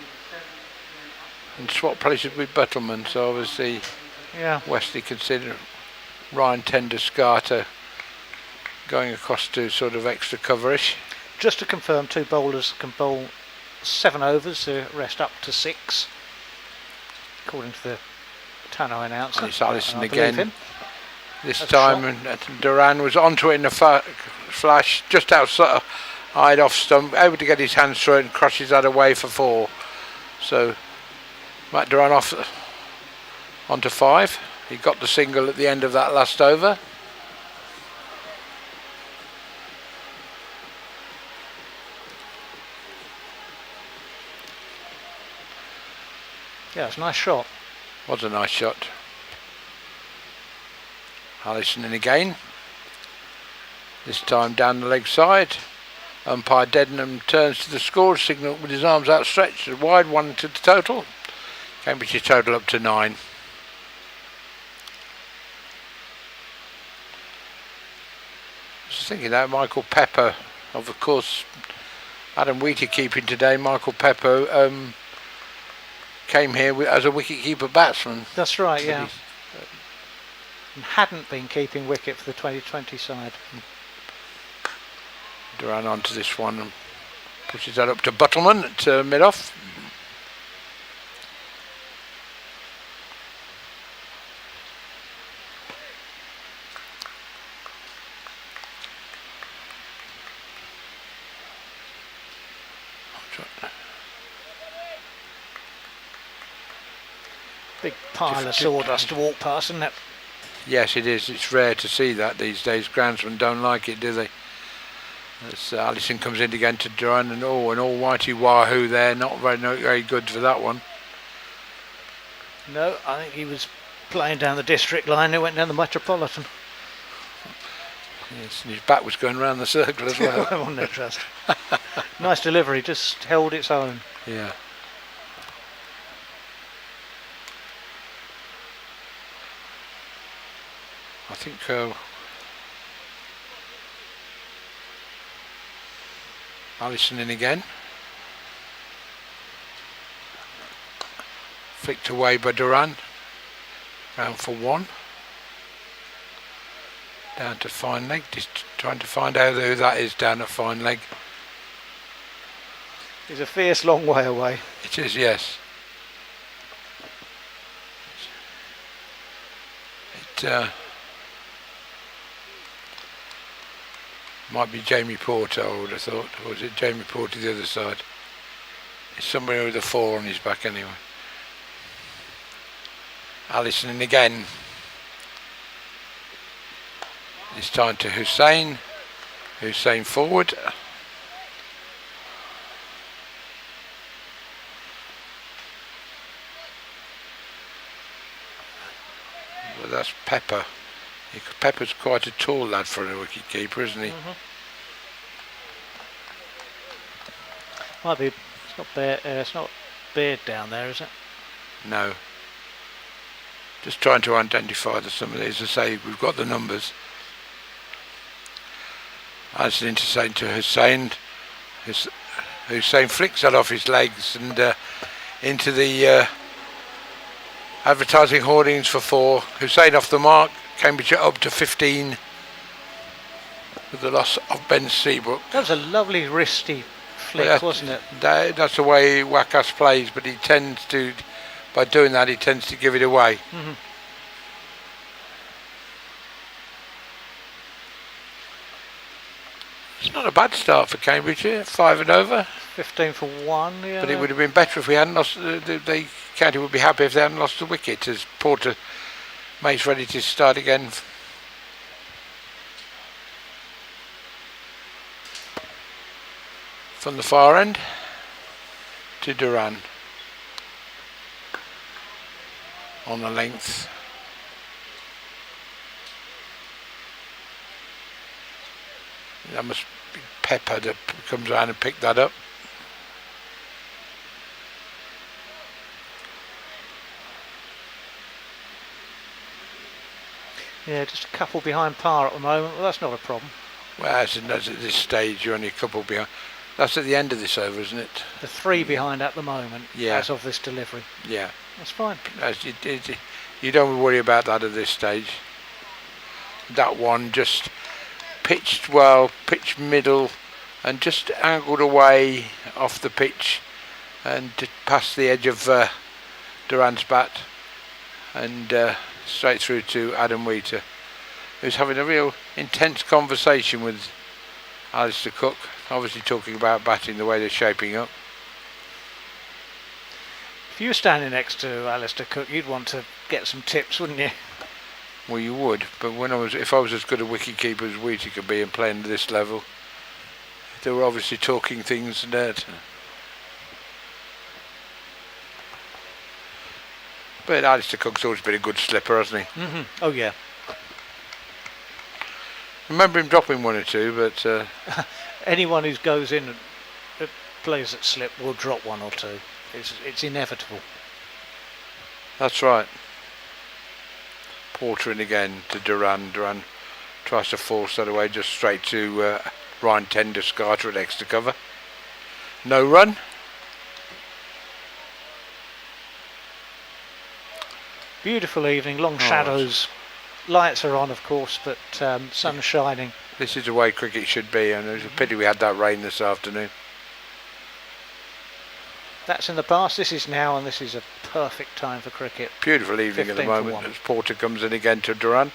S2: and swap places with Buttleman, so obviously Wesley considered Ryan Tender-Scarter going across to sort of extra coverish.
S1: Just to confirm, 2 bowlers can bowl 7 overs, rest up to 6, according to the Tannoy announcer.
S2: And it's Allison
S1: I
S2: again.
S1: him.
S2: This
S1: That's
S2: time, and Duran was onto it in a flash, just outside off stump, able to get his hands through it and crushes that away for 4. So Matt Duran off onto 5. He got the single at the end of that last over.
S1: Yeah, it's a nice shot.
S2: Was a nice shot. Allison in again. This time down the leg side. Umpire Dedenham turns to the score signal with his arms outstretched. A wide one to the total. Cambridgeshire total up to 9. I was thinking that Michael Pepper, of course, Adam Wheater keeping today. Michael Pepper came here as a wicket-keeper batsman.
S1: That's right, yeah. And hadn't been keeping wicket for the 2020 side.
S2: Duran onto this one and pushes that up to Buttleman at mid-off.
S1: Big pile of sawdust to walk past, isn't it?
S2: Yes, it is. It's rare to see that these days. Groundsmen don't like it, do they? As Allison comes in again to Duran, and an almighty wahoo there. Not very good for that one.
S1: No, I think he was playing down the district line. He went down the Metropolitan.
S2: Yes, and his bat was going around the circle as well.
S1: Wasn't it, Trust? Nice delivery, just held its own.
S2: Yeah. I think Allison in again. Flicked away by Duran. Round for 1. Down to fine leg. Just trying to find out who that is down at fine leg.
S1: He's a fierce long way away.
S2: It is, yes. It might be Jamie Porter, I would have thought. Or was it Jamie Porter the other side? It's somewhere with a 4 on his back anyway. Allison in again. This time to Hussain. Hussain forward. Well, that's Pepper. Pepper's quite a tall lad for a wicket keeper, isn't he?
S1: Might be. It's not Beard down there, is it?
S2: No. Just trying to identify some of these. As I say, we've got the numbers. Allison intercepting to Hussain. Hussain flicks that off his legs and into the advertising hoardings for 4. Hussain off the mark. Cambridgeshire up to 15 with the loss of Ben Seabrook.
S1: That was a lovely wristy flick, wasn't it?
S2: That's the way Wakas plays, but he tends to, by doing that, he tends to give it away. It's not a bad start for Cambridgeshire, 5 and over.
S1: 15 for 1, yeah.
S2: But it would have been better if we hadn't lost. The county would be happy if they hadn't lost the wicket, as Porter makes ready to start again. From the far end to Duran on the length. That must be Pepper that comes around and picked that up.
S1: Yeah, just a couple behind par at the moment. Well, that's not a problem.
S2: Well, that's at this stage, you're only a couple behind. That's at the end of this over, isn't it?
S1: The 3 behind at the moment,
S2: Yeah.
S1: as of this delivery.
S2: Yeah.
S1: That's fine.
S2: You don't worry about that at this stage. That one just pitched well, pitched middle, and just angled away off the pitch and past the edge of Duran's bat and straight through to Adam Wheater, who's having a real intense conversation with Alistair Cook, obviously talking about batting, the way they're shaping up.
S1: If you were standing next to Alistair Cook, you'd want to get some tips, wouldn't you?
S2: Well, you would, but if I was as good a wicket-keeper as Wheater could be and playing at this level, they were obviously talking things and that. But Alistair Cook's always been a good slipper, hasn't he?
S1: Mm-hmm. Oh, yeah.
S2: Remember him dropping 1 or 2, but
S1: Anyone who goes in and plays at slip will drop 1 or 2. It's inevitable.
S2: that's right. Porter in again to Duran. Duran tries to force that away just straight to Ryan Tender-Scarter at extra cover. No run.
S1: Beautiful evening, long shadows. Lights are on, of course, but sun shining.
S2: This is the way cricket should be, and it's a pity we had that rain this afternoon.
S1: That's in the past, this is now, and this is a perfect time for cricket.
S2: Beautiful evening at the
S1: 15 for
S2: moment
S1: 1.
S2: as Porter comes in again to Duran,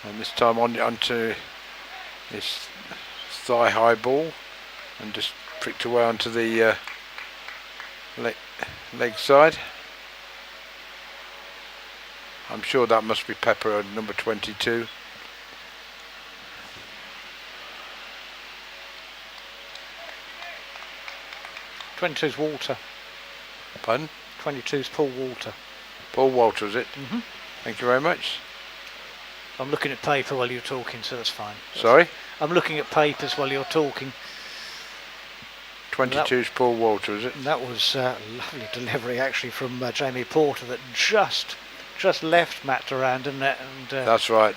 S2: and this time onto this thigh high ball and just pricked away onto the leg side. I'm sure that must be Pepper at number 22.
S1: '22's Walter.
S2: Pardon?
S1: 22's Paul Walter.
S2: Paul Walter, is it?
S1: Mm-hmm.
S2: Thank you very much.
S1: I'm looking at paper while you're talking, so that's fine.
S2: Sorry?
S1: I'm looking at papers while you're talking.
S2: 22's Paul Walter, is it?
S1: And that was a lovely delivery, actually, from Jamie Porter that just left Matt Duran, didn't it? And
S2: That's right.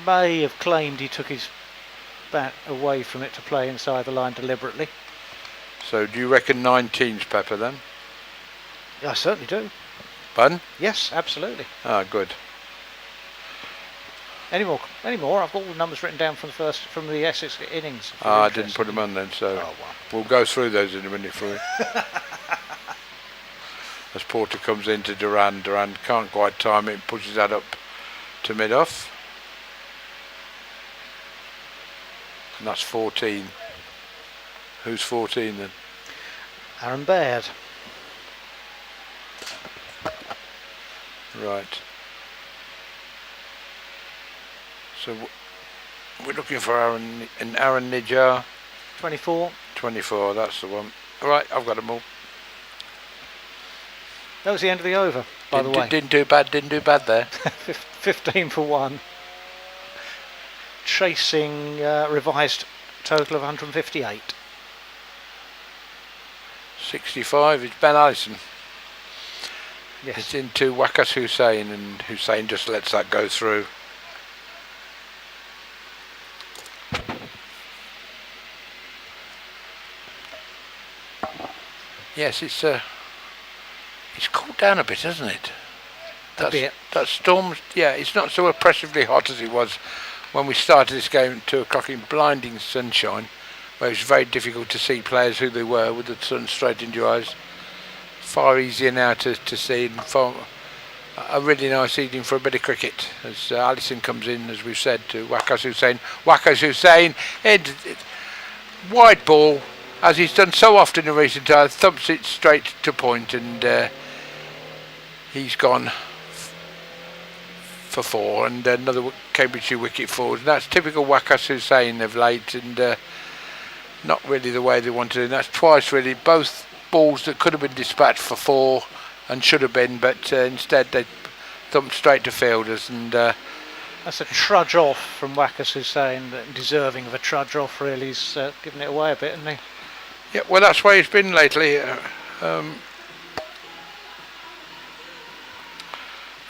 S1: may have claimed he took his bat away from it to play inside the line deliberately.
S2: So do you reckon 19's Pepper then?
S1: I certainly do.
S2: Pardon?
S1: Yes, absolutely.
S2: Ah, good.
S1: Any more? I've got all the numbers written down from the Essex innings. if you're
S2: I didn't
S1: interested.
S2: put them on then, so
S1: Oh, well.
S2: we'll go through those in a minute for you. As Porter comes into Duran, Duran can't quite time it, pushes that up to mid-off. And that's 14. Who's 14 then?
S1: Aaron Baird.
S2: Right. So we're looking for Aaron Nijar.
S1: 24.
S2: 24, that's the one. Right, I've got them all.
S1: That was the end of the over, by the way.
S2: Didn't do bad there.
S1: 15 for 1. Chasing revised total of 158.
S2: 65 is Ben Allison.
S1: Yes.
S2: It's into Wakas Hussain, and Hussain just lets that go through. Yes, it's cooled down a bit, hasn't it? That storm, yeah, it's not so oppressively hot as it was when we started this game at 2 o'clock in blinding sunshine, where it was very difficult to see players who they were with the sun straight into your eyes. Far easier now to see and far a really nice evening for a bit of cricket as Allison comes in, as we've said, to Waqas Hussain. Waqas Hussain, wide ball, as he's done so often in recent times, thumps it straight to point, and he's gone for 4, and another Cambridgeshire wicket forward. And that's typical Waqas Hussain of late, and not really the way they want to do. And that's twice really, both balls that could have been dispatched for 4 and should have been, but instead they thumped straight to fielders, and
S1: that's a trudge off from Waqas Hussain, deserving of a trudge off really. He's given it away a bit, hasn't he?
S2: Yeah, well, that's where he's been lately, and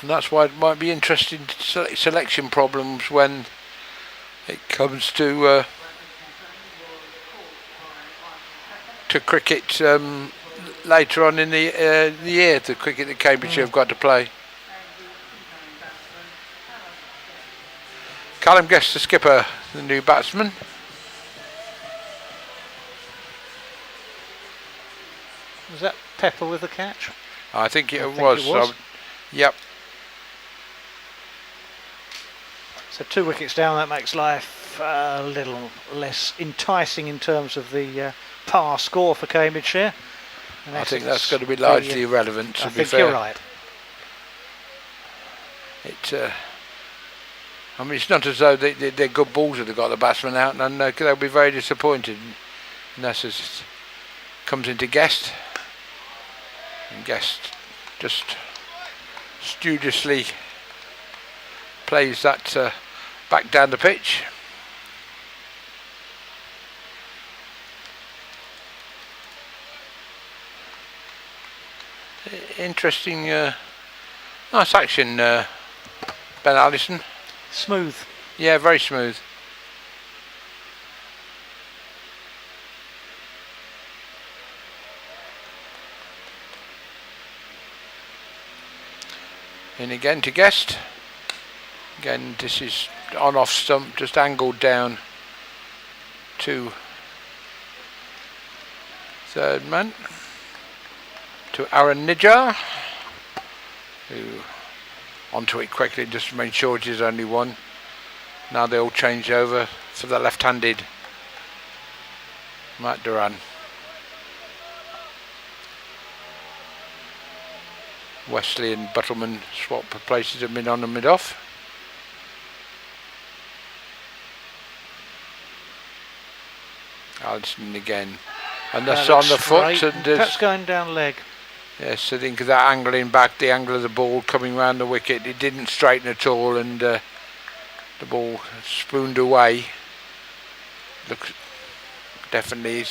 S2: that's why it might be interesting selection problems when it comes to cricket later on in the year, the cricket that Cambridgeshire have got to play. Callum Guest, the skipper, the new batsman.
S1: Was that Pepper with the catch?
S2: I think it
S1: It
S2: was.
S1: was.
S2: Yep.
S1: So 2 wickets down, that makes life a little less enticing in terms of the par score for Cambridgeshire. And
S2: I think
S1: Essex
S2: that's going to be largely irrelevant, to
S1: I
S2: be
S1: think
S2: fair.
S1: you're right.
S2: I mean, it's not as though they're good balls that they've got the batsman out, and they'll be very disappointed. And that's as comes into Guest, and Guest just studiously plays that back down the pitch. Interesting, nice action, Ben Allison.
S1: Smooth.
S2: Yeah, very smooth. In again to Guest. Again, this is on off stump, just angled down to third man, to Aaron Nijjar, who onto it quickly just to make sure it is only one. Now they all change over for the left-handed Matt Duran. Wesley and Buttleman swap places of mid on and mid off. Allison again, and that's on the foot, and
S1: that's going down leg.
S2: Yes, I think that angling back, the angle of the ball coming round the wicket, it didn't straighten at all, and the ball spooned away. Looks definitely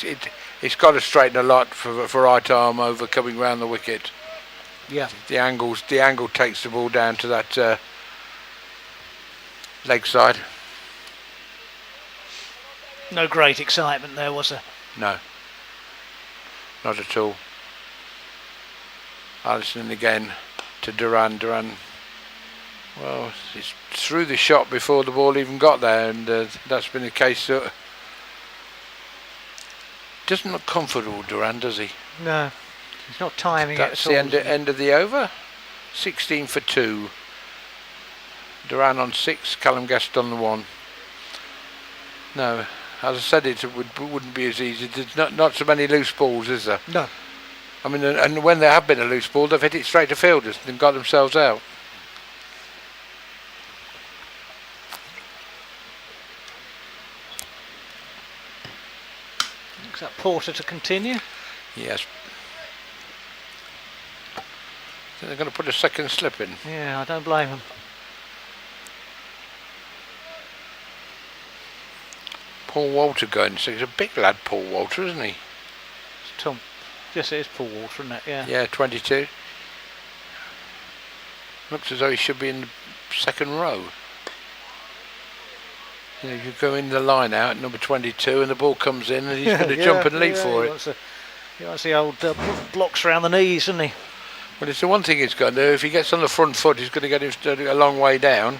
S2: it's got to straighten a lot for right arm over coming round the wicket.
S1: Yeah,
S2: the angle takes the ball down to that leg side.
S1: no great excitement there, was there?
S2: No, not at all. Allison again to Duran. Duran, well, he's through the shot before the ball even got there, and that's been the case. Doesn't look comfortable, Duran, does he?
S1: No, he's not timing
S2: That's
S1: it at
S2: the
S1: all.
S2: end of the over. 16 for 2. Duran on 6, Callum Guest on the 1. No, as I said, it wouldn't be as easy. There's not so many loose balls, is there?
S1: No.
S2: I mean, and when there have been a loose ball, they've hit it straight to fielders and got themselves out.
S1: Looks like Porter to continue.
S2: Yes. So they're going to put a second slip in.
S1: Yeah, I don't blame him.
S2: Paul Walter going, so he's a big lad, Paul Walter, isn't he?
S1: It's Tom. Yes, it is Paul Walter, isn't it? Yeah.
S2: Yeah, 22. Looks as though he should be in the second row. You know, you go in the line out at number 22 and the ball comes in and he's going to jump and leap for it.
S1: He wants the old blocks around the knees, isn't he?
S2: Well, it's the one thing he's going to do. If he gets on the front foot, he's going to get him a long way down.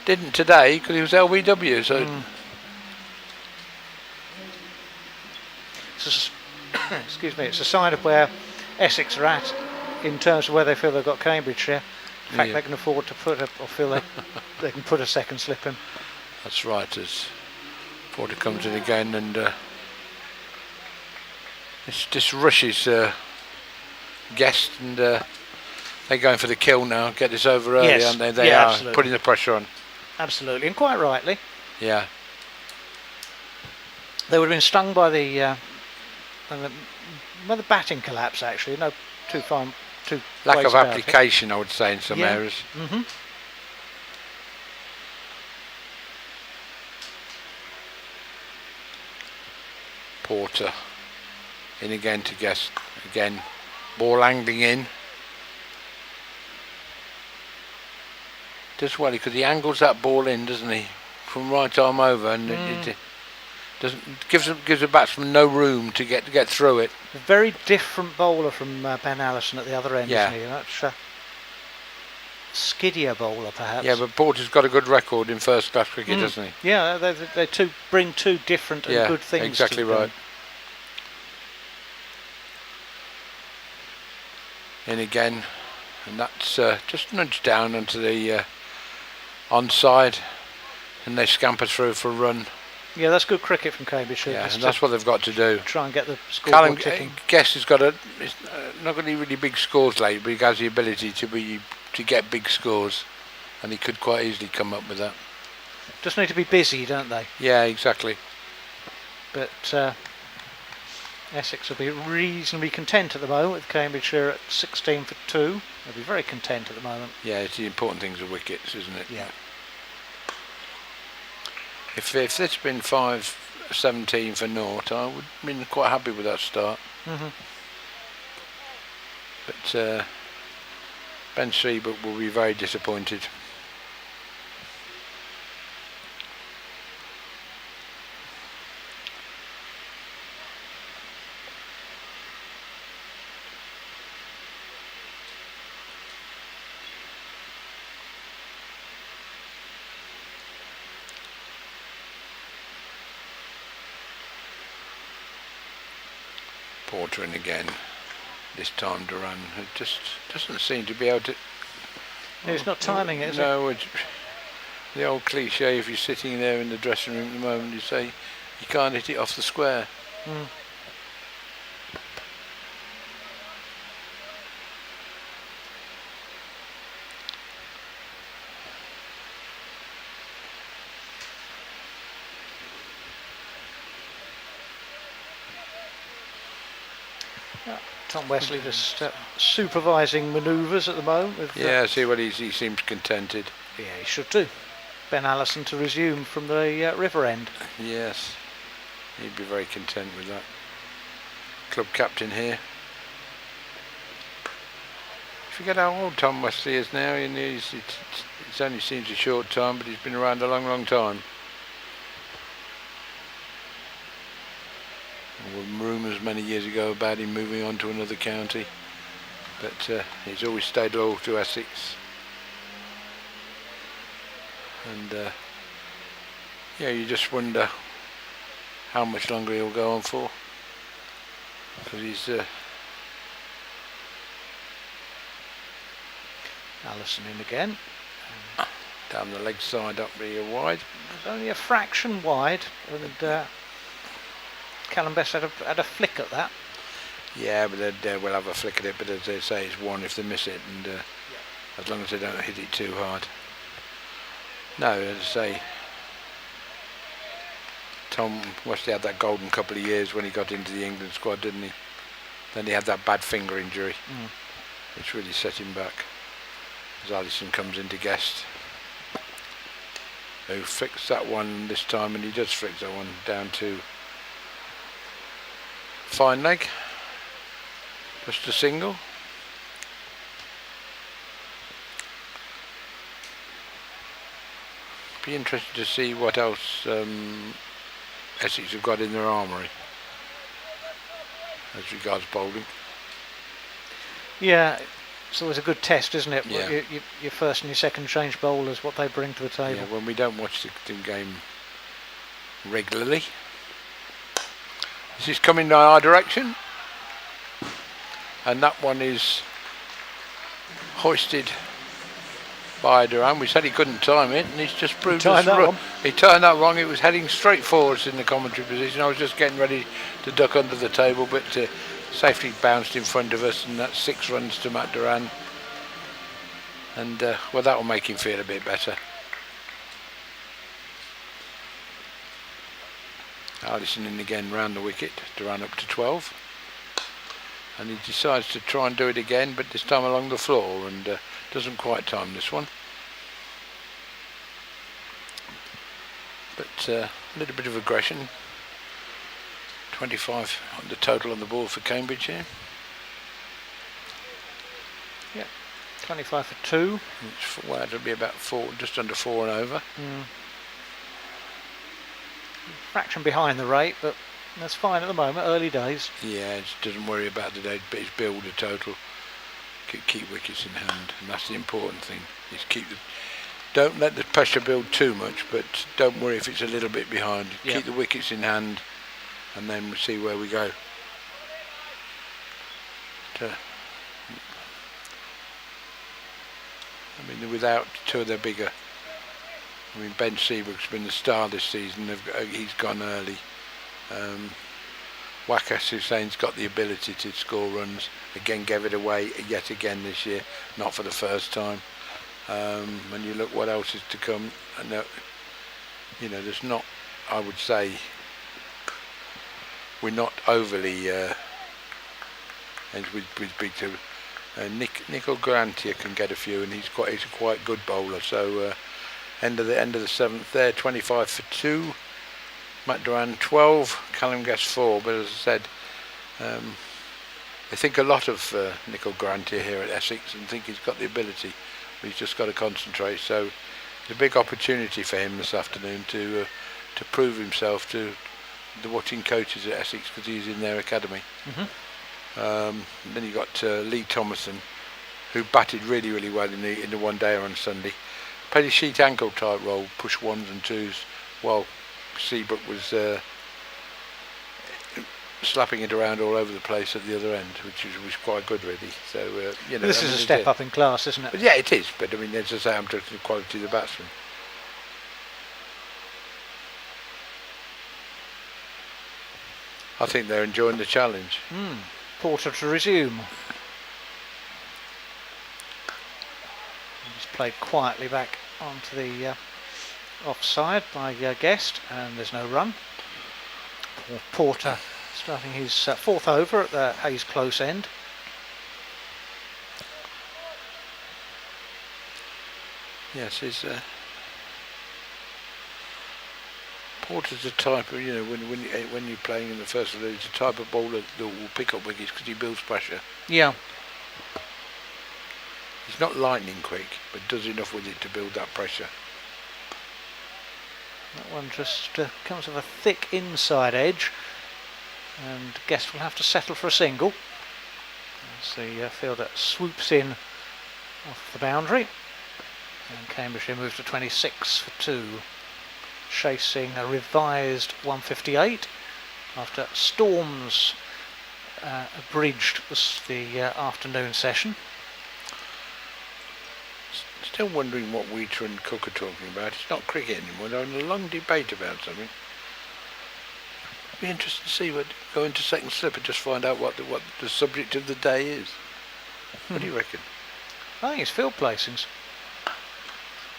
S2: Didn't today because he was LBW, so...
S1: Excuse me, it's a sign of where Essex are at in terms of where they feel they've got Cambridgeshire. In fact,
S2: Yeah.
S1: they can afford to put or feel they can put a second slip in.
S2: That's right, as Porter comes in again, and this rushes Guest, and they're going for the kill now. Get this over early,
S1: Yes.
S2: aren't they? They
S1: Yeah,
S2: are
S1: absolutely.
S2: putting the pressure on.
S1: Absolutely, and quite rightly.
S2: Yeah.
S1: They would have been stung by the batting collapse. Actually, no, too
S2: Lack
S1: ways
S2: of
S1: about
S2: application, I would say, in some
S1: Yeah.
S2: areas.
S1: Mm-hmm.
S2: Porter in again to Guest. Again, ball angling in. Does well because he angles that ball in, doesn't he, from right arm over, and it doesn't gives the batsman no room to get through it.
S1: A very different bowler from Ben Allison at the other end,
S2: Yeah.
S1: isn't he? Much skiddier bowler, perhaps.
S2: Yeah, but Porter's got a good record in first class cricket, doesn't he?
S1: Yeah, they bring two different and good things.
S2: Exactly
S1: to the
S2: right.
S1: game.
S2: In again, and that's just nudged down onto the onside, and they scamper through for a run.
S1: Yeah, that's good cricket from Cambridgeshire.
S2: Yeah,
S1: just
S2: and that's what they've got to do.
S1: try and get the
S2: Callum
S1: scoreboard ticking.
S2: Guest has got it's not got any really big scores lately, but he has the ability to get big scores, and he could quite easily come up with that.
S1: Just need to be busy, don't they?
S2: Yeah, exactly.
S1: But Essex will be reasonably content at the moment with Cambridgeshire at 16 for 2. They'll be very content at the moment.
S2: Yeah, it's the important things are wickets, isn't it?
S1: Yeah.
S2: If this had been 5-17 for naught, I would have been quite happy with that start.
S1: Mm-hmm.
S2: But Ben Seabrook will be very disappointed. Porter in again. This time Duran just doesn't seem to be able to.
S1: He's not timing it, is
S2: No, it's the old cliche. If you're sitting there in the dressing room at the moment, you say you can't hit it off the square.
S1: he? Mm. Tom Wesley just supervising manoeuvres at the moment. With,
S2: Yeah, see what he seems contented.
S1: Yeah, he should do. Ben Allison to resume from the river end.
S2: Yes, he'd be very content with that. Club captain here. Forget how old Tom Wesley is now. It's only seems a short time, but he's been around a long, long time. There were rumours many years ago about him moving on to another county, but he's always stayed loyal to Essex. And yeah, you just wonder how much longer he'll go on for, because he's
S1: Allison in again.
S2: down the leg side up rear wide.
S1: It was only a fraction wide, and Callum Best had a flick at that.
S2: Yeah, but they will have a flick at it, but as they say, it's one if they miss it, and as long as they don't hit it too hard. No, as I say, Tom Wesley had that golden couple of years when he got into the England squad, didn't he? Then he had that bad finger injury, which really set him back. As Allison comes into Guest, who flicks that one this time, and he does flick that one down to fine leg. Just a single. Be interested to see what else Essex have got in their armoury as regards bowling.
S1: Yeah, it's always a good test, isn't it?
S2: Yeah.
S1: Your first and your second change bowlers, what they bring to the table.
S2: Yeah, when we don't watch the game regularly. This is coming in our direction, and that one is hoisted by Duran. We said he couldn't time it, and he's just proved us
S1: timed that wrong.
S2: He timed that wrong. It was heading straight for us in the commentary position. I was just getting ready to duck under the table, but safely bounced in front of us, and that's 6 runs to Matt Duran. And well, that will make him feel a bit better. Allison in again round the wicket to run up to 12, and he decides to try and do it again, but this time along the floor, and doesn't quite time this one. But a little bit of aggression. 25 on the total on the board for Cambridgeshire.
S1: Yeah, 25 for 2.
S2: Well, it'll be about 4, just under 4 and over.
S1: Fraction behind the rate, but that's fine at the moment, early days.
S2: Yeah, it doesn't worry about the day, but it's build a total. Keep wickets in hand, and that's the important thing. Is don't let the pressure build too much, but don't worry if it's a little bit behind.
S1: Yep.
S2: Keep the wickets in hand, and then we'll see where we go. I mean, without 2 of their bigger. I mean, Ben Seabrook's been the star this season. He's gone early. Wakas Hussein's got the ability to score runs. Again, gave it away yet again this year, not for the first time. When you look what else is to come, and you know, there's not. I would say we're not overly. As with big two, Nicol Grantier can get a few, and he's a quite good bowler. So. End of the 7th there, 25 for 2. Matt Duran 12, Callum Guest 4. But as I said, I think a lot of Nicol Grantier here at Essex, and think he's got the ability, but he's just got to concentrate. So it's a big opportunity for him this afternoon to prove himself to the watching coaches at Essex, because he's in their academy. Then you got Lee Thomason, who batted really well in the one day on Sunday. Played a sheet ankle type role, push 1s and 2s, while Seabrook was slapping it around all over the place at the other end, which was quite good really. So you know,
S1: this is a step up in class, isn't it?
S2: But yeah, it is. But I mean, as I say, I'm talking the quality of the batsman. I think they're enjoying the challenge.
S1: Porter to resume. Just played quietly back onto the offside by Guest, and there's no run. Porter starting his 4th over at the Hayes close end.
S2: Yes, he's Porter's a type of, you know, when you're playing in the first league, he's a type of bowler that will pick up wickets because he builds pressure.
S1: Yeah.
S2: He's not lightning quick, but does enough with it to build that pressure.
S1: That one just comes with a thick inside edge, and Guest will have to settle for a single as the fielder swoops in off the boundary, and Cambridgeshire moves to 26 for 2, chasing a revised 158 after storms abridged the afternoon session.
S2: Still wondering what Wheater and Cook are talking about. It's not cricket anymore. They're in a long debate about something. Be interested to see what go into second slip and just find out what the subject of the day is. What do you reckon?
S1: I think it's field placings.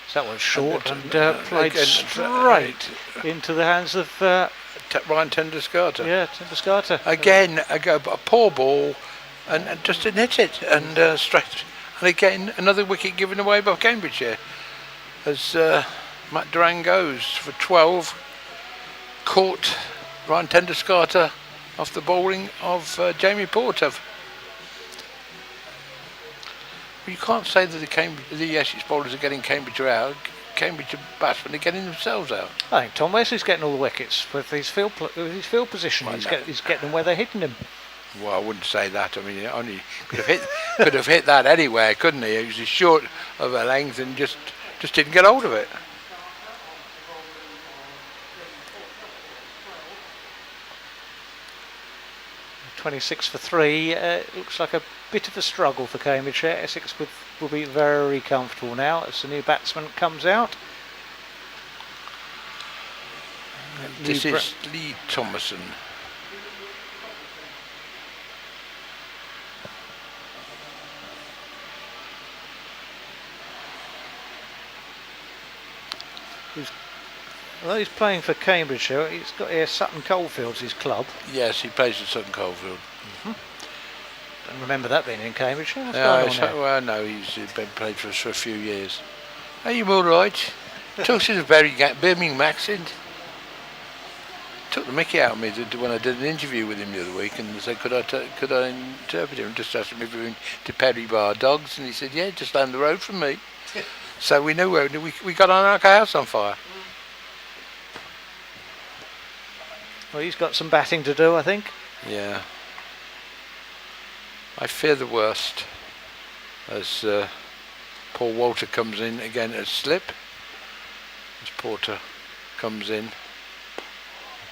S1: So that was short and played
S2: again,
S1: straight into the hands of
S2: Ryan Tenderscarter.
S1: Yeah, Tenderscarter.
S2: Again, a poor ball, and just didn't hit it, and straight. And again, another wicket given away by Cambridgeshire as Matt Duran goes for 12. Caught Ryan Tenderscarter off the bowling of Jamie Porter. You can't say that the Essex bowlers are getting Cambridgeshire out. Cambridge batsmen are getting themselves out.
S1: I think Tom Wesley's getting all the wickets with his field position.
S2: Well,
S1: he's getting them where they're hitting him.
S2: Well, I wouldn't say that. I mean, he only could have hit that anywhere, couldn't he? He was just short of a length and just didn't get hold of it.
S1: .26 for 3. Looks like a bit of a struggle for Cambridgeshire. Essex will be very comfortable now as the new batsman comes out.
S2: This is Lee Thomason.
S1: Although he's playing for Cambridgeshire, he's got here Sutton Coldfield's his club.
S2: Yes, he plays at Sutton Coldfield.
S1: Don't remember that being in Cambridgeshire. What's going on there?
S2: Well, no, he's been played for us for a few years. Are you all right? Talks in a very Birmingham accent. Took the mickey out of me when I did an interview with him the other week, and said, could I interpret him? Just asked him if we were to Perry Bar Dogs, and he said, yeah, just down the road from me. So we knew where we got on our house on fire.
S1: Well, he's got some batting to do, I think.
S2: Yeah. I fear the worst as Paul Walter comes in again at slip. As Porter comes in,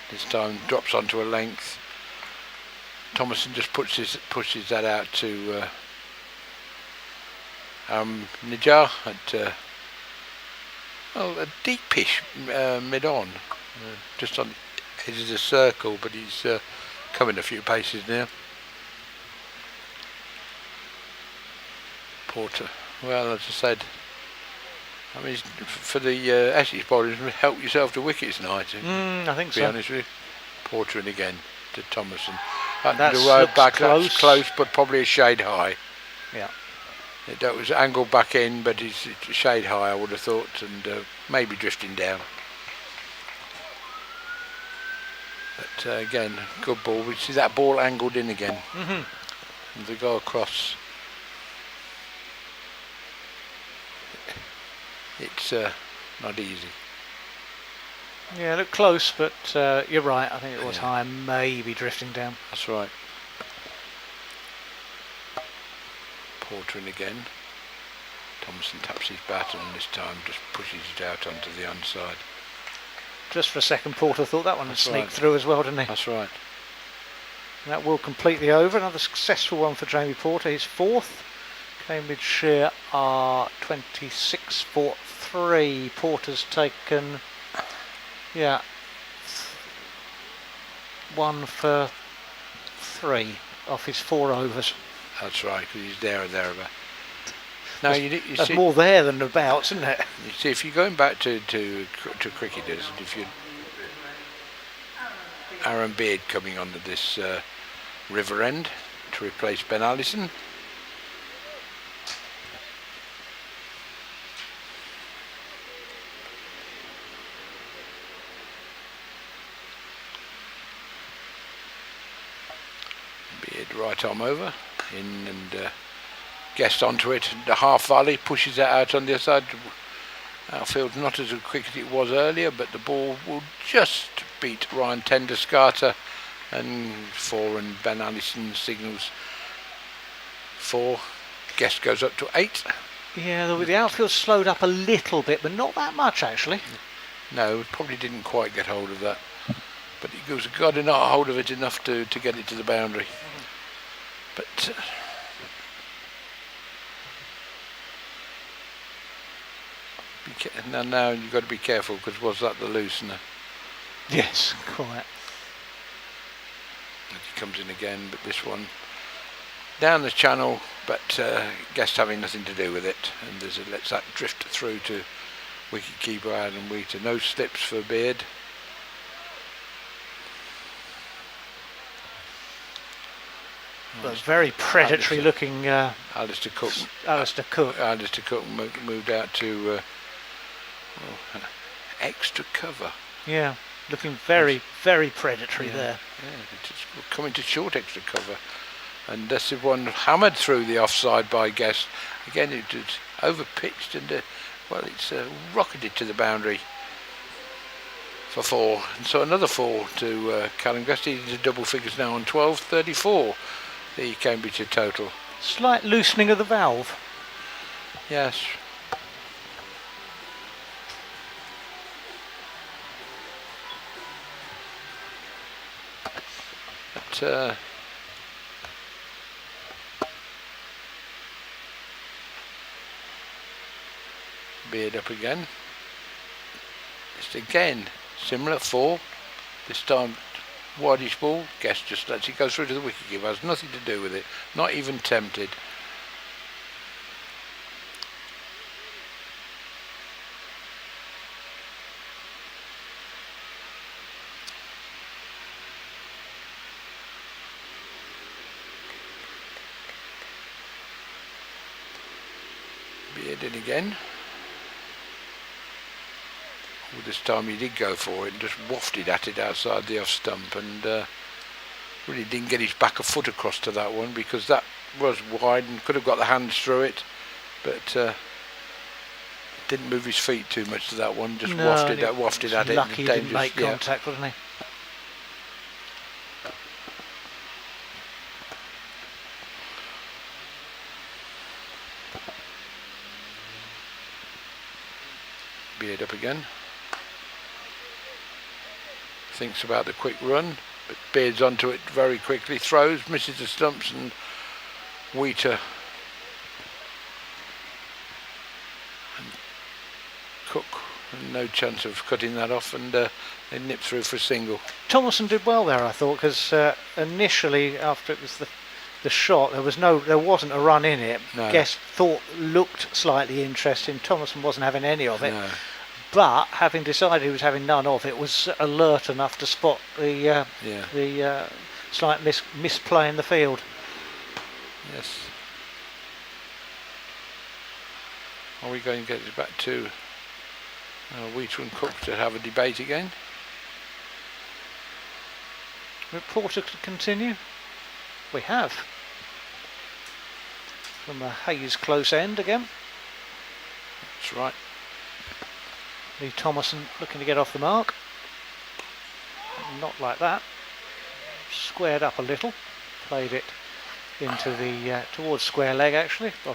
S2: this time drops onto a length. Thomason just pushes that out to Nijar at a deepish mid-on, just on the edge of the circle, but he's coming a few paces now. Porter, well, as I said, I mean, for the Essex bowlers, help yourself to wickets tonight.
S1: I think
S2: to be
S1: so.
S2: honest with you. Porter in again to Thomason.
S1: That
S2: the road
S1: looks
S2: back,
S1: close.
S2: that's close, but probably a shade high.
S1: Yeah.
S2: That was angled back in, but it's a shade high, I would have thought, and maybe drifting down. But again, good ball. We see that ball angled in again. And they go across. It's not easy.
S1: Yeah, look close, but you're right. I think it was high, maybe drifting down.
S2: That's right. Porter in again. Thompson taps his bat and this time just pushes it out onto the onside.
S1: Just for a second, Porter thought that one would
S2: That's
S1: sneak
S2: right.
S1: through as well, didn't he?
S2: That's right.
S1: And that will complete the over. Another successful one for Jamie Porter, his fourth. Cambridgeshire are 26 for 3. Porter's taken, 1 for 3 off his 4 overs.
S2: That's right, because he's there or thereabout. Now you
S1: That's
S2: see,
S1: more there than abouts, isn't it?
S2: you see, if you're going back to cricketers, if you Aaron Beard coming onto this river end to replace Ben Allison. Beard right arm over in and Guest onto it. The half volley pushes it out on the other side. Outfield not as quick as it was earlier, but the ball will just beat Ryan Tenderscarter, and 4, and Ben Allison signals 4. Guest goes up to 8.
S1: Yeah, the outfield slowed up a little bit, but not that much actually.
S2: No, probably didn't quite get hold of that, but he was got enough hold of it enough to get it to the boundary. But now you've got to be careful, because was that the loosener?
S1: Yes, quite.
S2: And he comes in again, but this one down the channel, but Guest having nothing to do with it, and lets that drift through to wicket keeper Adam Wheater. No slips for Beard.
S1: But very predatory looking
S2: Alistair Cook.
S1: Alistair Cook.
S2: Alistair Cook moved out to extra cover.
S1: Yeah, looking very, very predatory there.
S2: Yeah, it's coming to short extra cover. And this is one hammered through the offside by Guest. Again, it's over-pitched and, it's rocketed to the boundary for 4. And so another 4 to Callum Guest. He's into double figures now on 12-34, the Cambridgeshire total.
S1: Slight loosening of the valve.
S2: Yes. But Beard up again. Just again, similar 4. This time, wideish ball. Guest just lets it go through to the wicketkeeper. Has nothing to do with it. Not even tempted. Beard in again. Well, this time he did go for it and just wafted at it outside the off stump, and really didn't get his back a foot across to that one, because that was wide and could have got the hands through it, but didn't move his feet too much to that one, just wafted at it.
S1: Lucky he didn't make contact, wasn't he?
S2: Beard up again. Thinks about the quick run, but Beard's onto it very quickly, throws, misses the stumps, and Wheater and Cook, no chance of cutting that off, and they nip through for a single.
S1: Thomason did well there, I thought, because initially, after it was the shot, there wasn't a run in it.
S2: No.
S1: Guest looked slightly interesting. Thomason wasn't having any of it.
S2: No.
S1: But having decided he was having none of it, was alert enough to spot the slight misplay in the field.
S2: Yes. Are we going to get it back to Wheater and Cook to have a debate again?
S1: Reporter to continue. We have. From a Hayes close end again.
S2: That's right.
S1: Lee Thomason looking to get off the mark. Not like that. Squared up a little. Played it into the towards square leg, actually, or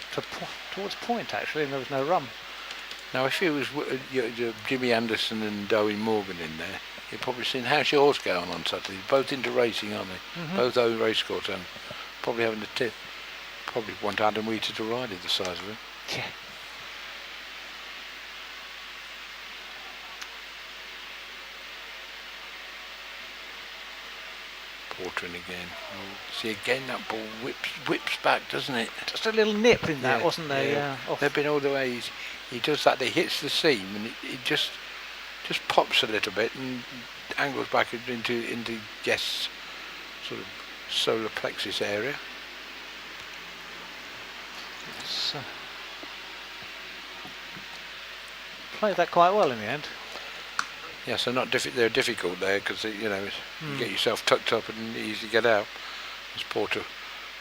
S1: towards point, actually, and there was no run.
S2: Now, if it was Jimmy Anderson and Dowie Morgan in there, you'd probably seen how's your horse going on Saturday. Both into racing, aren't they?
S1: Mm-hmm.
S2: Both own race course, and probably having a tip. Probably want Adam Wheater to ride it, the size of him.
S1: Yeah.
S2: Porter in again. See again, that ball whips back, doesn't it?
S1: Just a little nip in that, wasn't there?
S2: Yeah.
S1: Off.
S2: They've been all the way. He does that. He hits the seam, and it just pops a little bit and angles back into Guest's sort of solar plexus area.
S1: Played that quite well in the end.
S2: Yeah, so they're difficult there, because you get yourself tucked up and easy to get out. As Porter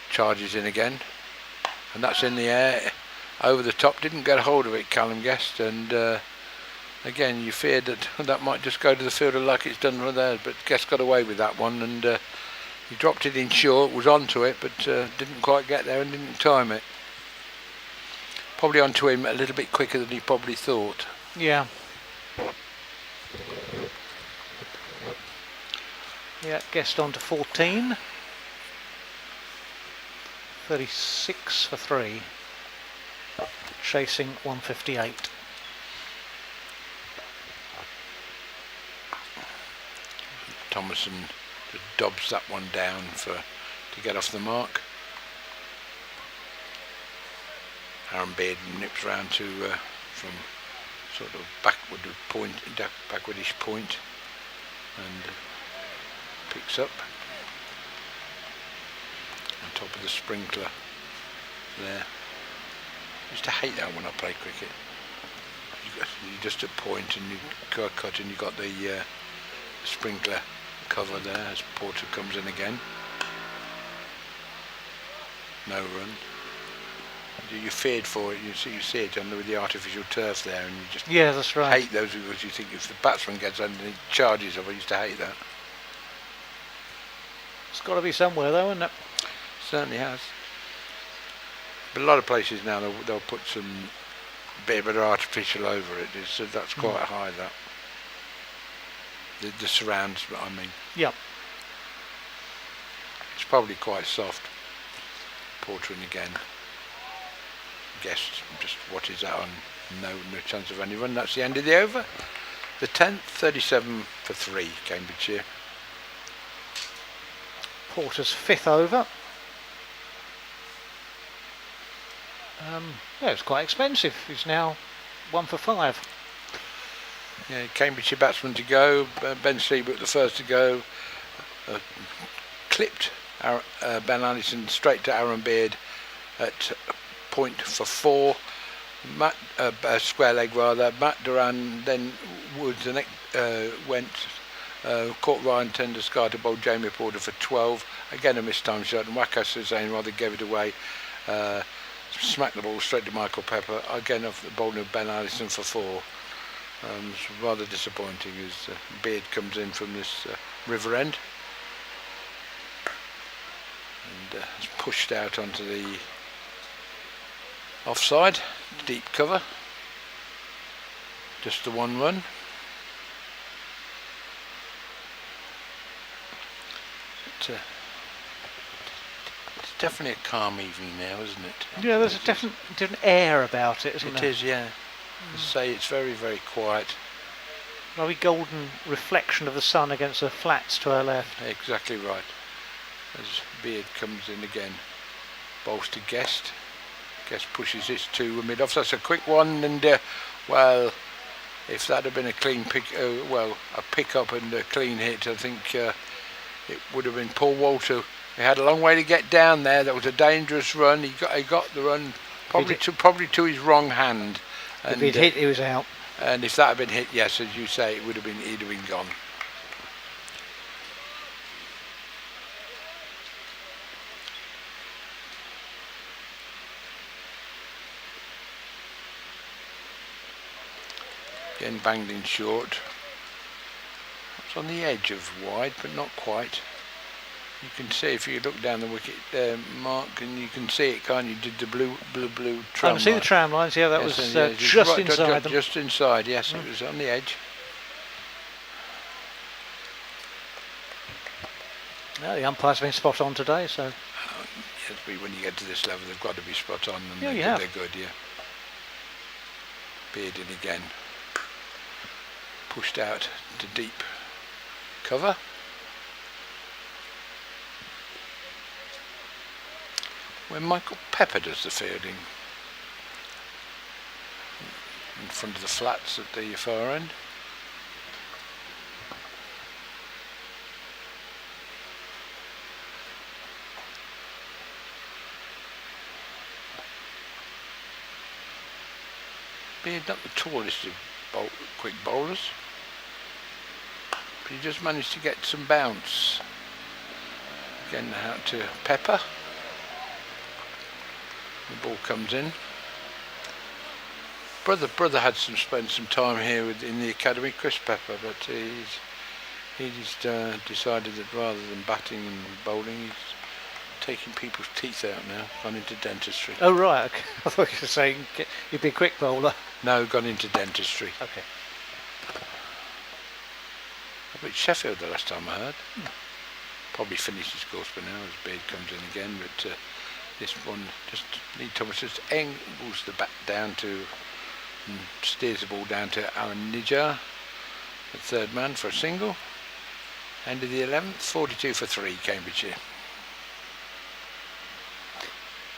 S2: charges in again, and that's in the air, over the top. Didn't get a hold of it, Callum Guest, and again you feared that might just go to the fielder like it's done there, but Guest got away with that one, and he dropped it in short, was onto it, but didn't quite get there and didn't time it. Probably onto him a little bit quicker than he probably thought.
S1: Yeah. Yeah, Guest on to 14. 36 for 3. Chasing 158.
S2: Thomason just dobs that one down to get off the mark. Aaron Beard nips round to from sort of backwardish point, and picks up on top of the sprinkler there. I used to hate that when I played cricket. You just at point and you go cut and you got the sprinkler cover there as Porter comes in again. No run. You feared for it. You see it under with the artificial turf there, and you just
S1: that's right.
S2: hate those, because you think if the batsman gets under and charges up, I used to hate that.
S1: It's got to be somewhere though, isn't it?
S2: Certainly has. But a lot of places now they'll put some bit of artificial over it. So that's quite high. That the surrounds, I mean.
S1: Yep.
S2: It's probably quite soft. Porter in again. Guest just watches that on. No chance of any run. That's the end of the over. The 10th, 37 for 3, Cambridgeshire.
S1: Porter's 5th over. Yeah, it's quite expensive. He's now 1 for 5.
S2: Yeah, Cambridgeshire batsman to go. Ben Seabrook the first to go. Clipped Ben Allison straight to Aaron Beard at point for 4. Square leg rather. Matt Duran then Woods the next went. Caught Ryan Tender-Scar to bowl Jamie Porter for 12. Again a missed time shot, and Waka Suzanne rather gave it away. Smacked the ball straight to Michael Pepper. Again off the bowling of Ben Allison for 4. It's rather disappointing as Beard comes in from this river end and is pushed out onto the offside, deep cover. Just the 1 run. It's definitely a calm evening now, isn't it?
S1: Yeah, there's a different air about it, isn't there?
S2: It is, yeah. As I say, it's very, very quiet.
S1: Lovely golden reflection of the sun against the flats to our left.
S2: Exactly right. As Beard comes in again, bowls to Guest. Guest pushes it to mid-off. That's a quick one, and well, if that had been a clean pick, a pick-up and a clean hit, I think it would have been Paul Walter. He had a long way to get down there. That was a dangerous run. He got the run probably to his wrong hand.
S1: If he'd hit, he was out.
S2: And if that had been hit, yes, as you say, he'd have been gone. Again banged in short. It's on the edge of wide, but not quite. You can see if you look down the wicket there, Mark, and you can see it, can't you? Did the blue tram
S1: I can see the tram lines. Yeah, that was just
S2: right,
S1: inside them.
S2: Just inside, yes, it was on the edge.
S1: Yeah, the umpire's been spot on today, so.
S2: Yes, when you get to this level, they've got to be spot on, and
S1: yeah,
S2: they're good, yeah. Beard in again. Pushed out to deep cover. When Michael Pepper does the fielding in front of the flats at the far end. Beard not the tallest of quick bowlers, but he just managed to get some bounce. Again out to Pepper. The ball comes in. Brother had spent some time here in the academy, Chris Pepper, but he's decided that rather than batting and bowling, he's taking people's teeth out now. Gone into dentistry.
S1: Oh right, okay. I thought you were saying you'd be a quick bowler.
S2: No, gone into dentistry.
S1: Okay.
S2: I bet Sheffield the last time I heard. Probably finished his course by now as Beard comes in again, but. This one just Lee Thomas just angles the bat down to and steers the ball down to Alan Nijar, the third man for a single. End of the 11th, 42 for 3, Cambridgeshire.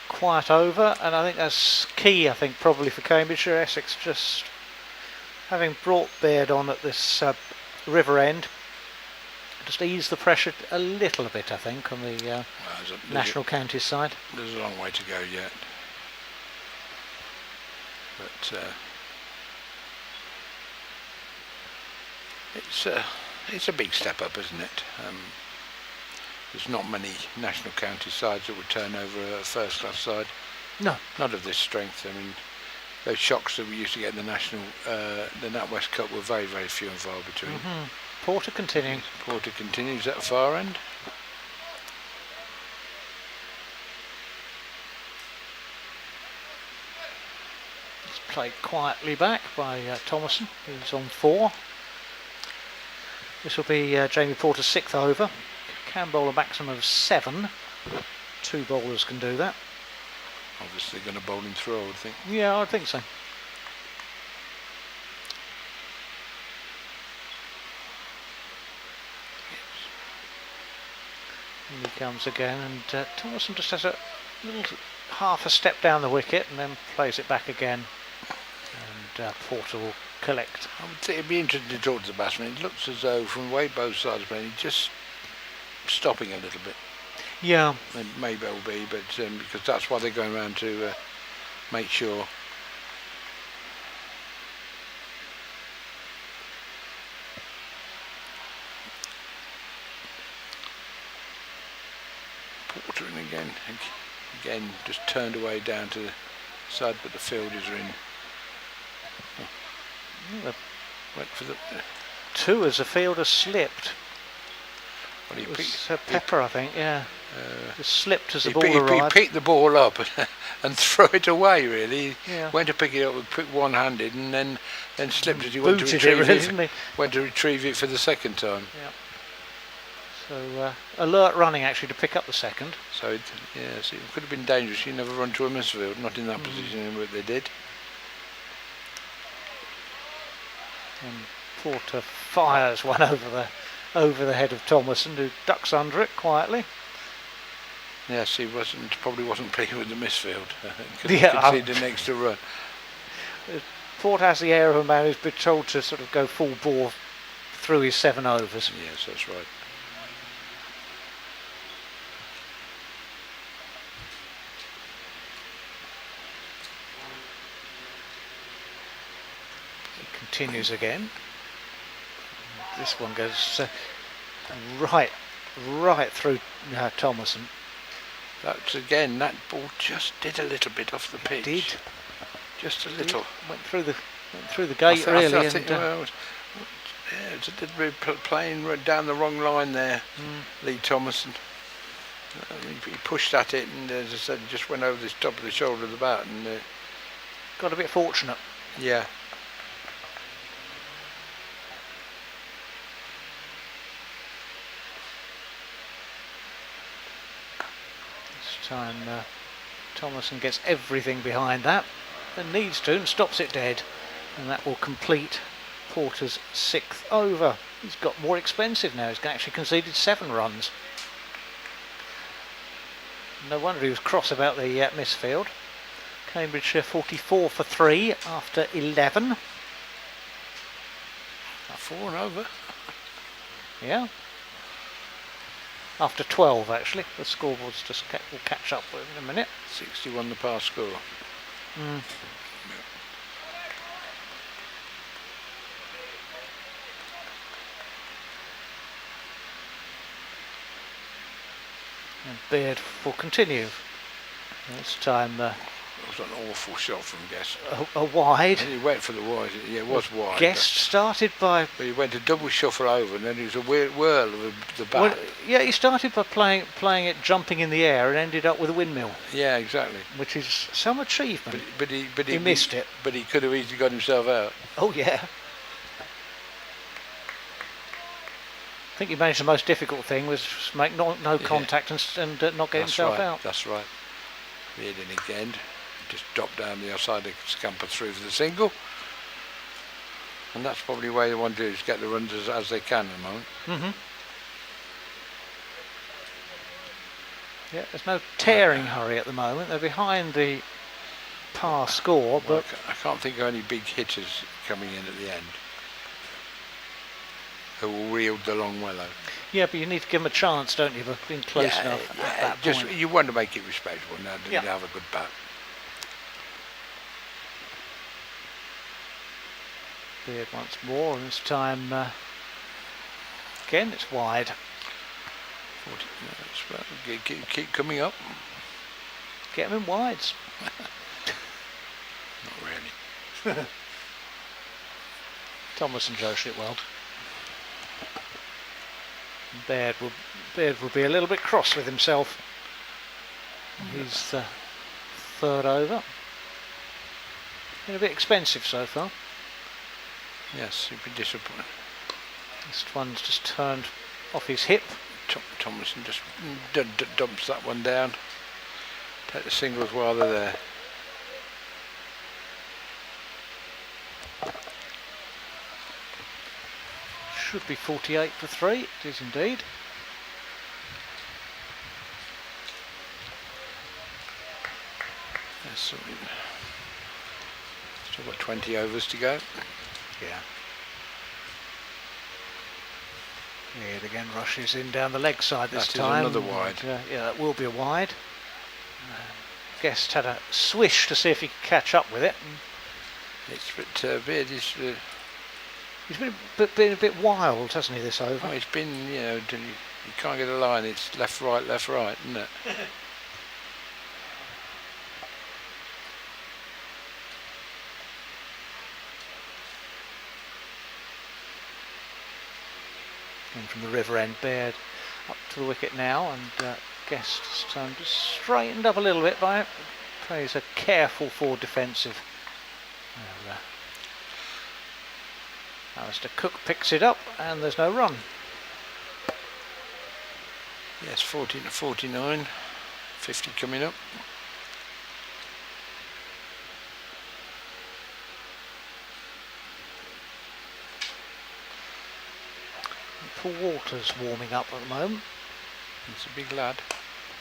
S1: Quiet over, and I think that's key. I think probably for Cambridgeshire. Essex just having brought Beard on at this river end. Just ease the pressure a little bit, I think, on the national counties side.
S2: There's a long way to go yet, but it's a big step up, isn't it? There's not many national county sides that would turn over a first-class side.
S1: No,
S2: not of this strength. I mean, those shocks that we used to get in the NatWest Cup were very, very few and far between.
S1: Porter continuing.
S2: Porter continues at the far end.
S1: It's played quietly back by Thomason, who's on 4. This will be Jamie Porter's 6th over. Can bowl a maximum of 7. 2 bowlers can do that.
S2: Obviously going to bowl him through, I would think.
S1: Yeah, I think so. And he comes again, and Thomason just has a little half a step down the wicket and then plays it back again, and Porter will collect.
S2: I would think it'd be interesting to talk to the batsman. It looks as though from the way both sides are playing, he's just stopping a little bit.
S1: Yeah.
S2: It may well be, but because that's why they're going around to make sure. Porter in again, just turned away down to the side, but the fielders are in.
S1: Yeah,
S2: Went for the.
S1: two as the fielder slipped.
S2: Well,
S1: It was Pepper, I think. Yeah. Just slipped as the ball
S2: he
S1: arrived.
S2: picked the ball up and threw it away. Really,
S1: Yeah.
S2: went to pick it up with one-handed, and then slipped as he
S1: Booted
S2: went to retrieve
S1: really,
S2: it.
S1: didn't he?
S2: Went to retrieve it for the second time.
S1: Yeah. So alert running actually to pick up the second.
S2: So it could have been dangerous. You never run to a misfield, not in that position, but they did.
S1: And Porter fires one over the head of Thomason, who ducks under it quietly.
S2: Yes, he probably wasn't pleased with the misfield. Could
S1: Yeah,
S2: concede an extra run.
S1: Porter has the air of a man who's been told to sort of go full bore through his 7 overs.
S2: Yes, that's right.
S1: He continues again. This one goes right through Thomason.
S2: That's again, that ball just did a little bit off the pitch.
S1: Did.
S2: Just a little.
S1: Went through the gate really.
S2: I think, well, yeah, it's a little bit playing down the wrong line there, Lee Thomason. He pushed at it, and as I said, just went over the top of the shoulder of the bat, and
S1: got a bit fortunate.
S2: yeah.
S1: This time Thomason gets everything behind that and needs to, and stops it dead, and that will complete Porter's 6th over. He's got more expensive now. He's actually conceded 7 runs. No wonder he was cross about the misfield. Cambridgeshire 44 for 3 after 11.
S2: 4 and over.
S1: Yeah. After 12 actually. The scoreboards just will catch up in a minute.
S2: 61 the pass score.
S1: And Beard will continue. This time
S2: It was an awful shot from Guest.
S1: a wide.
S2: He went for the wide. Yeah, it was wide.
S1: Guest started by...
S2: But he went a double shuffle over, and then it was a weird whirl of the bat.
S1: Well, yeah, he started by playing it jumping in the air and ended up with a windmill,
S2: Yeah, exactly.
S1: which is some achievement.
S2: But he
S1: missed it.
S2: But he could have easily got himself out.
S1: Oh yeah. I think he managed the most difficult thing was make no contact and not get himself out.
S2: That's right. Read in again. Just drop down the outside and scamper through for the single. And that's probably where you want to do, is get the runs as they can at the moment.
S1: Yeah, there's no tearing hurry at the moment. They're behind the par score,
S2: Well,
S1: but
S2: I can't think of any big hitters coming in at the end who will wield the long willow.
S1: yeah, but you need to give them a chance, don't you, for being close enough at that
S2: just
S1: point.
S2: you want to make it respectable now, don't
S1: Yeah.
S2: you have a good bat.
S1: Beard once more, and this time again it's wide.
S2: 40 minutes, well, keep coming up.
S1: Get them in wides.
S2: Not really.
S1: Thomason judged it well. Beard will be a little bit cross with himself. He's 3rd over. Been a bit expensive so far.
S2: Yes, he'd be disappointed.
S1: This one's just turned off his hip.
S2: Thomason just dumps that one down. Take the singles while they're there.
S1: Should be 48 for 3. It is indeed.
S2: That's something. Still got 20 overs to go.
S1: Yeah. It again rushes in down the leg side this time.
S2: That is another wide.
S1: Yeah, that will be a wide. Guest had a swish to see if he could catch up with it.
S2: It's a bit weird.
S1: He's been a bit wild, hasn't he, this over?
S2: Oh, it's been, you know, you can't get a line. It's left, right, isn't it?
S1: In from the river end, Baird up to the wicket now, and Guest just straightened up a little bit by it. Plays a careful forward defensive. Alistair Cook picks it up, and there's no run.
S2: Yes, 14 to 49, 50 coming up.
S1: Paul Walters warming up at the moment.
S2: He's a big lad.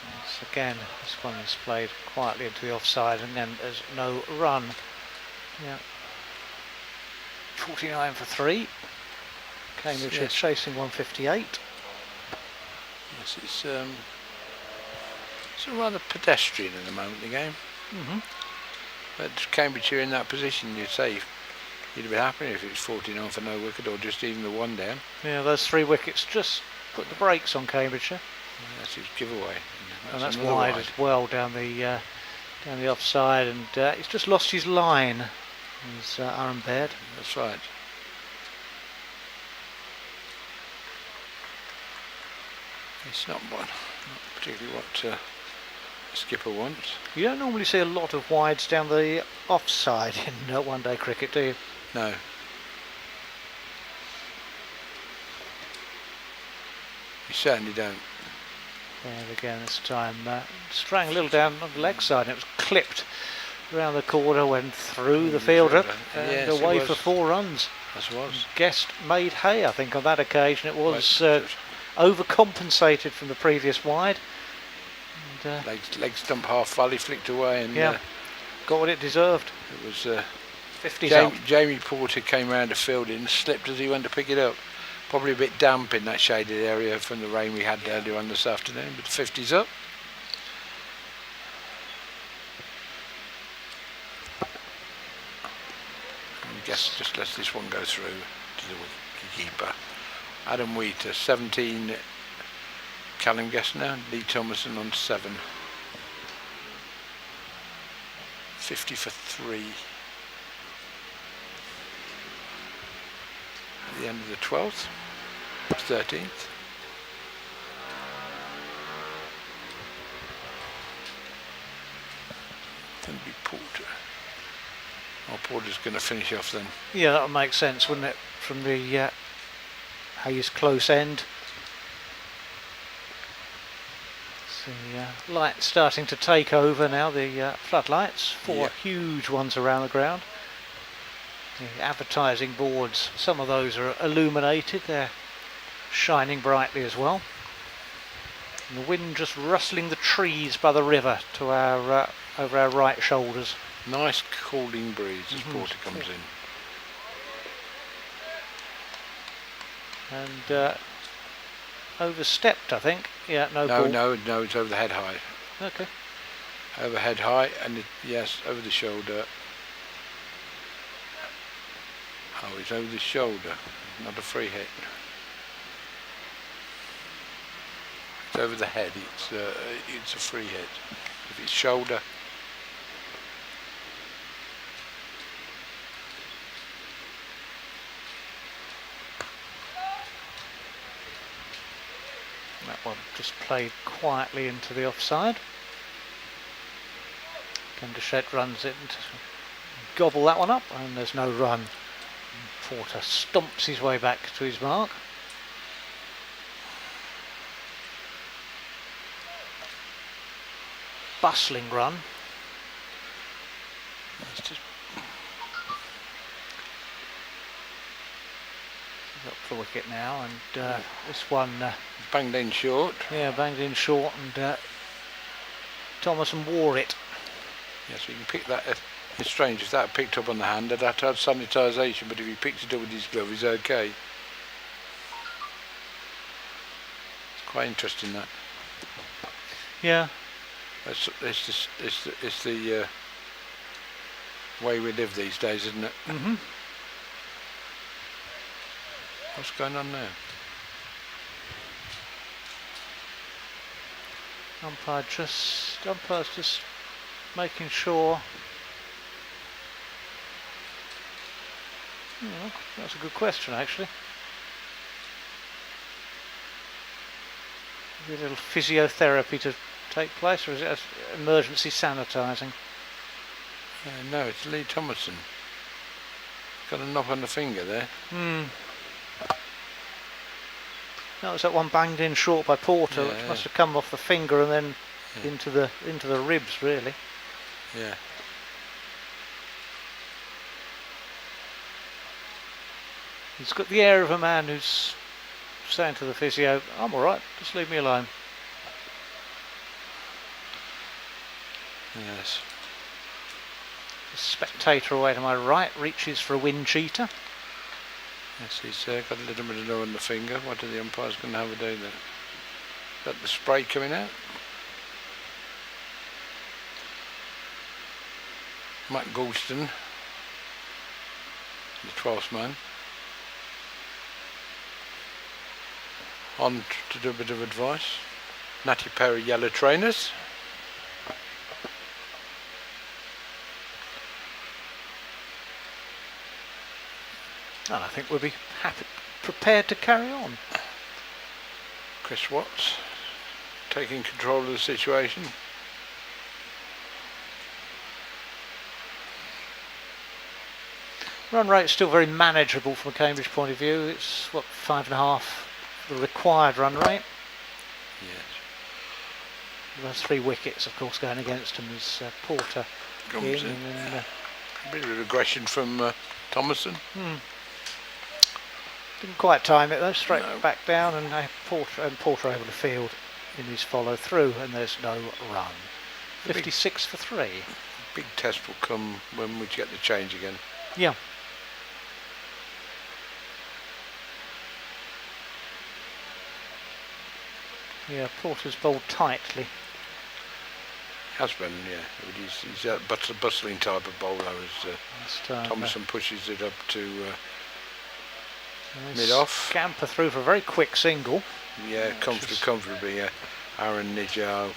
S1: Yes, again, this one is played quietly into the offside, and then there's no run. Yeah. 49 for 3. Cambridgeshire
S2: yes.
S1: chasing 158.
S2: Yes, it's a rather pedestrian at the moment, the game. But Cambridgeshire in that position, you'd say you'd be happy if it was 49 for no wicket or just even the one down.
S1: Yeah, those 3 wickets just put the brakes on Cambridgeshire.
S2: That's his giveaway.
S1: And that's wide as well down the offside, and he's just lost his line. He's Aaron Baird.
S2: That's right. It's not particularly what the skipper wants.
S1: You don't normally see a lot of wides down the offside in one-day cricket, do you?
S2: No. You certainly don't.
S1: And again this time straying a little down on the leg side, and it was clipped around the corner, went through the fielder and
S2: yes,
S1: away for 4 runs.
S2: As was.
S1: Guest made hay, I think, on that occasion. It was overcompensated from the previous wide. And,
S2: leg stump half volley flicked away, and
S1: got what it deserved.
S2: It was
S1: 50s up.
S2: Jamie Porter came round the field and slipped as he went to pick it up. Probably a bit damp in that shaded area from the rain we had earlier on this afternoon, but 50s up. And Guest just lets this one go through to the keeper. Adam Wheater, 17. Callum Guest now. Lee Thomason on 7. 50 for 3. At the end of the 12th, 13th. Then be Porter. Oh, Porter's going to finish off then.
S1: Yeah, that would make sense, wouldn't it? From the Hayes close end. The light starting to take over now, the floodlights. 4 huge ones around the ground. The advertising boards, some of those are illuminated, they're shining brightly as well. And the wind just rustling the trees by the river to our over our right shoulders.
S2: Nice cooling breeze as Porter comes in.
S1: And overstepped, I think. Yeah, no ball.
S2: No, it's over the head high.
S1: Okay.
S2: Over head high, and yes, over the shoulder. Oh, it's over the shoulder, not a free hit. It's over the head, it's a free hit. If it's shoulder,
S1: that one just played quietly into the offside. Cambridgeshire runs it and gobble that one up, and there's no run. Porter stomps his way back to his mark. bustling run.
S2: It's just
S1: He's up for the wicket now, and this one,
S2: banged in short.
S1: yeah, banged in short, and Thomason wore it.
S2: Yes, you can pick that. It's strange if that picked up on the hand, they'd have to have sanitisation, but if he picked it up with his glove, he's okay. It's quite interesting, that.
S1: Yeah.
S2: It's the way we live these days, isn't it?
S1: Mm-hmm.
S2: What's going on now?
S1: Umpire's just making sure. Oh, that's a good question, actually. Is it a little physiotherapy to take place, or is it emergency sanitising?
S2: No, it's Lee Thomason. Got a knock on the finger there.
S1: That was that one banged in short by Porter,
S2: Yeah,
S1: which must have come off the finger and then into the ribs, really.
S2: Yeah.
S1: He's got the air of a man who's saying to the physio, "I'm all right, just leave me alone."
S2: Yes.
S1: The spectator away to my right reaches for a wind cheater.
S2: Yes, he's got a little bit of no on the finger. What are the umpires going to have a do there? Got the spray coming out. Matt Goulston, the 12th man, on to do a bit of advice. Natty Perry, yellow trainers.
S1: And I think we'll be prepared to carry on.
S2: Chris Watts taking control of the situation.
S1: Run rate's still very manageable from a Cambridge point of view. It's, what, 5.5, the required run rate.
S2: Yes.
S1: There's 3 wickets, of course, going against him as Porter
S2: Comes in.
S1: and then,
S2: A bit of aggression from Thomason.
S1: didn't quite time it though, straight back down, and Porter able to field in his follow through, and there's no run. 56 for 3.
S2: Big test will come when we get the change again.
S1: Yeah. Yeah, Porter's bowled tightly.
S2: Has been, yeah. He's a bustling type of bowler as Thomason pushes it up to mid-off.
S1: Scamper through for a very quick single.
S2: Yeah, comfortably. Aaron Nijar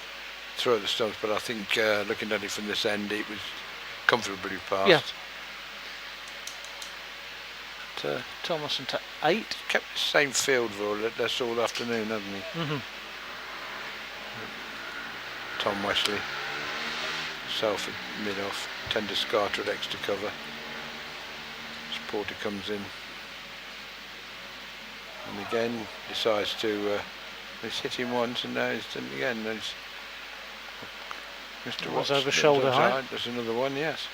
S2: threw at the stumps, but I think looking at it from this end, it was comfortably passed.
S1: Yeah. Thomason to 8.
S2: Kept the same field rule that's all afternoon, hasn't he? Tom Wesley, self at mid-off, Tender Scarter at extra cover. As Porter comes in, and again decides to. He's hit him once, and now he's done it again. And Mr. Watts
S1: over shoulder height.
S2: There's another one, yes.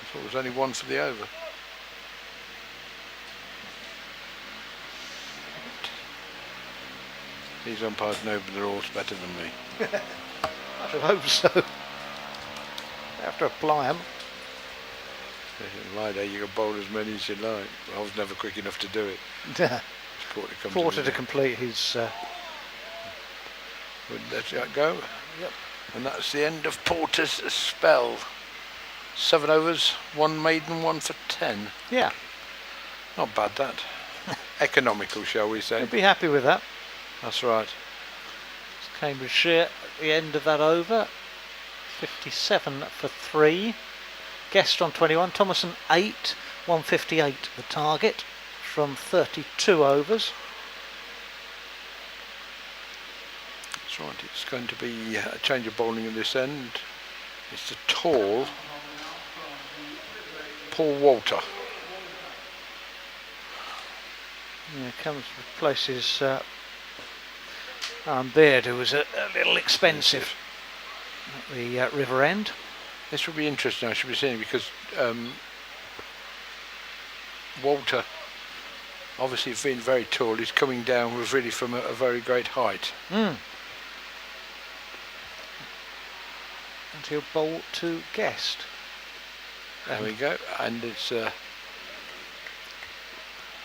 S2: I thought it was only one for the over. These umpires know the rules better than me.
S1: I should hope so. They have to apply them.
S2: Like that, you can bowl as many as you like. I was never quick enough to do it.
S1: Porter to complete his.
S2: Let that go.
S1: Yep.
S2: And that's the end of Porter's spell. 7 overs, 1 maiden, 1 for 10.
S1: Yeah.
S2: Not bad, that. Economical, shall we say.
S1: You'll be happy with that.
S2: That's right.
S1: It's Cambridgeshire at the end of that over. 57 for 3. Guest on 21. Thomason 8. 158 the target from 32 overs.
S2: That's right. It's going to be a change of bowling at this end. It's the tall Paul Walter.
S1: Yeah, comes replaces Beard, who was a little expensive at the river end.
S2: This will be interesting, I should be seeing, because Walter, obviously being very tall, he's coming down with really from a very great height.
S1: And he'll bowl to Guest.
S2: There we go, and it's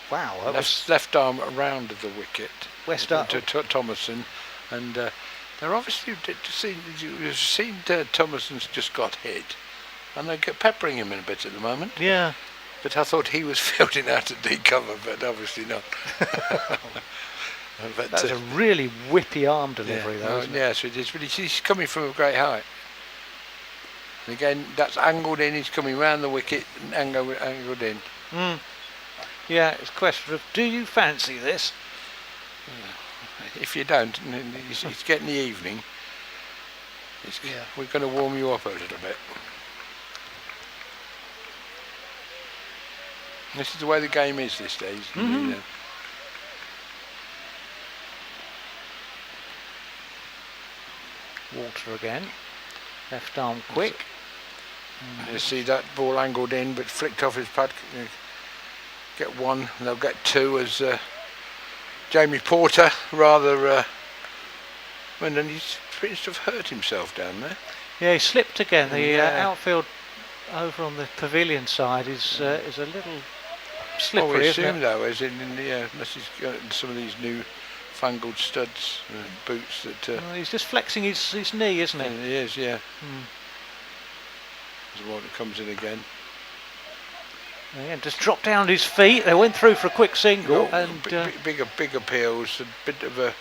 S1: Wow, that was
S2: left arm around the wicket
S1: West up.
S2: to Thomason, and they're obviously you've seen Thomason's just got hit, and they're peppering him in a bit at the moment.
S1: Yeah.
S2: But I thought he was fielding out of deep cover, but obviously not. But,
S1: That's a really whippy arm delivery, though.
S2: Oh,
S1: Isn't it?
S2: yes, it is. But he's coming from a great height. And again, that's angled in. He's coming round the wicket and angled in.
S1: Yeah, it's a question of, do you fancy this?
S2: If you don't, he's getting the evening. We're going to warm you up a little bit. This is the way the game is these days. You know.
S1: Walter again. Left arm quick.
S2: You see that ball angled in, but flicked off his pad. Get one, and they'll get two as Jamie Porter rather. And then he's pretty to have hurt himself down there.
S1: Yeah, he slipped again. The outfield over on the pavilion side is a little slippery.
S2: Well, we
S1: isn't
S2: assume
S1: it?
S2: though, as in unless he's got some of these new fangled studs, boots that.
S1: Well, he's just flexing his knee, isn't he?
S2: He is, yeah. As Walter comes in again.
S1: Yeah, just dropped down on his feet. They went through for a quick single, and
S2: big appeals. A bit of a.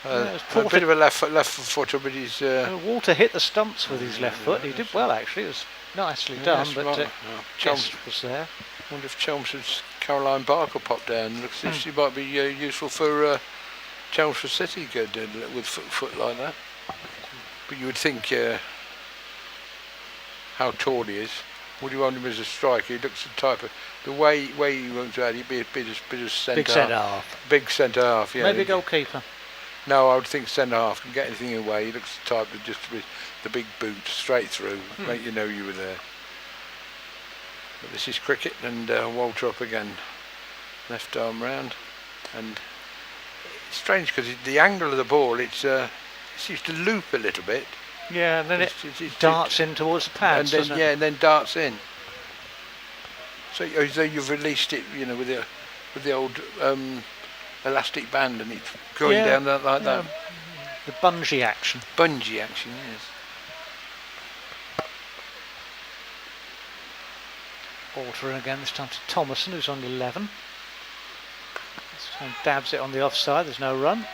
S1: Yeah,
S2: a bit of a left footer, but he's.
S1: Walter hit the stumps with his left foot. He did well, actually. It was nicely done, but Guest was there.
S2: I wonder if Chelmsford's Caroline Barker popped down. Looks as if she might be useful for Chelmsford City with foot like that. But you would think how tall he is. Would you want him as a striker? He looks the type of the way he runs out. He'd be a bit of centre.
S1: Big centre half.
S2: Big centre half. Yeah.
S1: Maybe goalkeeper.
S2: No, I would think centre half can get anything away. He looks the type of just with the big boot straight through, make you know you were there. But this is cricket, and Walter up again, left arm round, and it's strange because the angle of the ball it seems to loop a little bit.
S1: Yeah, and then it darts in towards the pads,
S2: and then, and then darts in. So as though you've released it, with the old elastic band, and it's going down like that.
S1: The bungee action.
S2: Bungee action, yes.
S1: Walter again, this time to Thomason, who's on 11. This time dabs it on the offside, there's no run.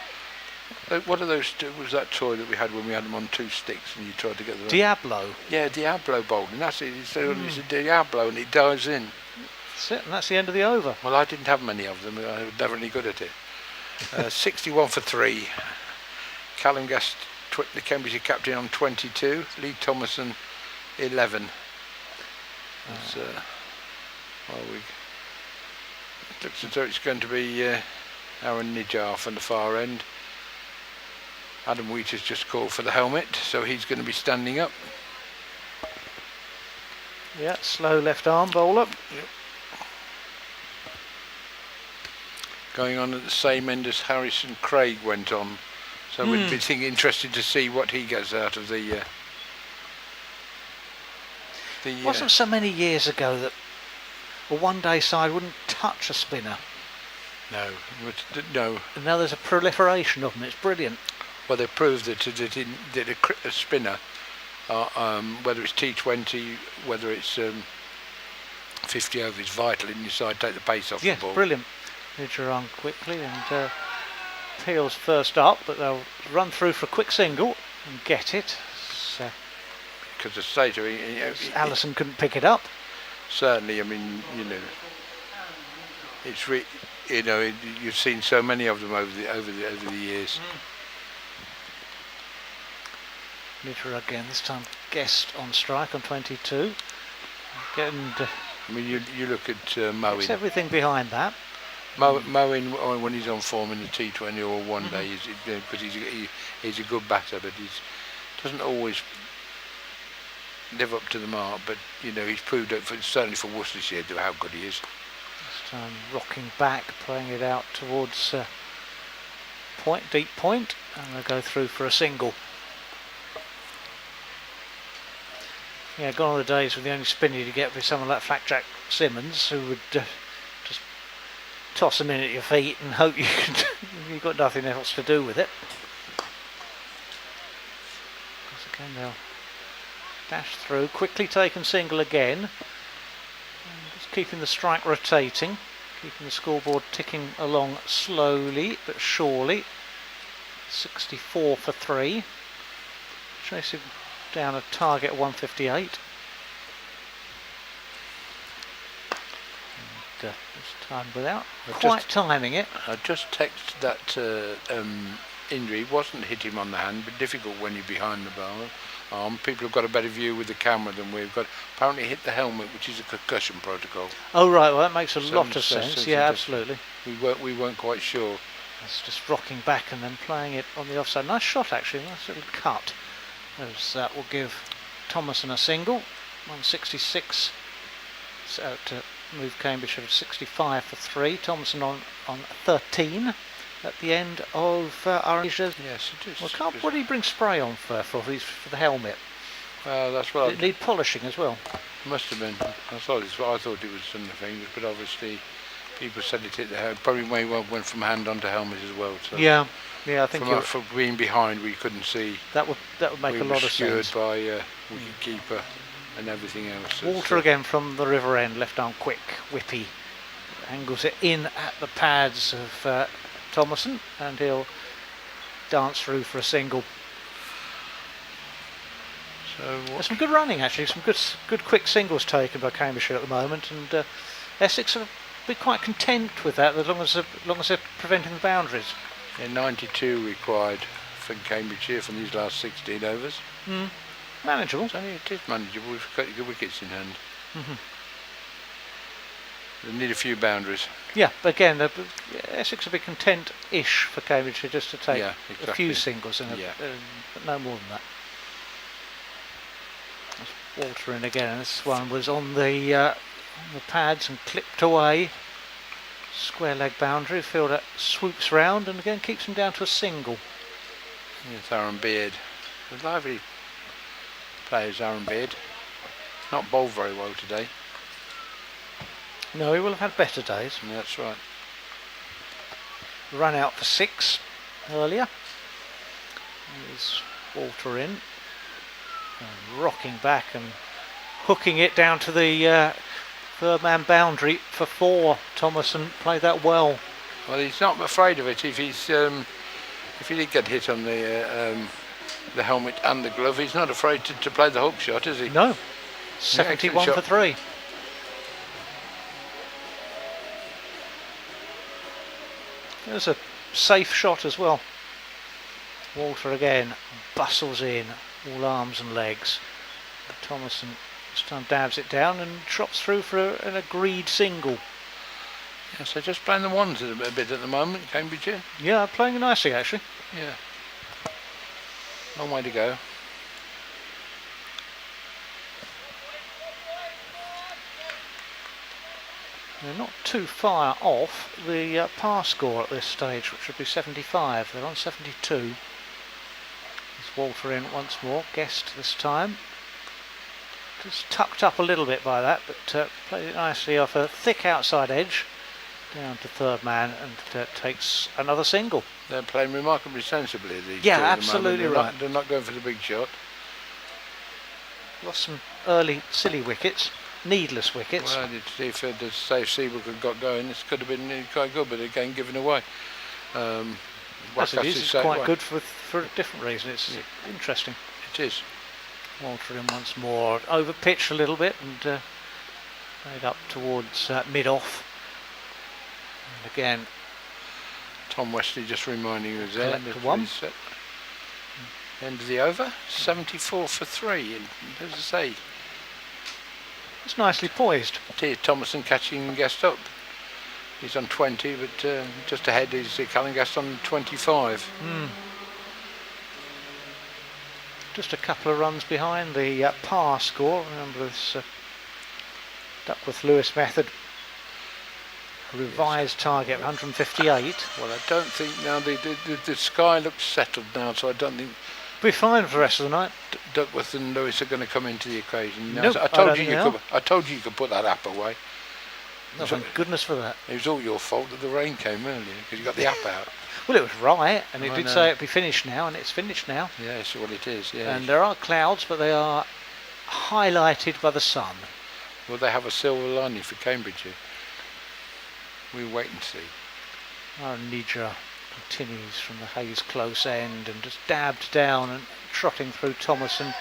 S2: What are those? Was that toy that we had when we had them on two sticks and you tried to get them?
S1: Diablo.
S2: Yeah, Diablo bowling. That's it. It's a Diablo and it dives in.
S1: That's it, and that's the end of the over.
S2: Well, I didn't have many of them. I was never any good at it. 61 for 3. Callum Guest, the Cambridgeshire captain, on 22. Lee Thomason, 11. That's, it looks as though it's going to be Aaron Nijar from the far end. Adam Wheater's just called for the helmet, so he's going to be standing up.
S1: Yeah, slow left arm bowler.
S2: Yep. Going on at the same end as Harrison Craig went on, so we'd be interested to see what he gets out of the.
S1: It wasn't so many years ago that a one-day side wouldn't touch a spinner.
S2: No.
S1: And now there's a proliferation of them. It's brilliant.
S2: Well, they proved that a spinner, whether it's T20, whether it's 50 over, is vital in your side. Take the pace off the ball.
S1: Yes, brilliant. Nijar on quickly, and Peel's first up, but they'll run through for a quick single and get it. So,
S2: because the state,
S1: Allison couldn't pick it up.
S2: Certainly, I mean, it's you've seen so many of them over the years.
S1: Nijar again, this time Guest on strike on 22. And
S2: I mean, you look at Moen.
S1: it's everything behind that.
S2: Mowing when he's on form in the T20 or one day, because he's a good batter, but he doesn't always live up to the mark. But he's proved it certainly for Worcestershire how good he is.
S1: This time rocking back, playing it out towards deep point, and they'll go through for a single. Yeah, gone are the days with the only spinner you get with someone like Flackjack Simmons, who would just toss them in at your feet and hope you've got nothing else to do with it. Because again they'll dash through, quickly taken single again, and just keeping the strike rotating, keeping the scoreboard ticking along slowly but surely. 64 for 3, chasing down a target of 158. And this time without quite timing it.
S2: I just texted that injury wasn't hit him on the hand, but difficult when you're behind the arm. People have got a better view with the camera than we've got. Apparently hit the helmet, which is a concussion protocol.
S1: Oh right, well that makes a lot of sense. Yeah, absolutely.
S2: We weren't quite sure.
S1: It's just rocking back and then playing it on the offside. Nice shot actually, nice little cut. As that will give Thomason a single, 166, so to move Cambridgeshire to 65 for 3. Thomason on 13 at the end of Asia's.
S2: Yes, it is.
S1: Well, what did he bring spray on for the helmet?
S2: Well, that's what.
S1: Did it need polishing as well?
S2: Must have been. I thought it was some things, but obviously people said it hit the head. Probably went from hand onto helmet as well. So.
S1: Yeah, I think
S2: from being behind, we couldn't see.
S1: That would make a lot of sense.
S2: By wicket-keeper and everything else.
S1: Walter again from the river end, left arm quick, whippy, angles it in at the pads of Thomason, and he'll dance through for a single.
S2: So
S1: there's some good running actually, some good quick singles taken by Cambridgeshire at the moment, and Essex will be quite content with that as long as they're preventing the boundaries.
S2: Yeah, 92 required for Cambridgeshire from these last 16 overs.
S1: Manageable.
S2: So it is manageable. We've got good wickets in hand. They need a few boundaries.
S1: Yeah, but again, Essex will be content-ish for Cambridgeshire just to take a few singles, but no more than that. That's Walter in again. This one was on the pads and clipped away. Square leg boundary. Fielder swoops round and again keeps him down to a single.
S2: Yes, Aaron Beard. A lively player, Aaron Beard. Not bowled very well today.
S1: No, he will have had better days.
S2: Yeah, that's right.
S1: Run out for 6 earlier. There's Walter in. And rocking back and hooking it down to the third man boundary for 4. Thomason played that well.
S2: Well, he's not afraid of it. If he did get hit on the helmet and the glove, he's not afraid to play the hook shot, is he?
S1: No. 71 for 3. There's a safe shot as well. Walter again bustles in, all arms and legs. Thomason this time dabs it down and trots through for an agreed single.
S2: Yeah, so just playing the ones a bit at the moment, Cambridgeshire.
S1: Yeah, playing nicely actually.
S2: Yeah. Long way to go.
S1: They're not too far off the par score at this stage, which would be 75. They're on 72. There's Walter in once more, guessed this time. Just tucked up a little bit by that, but played it nicely off a thick outside edge, down to third man, and takes another single.
S2: They're playing remarkably sensibly, these
S1: yeah,
S2: two
S1: absolutely right.
S2: They're not going for the big shot.
S1: Lost some early silly wickets. Needless wickets.
S2: Well, I did see if the safe Seabrook had got going, this could have been quite good, but again given away.
S1: Yes, it is. It's quite good for a different reason. It's interesting.
S2: It is.
S1: Walter in once more, over pitch a little bit and played up towards mid-off. And again,
S2: Tom Wesley just reminding us there. End of the over, 74 for 3, and as I say,
S1: it's nicely poised.
S2: Thomason catching guessed up. He's on 20, but just ahead is Callingast on 25.
S1: Just a couple of runs behind the par score. Remember this Duckworth Lewis method. A revised target of 158.
S2: Well, I don't think now the sky looks settled now, so I don't think
S1: Be fine for the rest of the night.
S2: Duckworth and Lewis are going to come into the equation. Now,
S1: Nope,
S2: I told you
S1: don't
S2: you could. I told you you could put that app away.
S1: No, thank goodness for that.
S2: It was all your fault that the rain came earlier because you got the app out.
S1: Well, it was right, and it
S2: I
S1: did
S2: know.
S1: say it'd be finished now, and it's finished now.
S2: Yeah, that's what it is. Yeah.
S1: And there are clouds, but they are highlighted by the sun.
S2: Will they have a silver lining for Cambridgeshire? We'll wait and see.
S1: Our Nidra continues from the Hayes close end and just dabbed down and trotting through Thomason,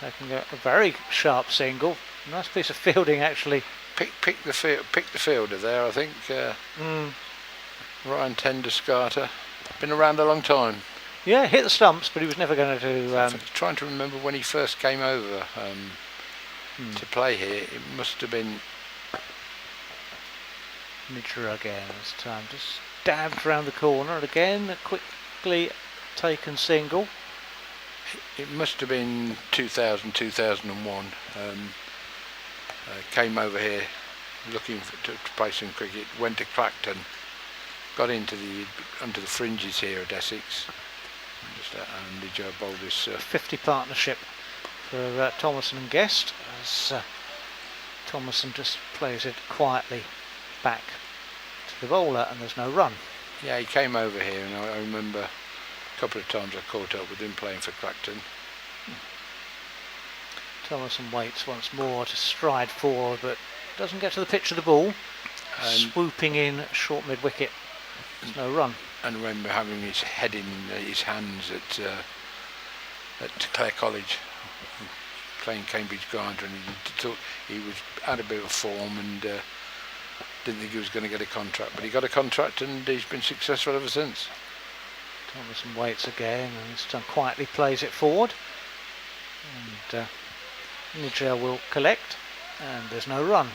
S1: taking a very sharp single. Nice piece of fielding, actually.
S2: Pick the fielder there. I think Ryan Tenderscarter. Been around a long time.
S1: Yeah, hit the stumps, but he was never going to.
S2: I'm trying to remember when he first came over to play here. It must have been
S1: Nidra again this time. Just dabbed round the corner, and again a quickly taken single.
S2: It must have been 2000, 2001. Came over here looking to play some cricket. Went to Clacton, got into under the fringes here at Essex. And Nidra bowled this
S1: 50 partnership for Thomason and Guest, as Thomason just plays it quietly back to the bowler, and there's no run.
S2: Yeah, he came over here, and I remember a couple of times I caught up with him playing for Clacton.
S1: Thomason waits once more to stride forward, but doesn't get to the pitch of the ball. Swooping in short mid wicket. There's no run.
S2: And remember having his head in his hands at Clare College, playing Cambridge Ground, and he thought he was out a bit of form and didn't think he was going to get a contract, but he got a contract and he's been successful ever since.
S1: Thomason waits again, and this time quietly plays it forward, and Nidra will collect, and there's no run.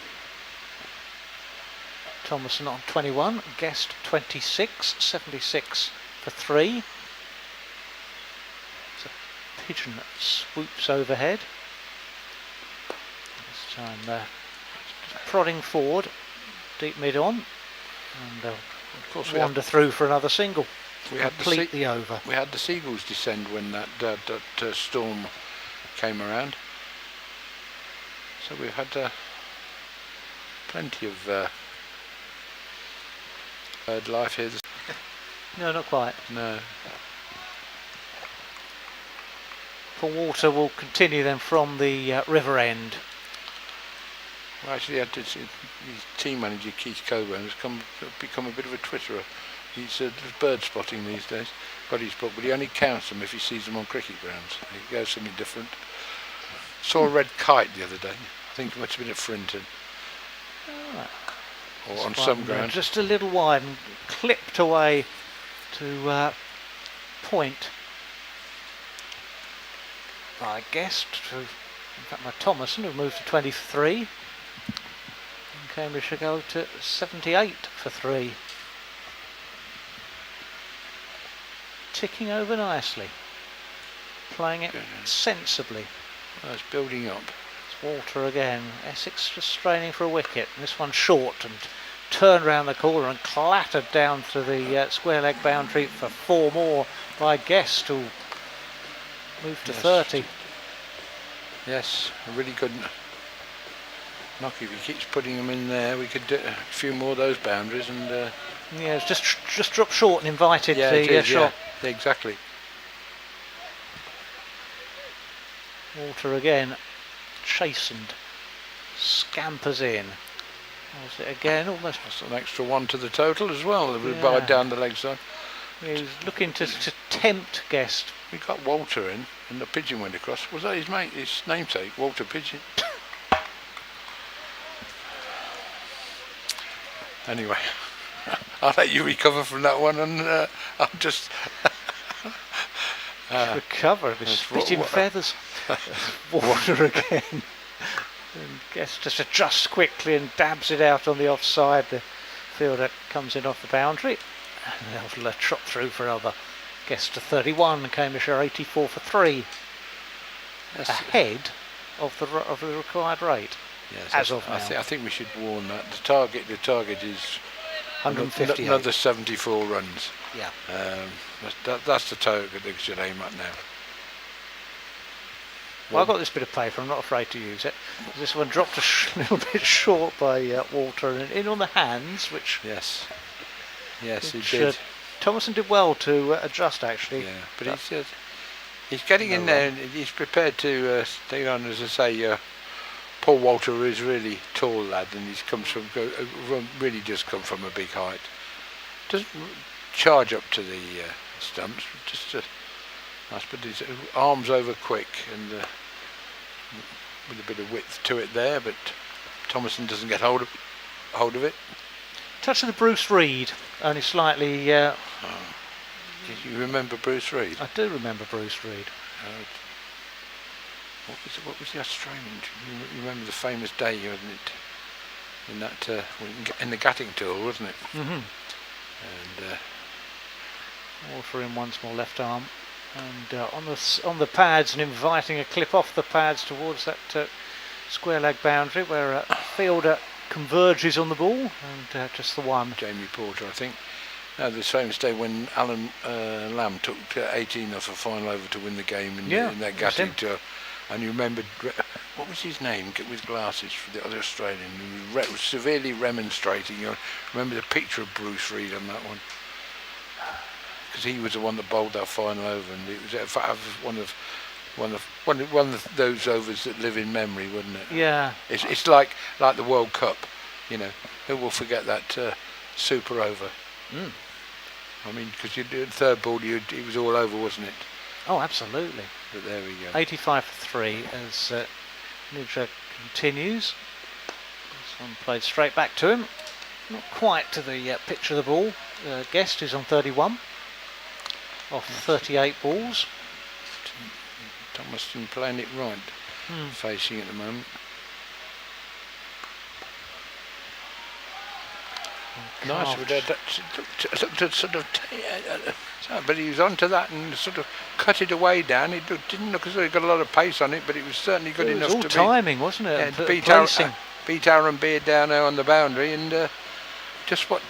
S1: Thomason on 21, Guest 26, 76 for 3. It's a pigeon that swoops overhead. This time just prodding forward, deep mid on, and they'll of course wander through for another single.
S2: We had
S1: complete the over.
S2: We had the seagulls descend when that storm came around. So we've had plenty of bird life here.
S1: No, not quite.
S2: No.
S1: For water will continue then from the river end.
S2: Well, actually, his team manager Keith Coburn has become a bit of a twitterer. He's bird spotting these days. Got his book, but he only counts them if he sees them on cricket grounds. He goes something different. Saw a red kite the other day. I think it must have been at Frinton. Or on some ground.
S1: Just a little wide and clipped away to point. I guessed in fact by Thomason, who moved to 23. And Cambridgeshire go to 78 for 3. Ticking over nicely. Playing it sensibly.
S2: Oh, it's building up.
S1: It's Walter again. Essex just straining for a wicket. This one short and turned round the corner and clattered down to the square leg boundary for 4 more by Guest, who moved to 30.
S2: Yes, a really good knock. If he keeps putting them in there, we could do a few more of those boundaries. And
S1: yeah, it's just dropped short and invited the shot.
S2: Yeah, exactly.
S1: Walter again, chastened, scampers in. Was it again? Almost.
S2: That's an extra 1 to the total as well. It would buy down the leg side.
S1: He was looking to tempt Guest.
S2: We got Walter in, and the pigeon went across. Was that his mate, his namesake, Walter Pigeon? Anyway, I'll let you recover from that one, and I'll just
S1: recover. Spitting feathers. Walter again. And Guest just adjusts quickly and dabs it out on the offside. The fielder comes in off the boundary, and they'll trot through for another. Guess to 31, Cambridgeshire 84 for 3, ahead of the required rate.
S2: Yes,
S1: as of now.
S2: I think we should warn that the target is
S1: 158.
S2: another 74 runs.
S1: Yeah.
S2: That's the target they should aim at now.
S1: Well, I've got this bit of paper, I'm not afraid to use it. This one dropped a little bit short by Walter and in on the hands, which...
S2: Yes, he did.
S1: Thomason did well to adjust, actually.
S2: Yeah, but he's getting in there, and he's prepared to stay on, as I say. Paul Walter is really tall lad, and he's really just come from a big height. Doesn't charge up to the stumps, just nice, but his arms over quick and with a bit of width to it there. But Thomason doesn't get hold of it.
S1: Touch of the Bruce Reid, only slightly.
S2: You remember Bruce Reid?
S1: I do remember Bruce Reid.
S2: What was the Australian? You remember the famous day, wasn't it? In that in the gutting tour, wasn't it?
S1: Mm-hmm.
S2: And
S1: Walter in once more, left arm, and on the pads, and inviting a clip off the pads towards that square leg boundary where a fielder converges on the ball, and just the one.
S2: Jamie Porter, I think. No, the famous day when Alan Lamb took 18 off a final over to win the game in that gutting tour. And you remembered, what was his name, with glasses, for the other Australian, who was severely remonstrating. You remember the picture of Bruce Reid on that one? Because he was the one that bowled that final over, and it was one of those overs that live in memory, wasn't it?
S1: Yeah.
S2: It's like the World Cup, who will forget that super over?
S1: Mm.
S2: I mean, because you did third ball, it was all over, wasn't it?
S1: Oh, absolutely.
S2: But there we go.
S1: 85 for 3 as Nidra continues. This one played straight back to him. Not quite to the pitch of the ball. Guest is on 31. Off 38 balls.
S2: Thomason playing it right. Facing at the moment. Nice, but he was onto that and sort of cut it away down. It didn't look as though he got a lot of pace on it, but it was certainly good enough
S1: all
S2: to
S1: timing, wasn't it?
S2: Yeah, beat Aaron Beard down there on the boundary, and just what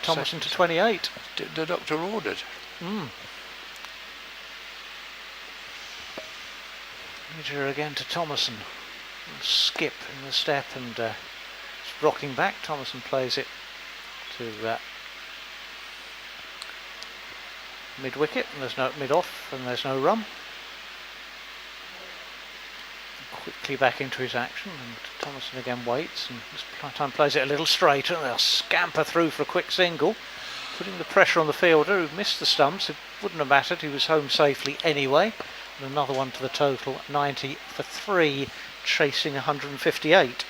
S1: Thomason to 28.
S2: The doctor ordered.
S1: Major again to Thomason. Skip in the step and rocking back. Thomason plays it to mid wicket, and there's no mid off, and there's no run. Quickly back into his action, and Thomason again waits, and this time plays it a little straighter, and they'll scamper through for a quick single, putting the pressure on the fielder who missed the stumps. It wouldn't have mattered, he was home safely anyway. And another one to the total, 90 for 3, chasing 158.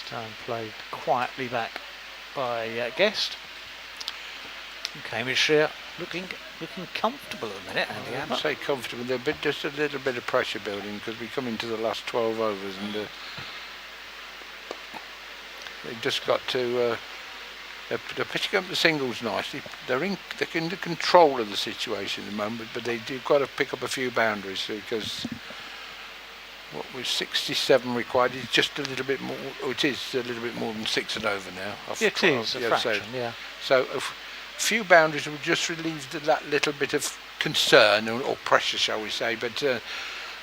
S1: Time played quietly back by Guest. And Cambridgeshire looking comfortable at the minute, Andy.
S2: I wouldn't say comfortable, just a little bit of pressure building, because we come into the last 12 overs and they've just got to they're pitching up the singles nicely. They're in the control of the situation at the moment, but they've got to pick up a few boundaries, because what was 67 required is just a little bit more. It is a little bit more than 6 and over now.
S1: It is a fraction, yeah.
S2: So a few boundaries would just relieve that little bit of concern or pressure, shall we say. But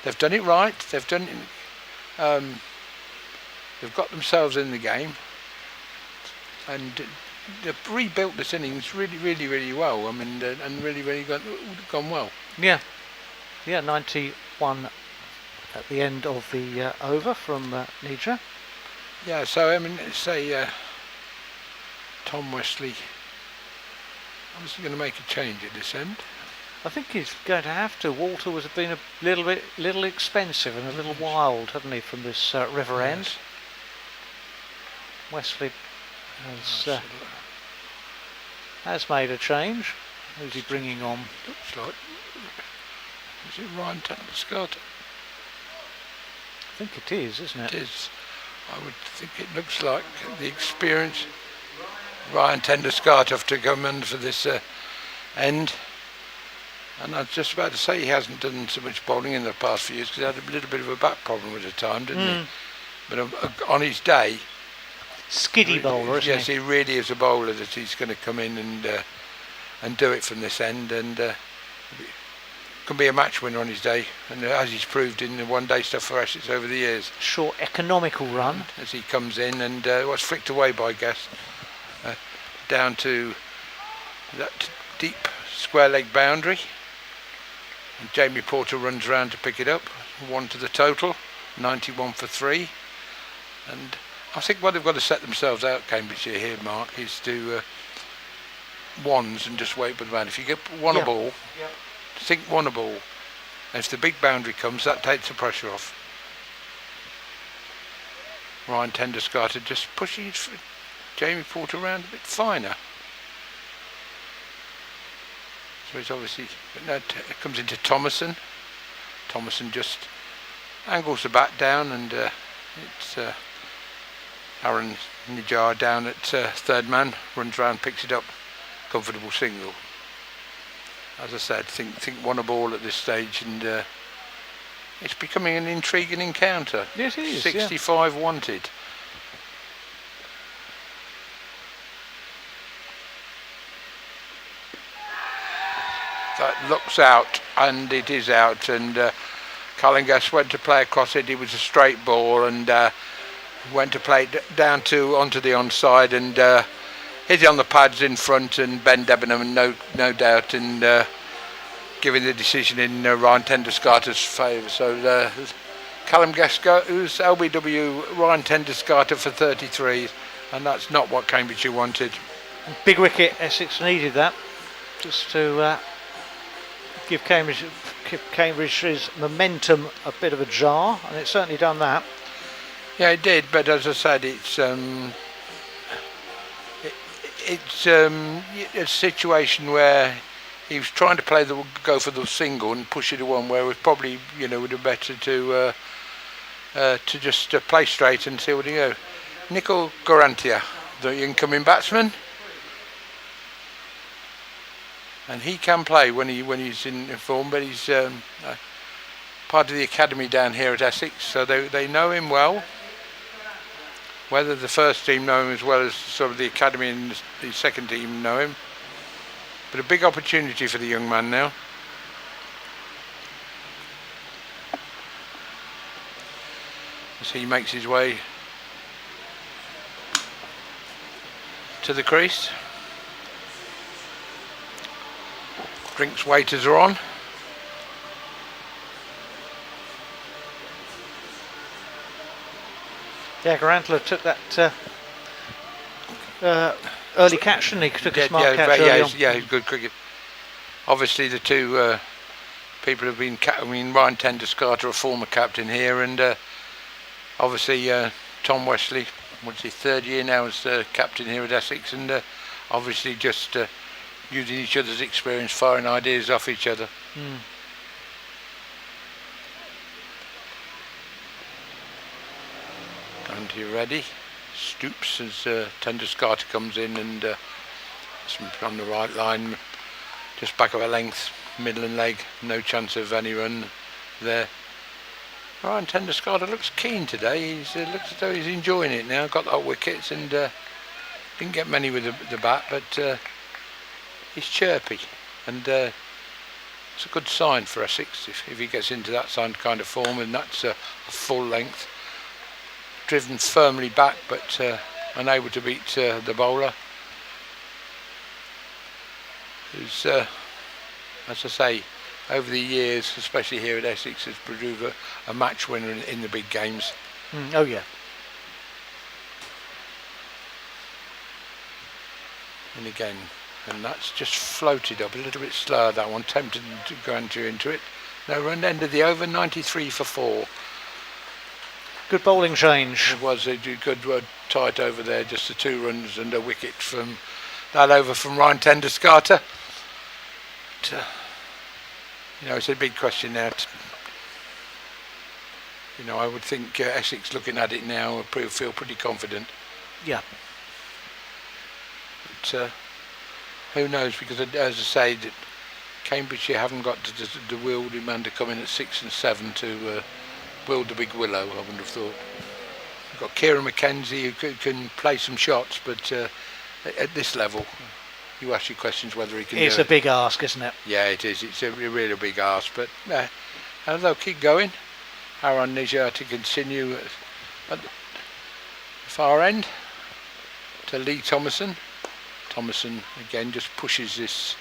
S2: they've done it right. They've done it. They've got themselves in the game, and they've rebuilt this innings really, really, really well. I mean, and really, really gone well.
S1: Yeah, 91. At the end of the over from Nidra.
S2: Yeah, so I mean, say Tom Wesley, obviously going to make a change at this end.
S1: I think he's going to have to. Walter has been a little expensive and a little wild, hasn't he, from this river end. Wesley has made a change. Who's he bringing on?
S2: Looks like. Is it Ryan Scott?
S1: I think it is, isn't it?
S2: It is. I would think it looks like the experience. Ryan Tenderscartoff to come in for this end. And I was just about to say he hasn't done so much bowling in the past few years because he had a little bit of a back problem at the time, didn't he? But on his day,
S1: skiddy bowler, isn't
S2: yes, he really is a bowler that he's going to come in and do it from this end, and can be a match winner on his day, and as he's proved in the one-day stuff for Essex over the years.
S1: Short, economical run
S2: as he comes in and was flicked away by Guest down to that deep square leg boundary. And Jamie Porter runs round to pick it up. 1 to the total, 91 for 3. And I think what they've got to set themselves out, Cambridgeshire here, Mark, is to ones and just wait for the man. If you get one a ball, think one a ball. And if the big boundary comes, that takes the pressure off. Ryan Tenderscartoff just pushing Jamie Porter around a bit finer. So he's obviously, but now it comes into Thomason. Thomason just angles the bat down, and it's Aaron Nijar down at third man, runs round, picks it up, comfortable single. As I said, think one a ball at this stage, and it's becoming an intriguing encounter.
S1: Yes, it is.
S2: 65 wanted. That looks out, and it is out, and Cullingas went to play across it. It was a straight ball, and went to play it down onto the onside, and hit it on the pads in front, and Ben Debenham, no doubt, in giving the decision in Ryan Tenderscartoff's favour. So Callum Guest who's LBW Ryan Tenderscartoff for 33, and that's not what Cambridgeshire wanted.
S1: Big wicket, Essex needed that, just to give Cambridgeshire's momentum a bit of a jar, and it's certainly done that.
S2: Yeah, it did, but as I said, it's a situation where he was trying to go for the single and push it to one, where it was probably would have been better to just play straight and see what he go. Nicol Garantia, the incoming batsman, and he can play when he's in form, but he's part of the academy down here at Essex, so they know him well. Whether the first team know him as well as sort of the academy and the second team know him. But a big opportunity for the young man now. As he makes his way to the crease. Drinks waiters are on.
S1: Yeah, Garantler took that early catch, and he took a smart catch early on.
S2: Yeah, he's good cricket. Obviously, the two people have been. Ryan Tenderscartoff, a former captain here, and obviously Tom Wesley, what's his third year now as captain here at Essex, and obviously just using each other's experience, firing ideas off each other. And you're ready. Stoops as Tenderscartoff comes in, and on the right line, just back of a length, middle and leg, no chance of any run there. Ryan Tenderscartoff looks keen today. He looks as though he's enjoying it now. Got that wickets, and didn't get many with the bat, but he's chirpy, and it's a good sign for Essex if he gets into that kind of form, and that's a full length. Driven firmly back, but unable to beat the bowler, who's, as I say, over the years, especially here at Essex, has proved a match winner in the big games.
S1: Oh yeah.
S2: And again, and that's just floated up a little bit slower, that one, tempted to go into it. No run, end of the over, 93 for 4.
S1: Good bowling change.
S2: It was a good tight over there, just the 2 runs and a wicket from that over from Ryan Tenderscartoff. it's a big question now. I would think Essex, looking at it now, feel pretty confident.
S1: Yeah.
S2: But who knows? Because as I say, that Cambridgeshire haven't got the wielding man to come in at 6 and 7 to wield the big willow. I wouldn't have thought. We've got Kieran McKenzie who can play some shots, but at this level, you ask your questions whether he can.
S1: It's a big ask, isn't it?
S2: Yeah, it is. It's a really big ask, but they'll keep going. Aaron Niger to continue at the far end to Lee Thomason. Thomason again just pushes this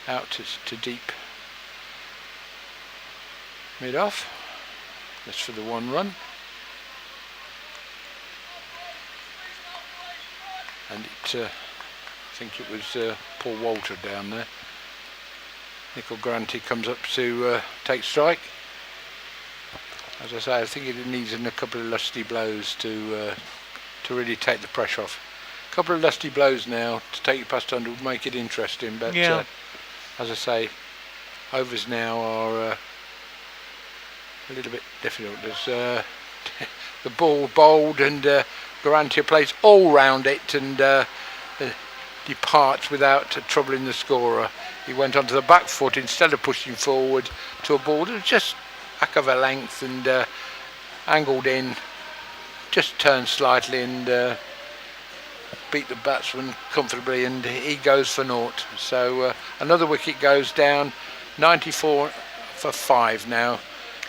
S2: out to deep mid off. That's for the one run. And I think it was Paul Walter down there. Nickel Granty comes up to take strike. As I say, I think it needs a couple of lusty blows to really take the pressure off. A couple of lusty blows now to take it past 100 would make it interesting, but
S1: yeah.
S2: As I say, overs now are a little bit difficult. There's the ball bowled and Garantia plays all round it and departs without troubling the scorer. He went onto the back foot instead of pushing forward to a ball that was just back of a length and angled in, just turned slightly and beat the batsman comfortably, and he goes for naught. So another wicket goes down, 94 for 5 now.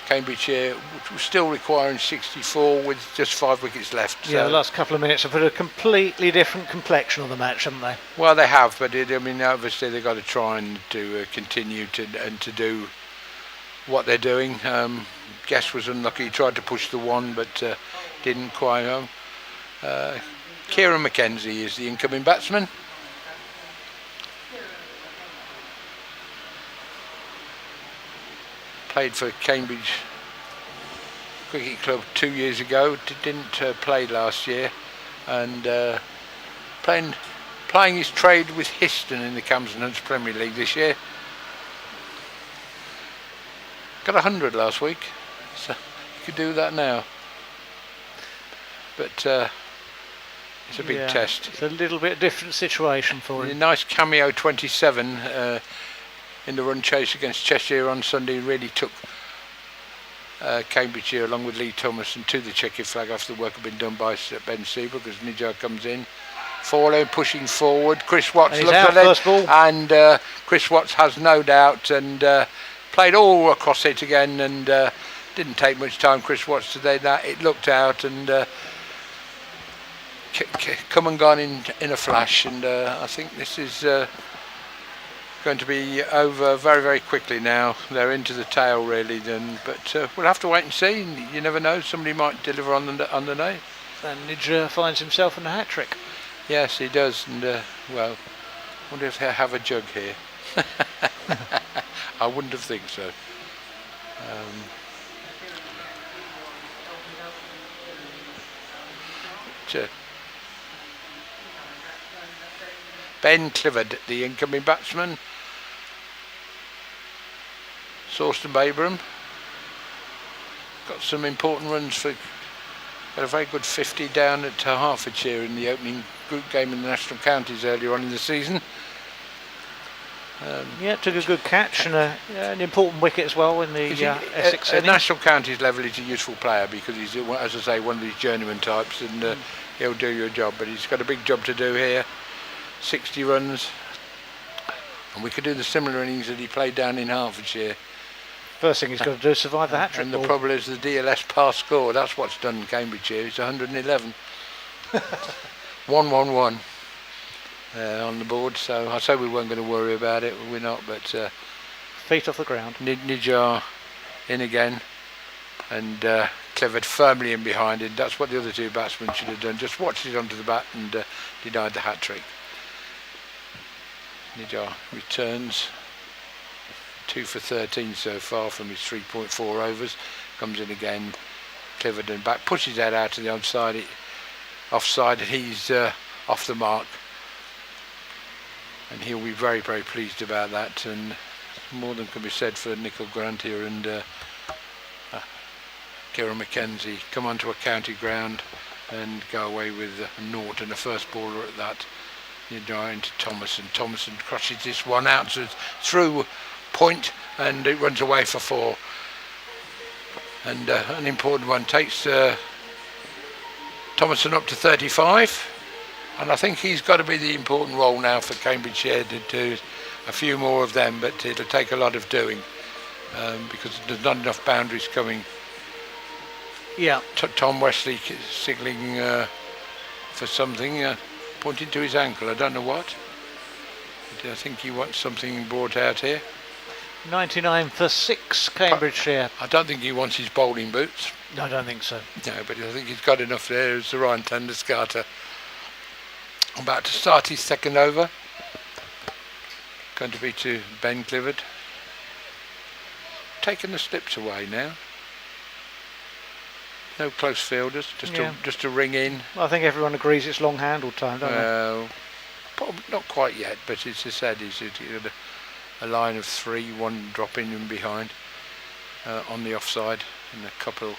S2: Cambridgeshire still requiring 64 with just 5 wickets left.
S1: Yeah,
S2: so
S1: the last couple of minutes have put a completely different complexion on the match, haven't they?
S2: Well, they have, but obviously they've got to try and to continue to do what they're doing. Guess was unlucky, he tried to push the one but didn't quite home. Kieran McKenzie is the incoming batsman. Played for Cambridge Cricket Club 2 years ago, didn't play last year, and playing his trade with Histon in the Camden Hunts Premier League this year. Got 100 last week, so you could do that now. But it's a big test.
S1: It's a little bit different situation for him.
S2: A nice cameo 27 in the run chase against Cheshire on Sunday. Really took Cambridgeshire along with Lee Thomason to the checkered flag after the work had been done by Ben Seabrook as Nijar comes in. Falling, pushing forward. Chris Watts looks at it, and Chris Watts has no doubt and played all across it again, and didn't take much time, Chris Watts, to do that. It looked out and come and gone in a flash, and I think this is going to be over very, very quickly now. They're into the tail really, but we'll have to wait and see. You never know, somebody might deliver on the day.
S1: And Nidja finds himself in a hat-trick.
S2: Yes, he does, and well, I wonder if they have a jug here. I wouldn't have think so. Ben Clifford, the incoming batsman. Sawston Babram got some important runs got a very good 50 down at Hertfordshire in the opening group game in the National Counties earlier on in the season.
S1: Took a good catch and an important wicket as well in the Essex
S2: at National Counties level. He's a useful player because he's, as I say, one of these journeyman types, and he'll do your job, but he's got a big job to do here. 60 runs, and we could do the similar innings that he played down in Hertfordshire.
S1: First thing he's got to do is survive the hat-trick.
S2: And the problem is the DLS pass score. That's what's done Cambridgeshire. It's 111. 111 on the board. So I said we weren't going to worry about it. We're not, but
S1: feet off the ground.
S2: Nijar in again, and Clifford firmly in behind it. That's what the other two batsmen should have done. Just watched it onto the bat and denied the hat-trick. Nijar returns 2 for 13 so far from his 3.4 overs. Comes in again, Clifford and back, pushes that out to the onside, offside. He's off the mark, and he'll be very, very pleased about that. And more than can be said for Nickel Grant here and Kieran Mackenzie come onto a county ground and go away with a naught and a first baller at that. You're going to Thomason. Thomason crushes this one out through point and it runs away for 4. And an important one takes Thomason up to 35. And I think he's got to be the important role now for Cambridgeshire to do a few more of them, but it'll take a lot of doing because there's not enough boundaries coming.
S1: Yeah.
S2: Tom Wesley signalling for something, pointing to his ankle. I don't know what. But I think he wants something brought out here.
S1: 99 for 6, Cambridgeshire.
S2: I don't think he wants his bowling boots.
S1: No, I don't think so.
S2: No, but I think he's got enough there. It's the Ryan Tenderscarter. About to start his second over. Going to be to Ben Clifford. Taking the slips away now. No close fielders, just a ring in.
S1: Well, I think everyone agrees it's long handle time, don't they?
S2: Probably not quite yet, but as I said, he's got a line of 3, one dropping in behind on the offside, and a couple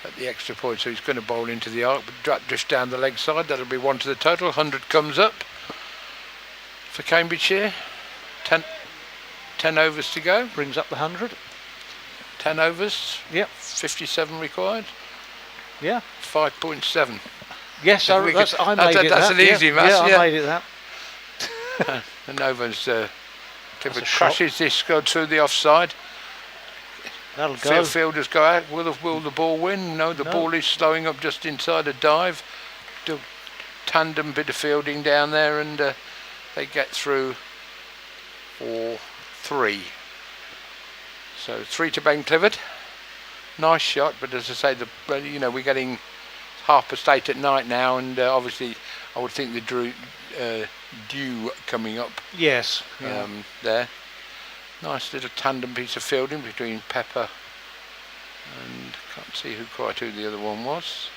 S2: at the extra point. So he's going to bowl into the arc, but just down the leg side. That'll be 1 to the total. 100 comes up for Cambridgeshire. 10 overs to go.
S1: Brings up the 100.
S2: 10 overs.
S1: Yep.
S2: 57 required.
S1: Yeah.
S2: 5.7.
S1: Yes, I made it that.
S2: That's an easy maths.
S1: Yeah, I made it that.
S2: And Over's Clifford crashes this, go through the offside.
S1: That'll go.
S2: Fielders go out. Will the ball win? No, the ball is slowing up just inside a dive. Do tandem bit of fielding down there, and they get through for 3. So 3 to Ben Clifford. Nice shot, but as I say, we're getting 8:30 at night now, and obviously I would think the dew coming up.
S1: Yes. Yeah.
S2: There. Nice little tandem piece of fielding between Pepper and can't see who the other one was.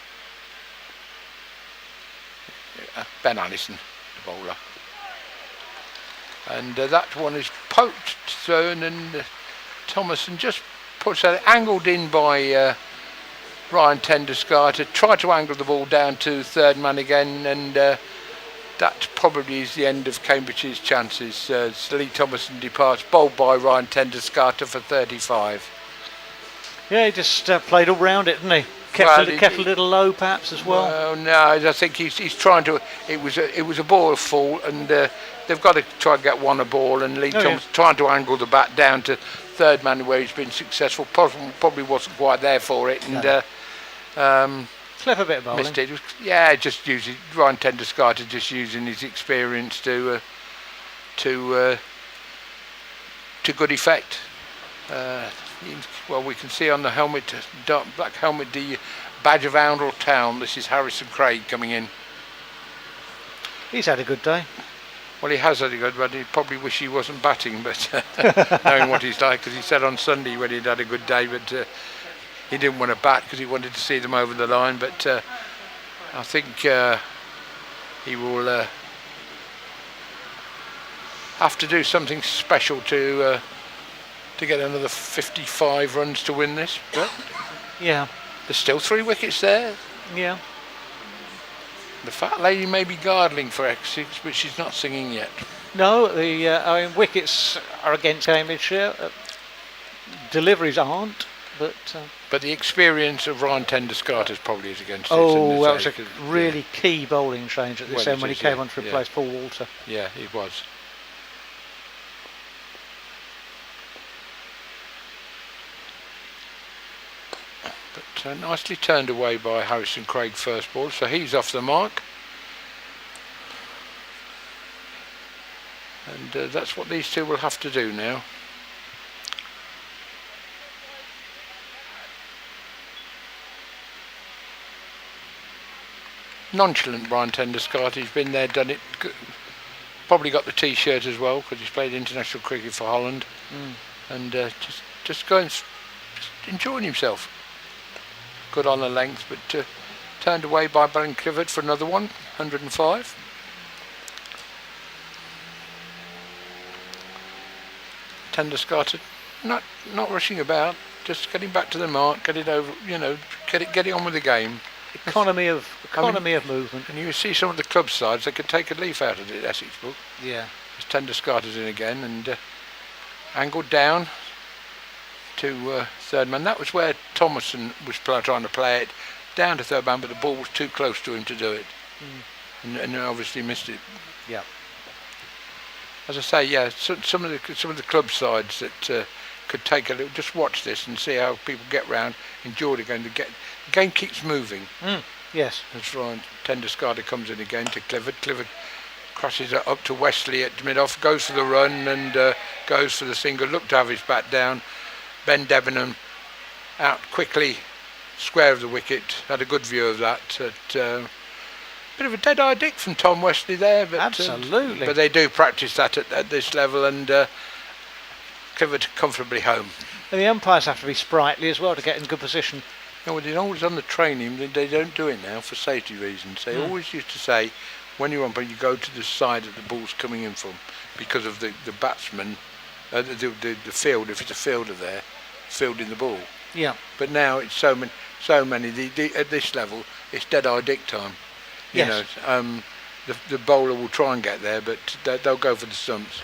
S2: Ben Allison, the bowler. And that one is poked, and then Thomason just puts that angled in by Ryan Tenderscarter. Tried to angle the ball down to third man again, and that probably is the end of Cambridgeshire's chances. Lee Thomason departs, bowled by Ryan Tenderscarter for 35.
S1: Yeah, he just played all round it, didn't he? Kept a little low, perhaps, as well.
S2: Well, no, I think he's trying to. It was a ball full, and they've got to try and get one a ball. And Lee Thomas trying to angle the bat down to third man where he's been successful. Probably wasn't quite there for it, and
S1: clever bit of bowling.
S2: Missed it. Yeah, just using Ryan Tenderscarter, just using his experience to good effect. Well, we can see on the helmet, dark black helmet, the badge of Oundle Town. This is Harrison Craig coming in.
S1: He's had a good day.
S2: Well, he has had a good, but he probably wish he wasn't batting, but knowing what he's like, because he said on Sunday when he'd had a good day, but he didn't want to bat because he wanted to see them over the line. But I think he will have to do something special to get another 55 runs to win this. But
S1: yeah,
S2: there's still 3 wickets there.
S1: Yeah.
S2: The fat lady may be gargling for Essex, but she's not singing yet.
S1: No, the wickets are against Cambridgeshire.
S2: Deliveries
S1: aren't, but
S2: the experience of Ryan Tenderscarter probably is against it.
S1: Oh, that was a really key bowling change at this end when he came on to replace Paul Walter.
S2: Yeah, it was. But nicely turned away by Harrison Craig first ball, so he's off the mark. And that's what these two will have to do now. Nonchalant Brian Tenderscarter, he's been there, done it, probably got the t-shirt as well because he's played international cricket for Holland, and just going, just enjoying himself. Good on the length, but turned away by Ben Clifford for another one, 105. Tender-Scarter not rushing about, just getting back to the mark, get it over, get it on with the game.
S1: Economy of movement.
S2: And you see some of the club sides, they could take a leaf out of the Essex book.
S1: Yeah.
S2: As Tender-Scarter's in again and angled down to third man. That was where Thomason was trying to play it down to third man, but the ball was too close to him to do it, and obviously missed it.
S1: Yeah.
S2: As I say, yeah, some of the club sides that could take a little. Just watch this and see how people get round, enjoy the game. The game keeps moving.
S1: Yes.
S2: That's right. Tender-Scarter comes in again to Clifford. Clifford crosses it up to Wesley at mid-off, goes for the run and goes for the single. Looked to have his bat down. Ben Debenham out quickly, square of the wicket. Had a good view of that. Bit of a dead-eye dick from Tom Wesley there, but
S1: absolutely.
S2: But they do practice that at this level, and Clifford comfortably home.
S1: And the umpires have to be sprightly as well to get in good position.
S2: No, well, they're always on the training. They don't do it now for safety reasons. They always used to say, when you're umpire, you go to the side that the ball's coming in from, because of the batsman, the field. If it's a fielder there, fielding the ball.
S1: Yeah.
S2: But now it's so many. At this level, it's dead-eye dick time.
S1: Yes.
S2: The bowler will try and get there, but they'll go for the stumps.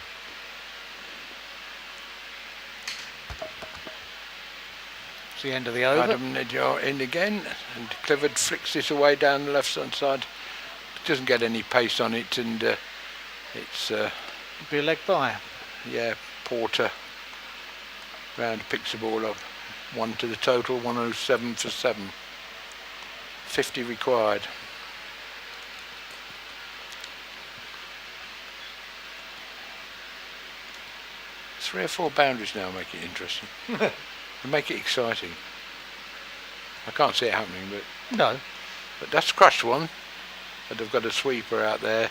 S1: It's the end of the over.
S2: Adam Nidjar in again, and Clifford flicks this away down the left-hand side. Doesn't get any pace on it, and it's
S1: be a leg by.
S2: Yeah, Porter round picks the ball up. 1 to the total, 107 for 7. 50 required. Three or four boundaries now make it interesting. And make it exciting. I can't see it happening, but
S1: no.
S2: But that's crushed one. But they've got a sweeper out there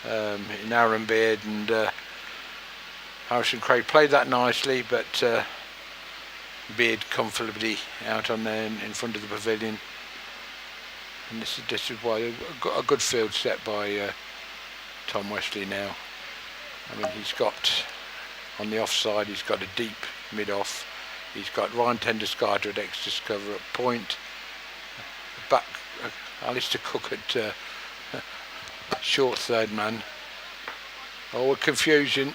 S2: in Aaron Beard, and Harrison Craig played that nicely, but Beard comfortably out on there in front of the pavilion. And this is why a good field set by Tom Wesley now. I mean, he's got on the offside, he's got a deep mid-off. He's got Ryan Tender-Scarter at extra cover at point. Back Alistair Cook at short third man. Oh, confusion,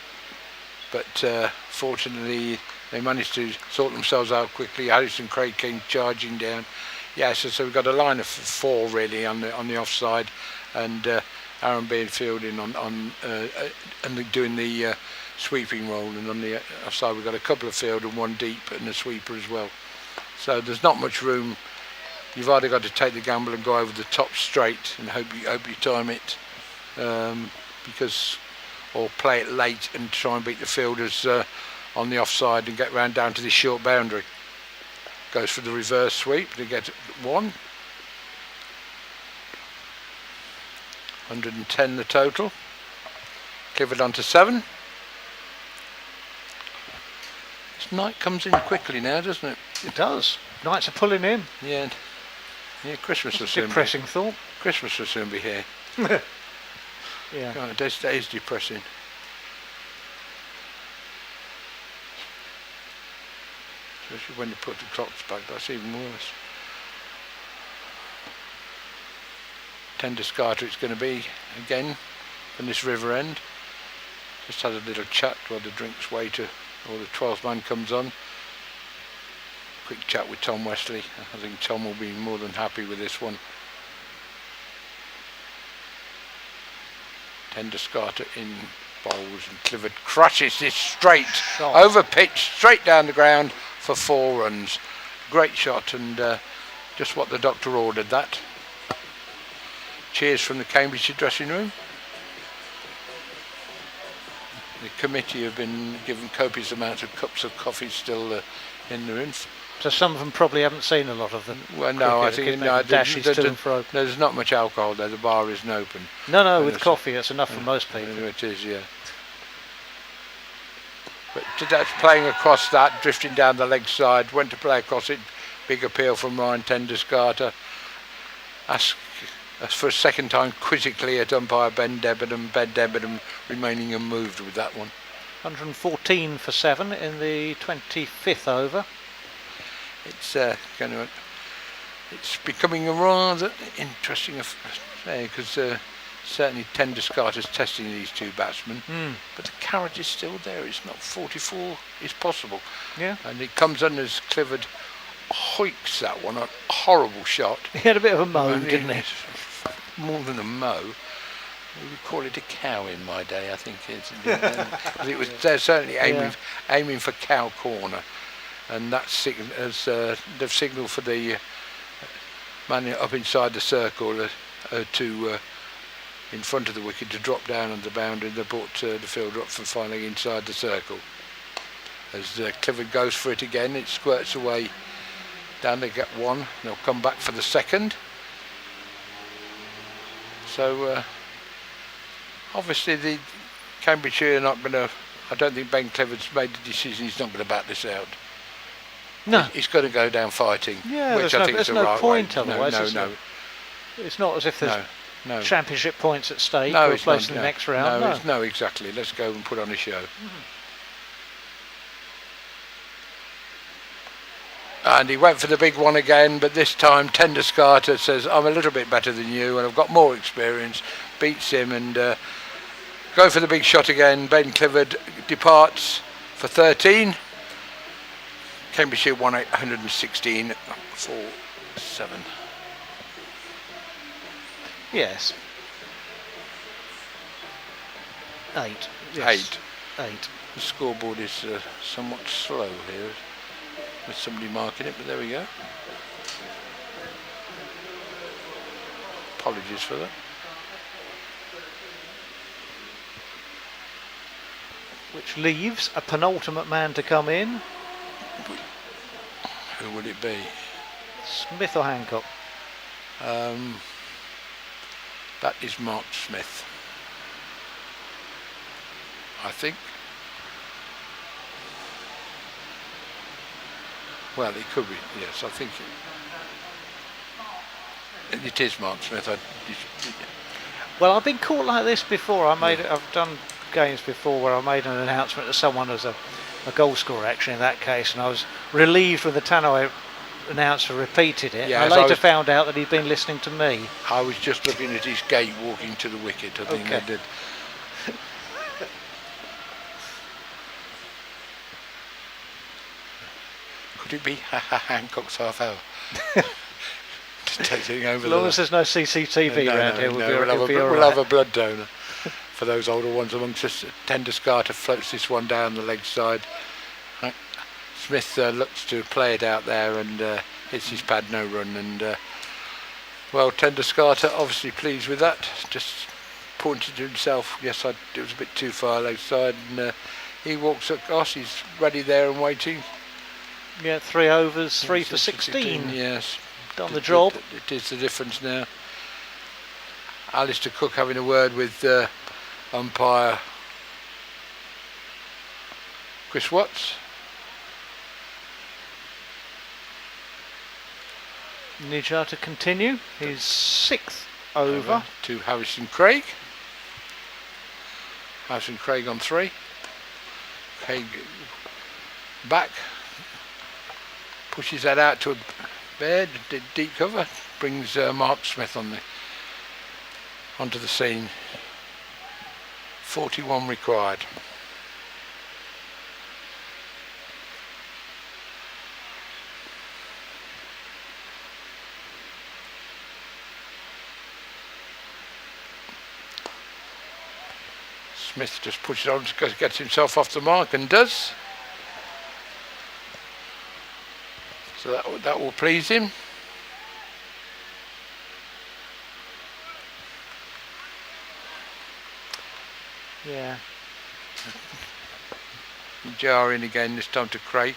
S2: but fortunately they managed to sort themselves out quickly. Harrison Craig came charging down. Yeah, so we've got a line of 4 really on the offside, and Aaron Beard fielding on and doing the sweeping role, and on the offside we've got a couple of field and 1 deep and a sweeper as well. So there's not much room. You've either got to take the gamble and go over the top straight and hope you time it, or play it late and try and beat the fielders on the offside and get round down to this short boundary. Goes for the reverse sweep to get 1. 110 the total. Clifford on to 7. This night comes in quickly now, doesn't it?
S1: It does. Nights are pulling in.
S2: Yeah. Yeah, Christmas will soon be.
S1: Depressing thought.
S2: Christmas will soon be here.
S1: Yeah.
S2: Oh, that is depressing. Especially when you put the clocks back, that's even worse. Tender-Scarter it's going to be again from this river end. Just had a little chat while the drinks waiter or the 12th man comes on. Quick chat with Tom Wesley. I think Tom will be more than happy with this one. Tender-Scarter in bowls, and Clifford crushes this straight over pitch, straight down the ground for 4 runs. Great shot, and just what the doctor ordered that. Cheers from the Cambridgeshire dressing room. The committee have been given copious amounts of cups of coffee still in the room.
S1: So some of them probably haven't seen a lot of them.
S2: Well, no, I think there's not much alcohol there. The bar isn't open.
S1: No, with coffee, it's enough for most people.
S2: It is, yeah. But that's playing across that, drifting down the leg side. Went to play across it. Big appeal from Ryan Tender-Scarter. Asked for a second time quizzically at umpire Ben Debenham. Ben Debenham remaining unmoved with that one.
S1: 114 for 7 in the 25th over.
S2: It's it's becoming a rather interesting affair because certainly Tender Scarter's testing these two batsmen, but the carrot is still there. It's not 44. It's possible.
S1: Yeah.
S2: And it comes under as Clifford hoiks that one, a horrible shot.
S1: He had a bit of a mow, didn't he?
S2: More than a mow. We would call it a cow in my day, I think. It was they're certainly aiming for cow corner, and that's they've signalled for the man up inside the circle to in front of the wicket to drop down on the boundary. They brought the fielder up for finding inside the circle. As Clifford goes for it again, it squirts away down. They get one. They'll come back for the second. So obviously the Cambridgeshire are not going to. I don't think Ben Clifford's made the decision. He's not going to bat this out.
S1: No,
S2: he's got to go down fighting.
S1: Yeah,
S2: which I think is the right
S1: point
S2: way.
S1: otherwise.
S2: No.
S1: It's not as if there's
S2: no
S1: championship points at stake
S2: no,
S1: or a
S2: it's
S1: place
S2: not,
S1: in the next round.
S2: No, exactly. Let's go and put on a show. And he went for the big one again, but this time Tender Scarter says, I'm a little bit better than you and I've got more experience, beats him and go for the big shot again. Ben Clifford departs for 13. Cambridgeshire won 116 for 7.
S1: Yes. 8. Yes. 8.
S2: The scoreboard is somewhat slow here. With somebody marking it, but there we go. Apologies for that.
S1: Which leaves a penultimate man to come in.
S2: Who would it be?
S1: Smith or Hancock?
S2: That is Mark Smith, I think. Well, it could be, yes, I think it is Mark Smith.
S1: Well, I've been caught like this before. I've done games before where I made an announcement to someone as a goal scorer, actually, in that case, and I was relieved when the Tannoy announcer repeated it.
S2: Yes,
S1: I later found out that he'd been listening to me.
S2: I was just looking at his gait walking to the wicket, I think I did. Could it be Hancock's half hour? Taking over
S1: as long as there's no CCTV around here,
S2: we'll have a blood donor for those older ones amongst us. Tender Scarter floats this one down the leg side. Smith looks to play it out there and hits his pad, no run. And well, Tender Scarter obviously pleased with that. Just pointed to himself. Yes, it was a bit too far leg side, and he walks across. He's ready there and waiting.
S1: Yeah, 3 overs, 3 for 16.
S2: Yes,
S1: done the job.
S2: It is the difference now. Alistair Cook having a word with umpire Chris Watts.
S1: Nijar to continue his 6th over
S2: to Harrison Craig. Harrison Craig on 3. Craig back. Pushes that out to a bed, deep cover, brings Mark Smith onto the scene. 41 required. Smith just pushes on, gets himself off the mark and does. So that will please him.
S1: Yeah.
S2: Jar in again, this time to Craig.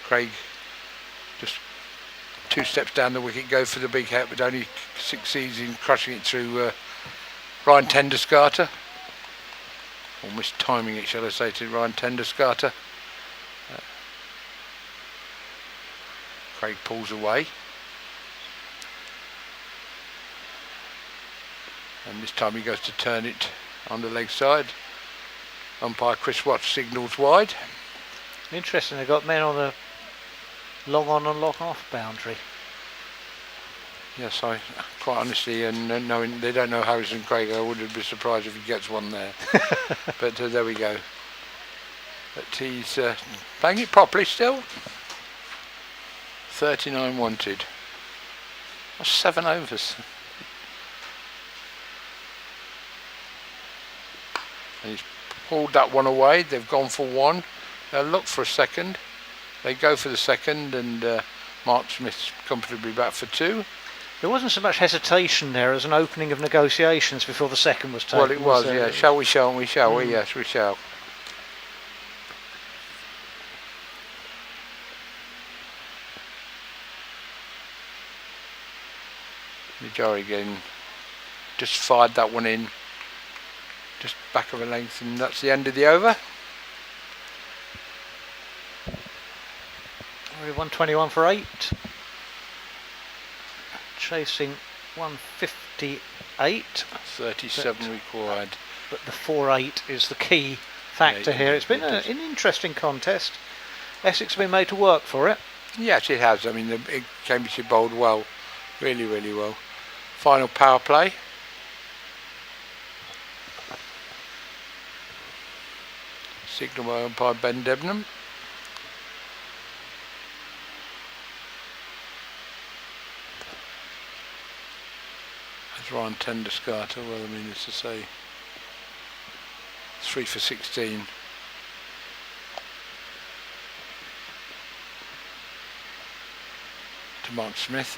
S2: Craig just 2 steps down the wicket, go for the big hit, but only succeeds in crushing it through Ryan Tender Scarter. Or mistiming it, shall I say, to Ryan Tender Scarter. Craig pulls away, and this time he goes to turn it on the leg side. Umpire Chris Watts signals wide.
S1: Interesting, they've got men on the long on and long off boundary.
S2: Yes, I quite honestly, and knowing they don't know Harrison Craig, I wouldn't be surprised if he gets one there. But there we go. But he's playing it properly still. 39 wanted. That's 7 overs. And he's pulled that one away. They've gone for one. They'll look for a second. They go for the second, and Mark Smith's comfortably back for 2.
S1: There wasn't so much hesitation there as an opening of negotiations before the second was taken.
S2: Well, it was, yeah. Shall we, shall we, shall we? Yes, we shall. Majori again just fired that one in, just back of a length, and that's the end of the over.
S1: 121 for 8. Chasing 158.
S2: 37 required.
S1: But the 4-8 is the key factor here. It's been an interesting contest. Essex have been made to work for it.
S2: Yes, it has. I mean, the Cambridgeshire bowled well, really, really well. Final power play. Signal by umpire Ben Debenham. That's Ryan Tenderscarter. Well, I mean, it's to say 3 for 16. To Mark Smith.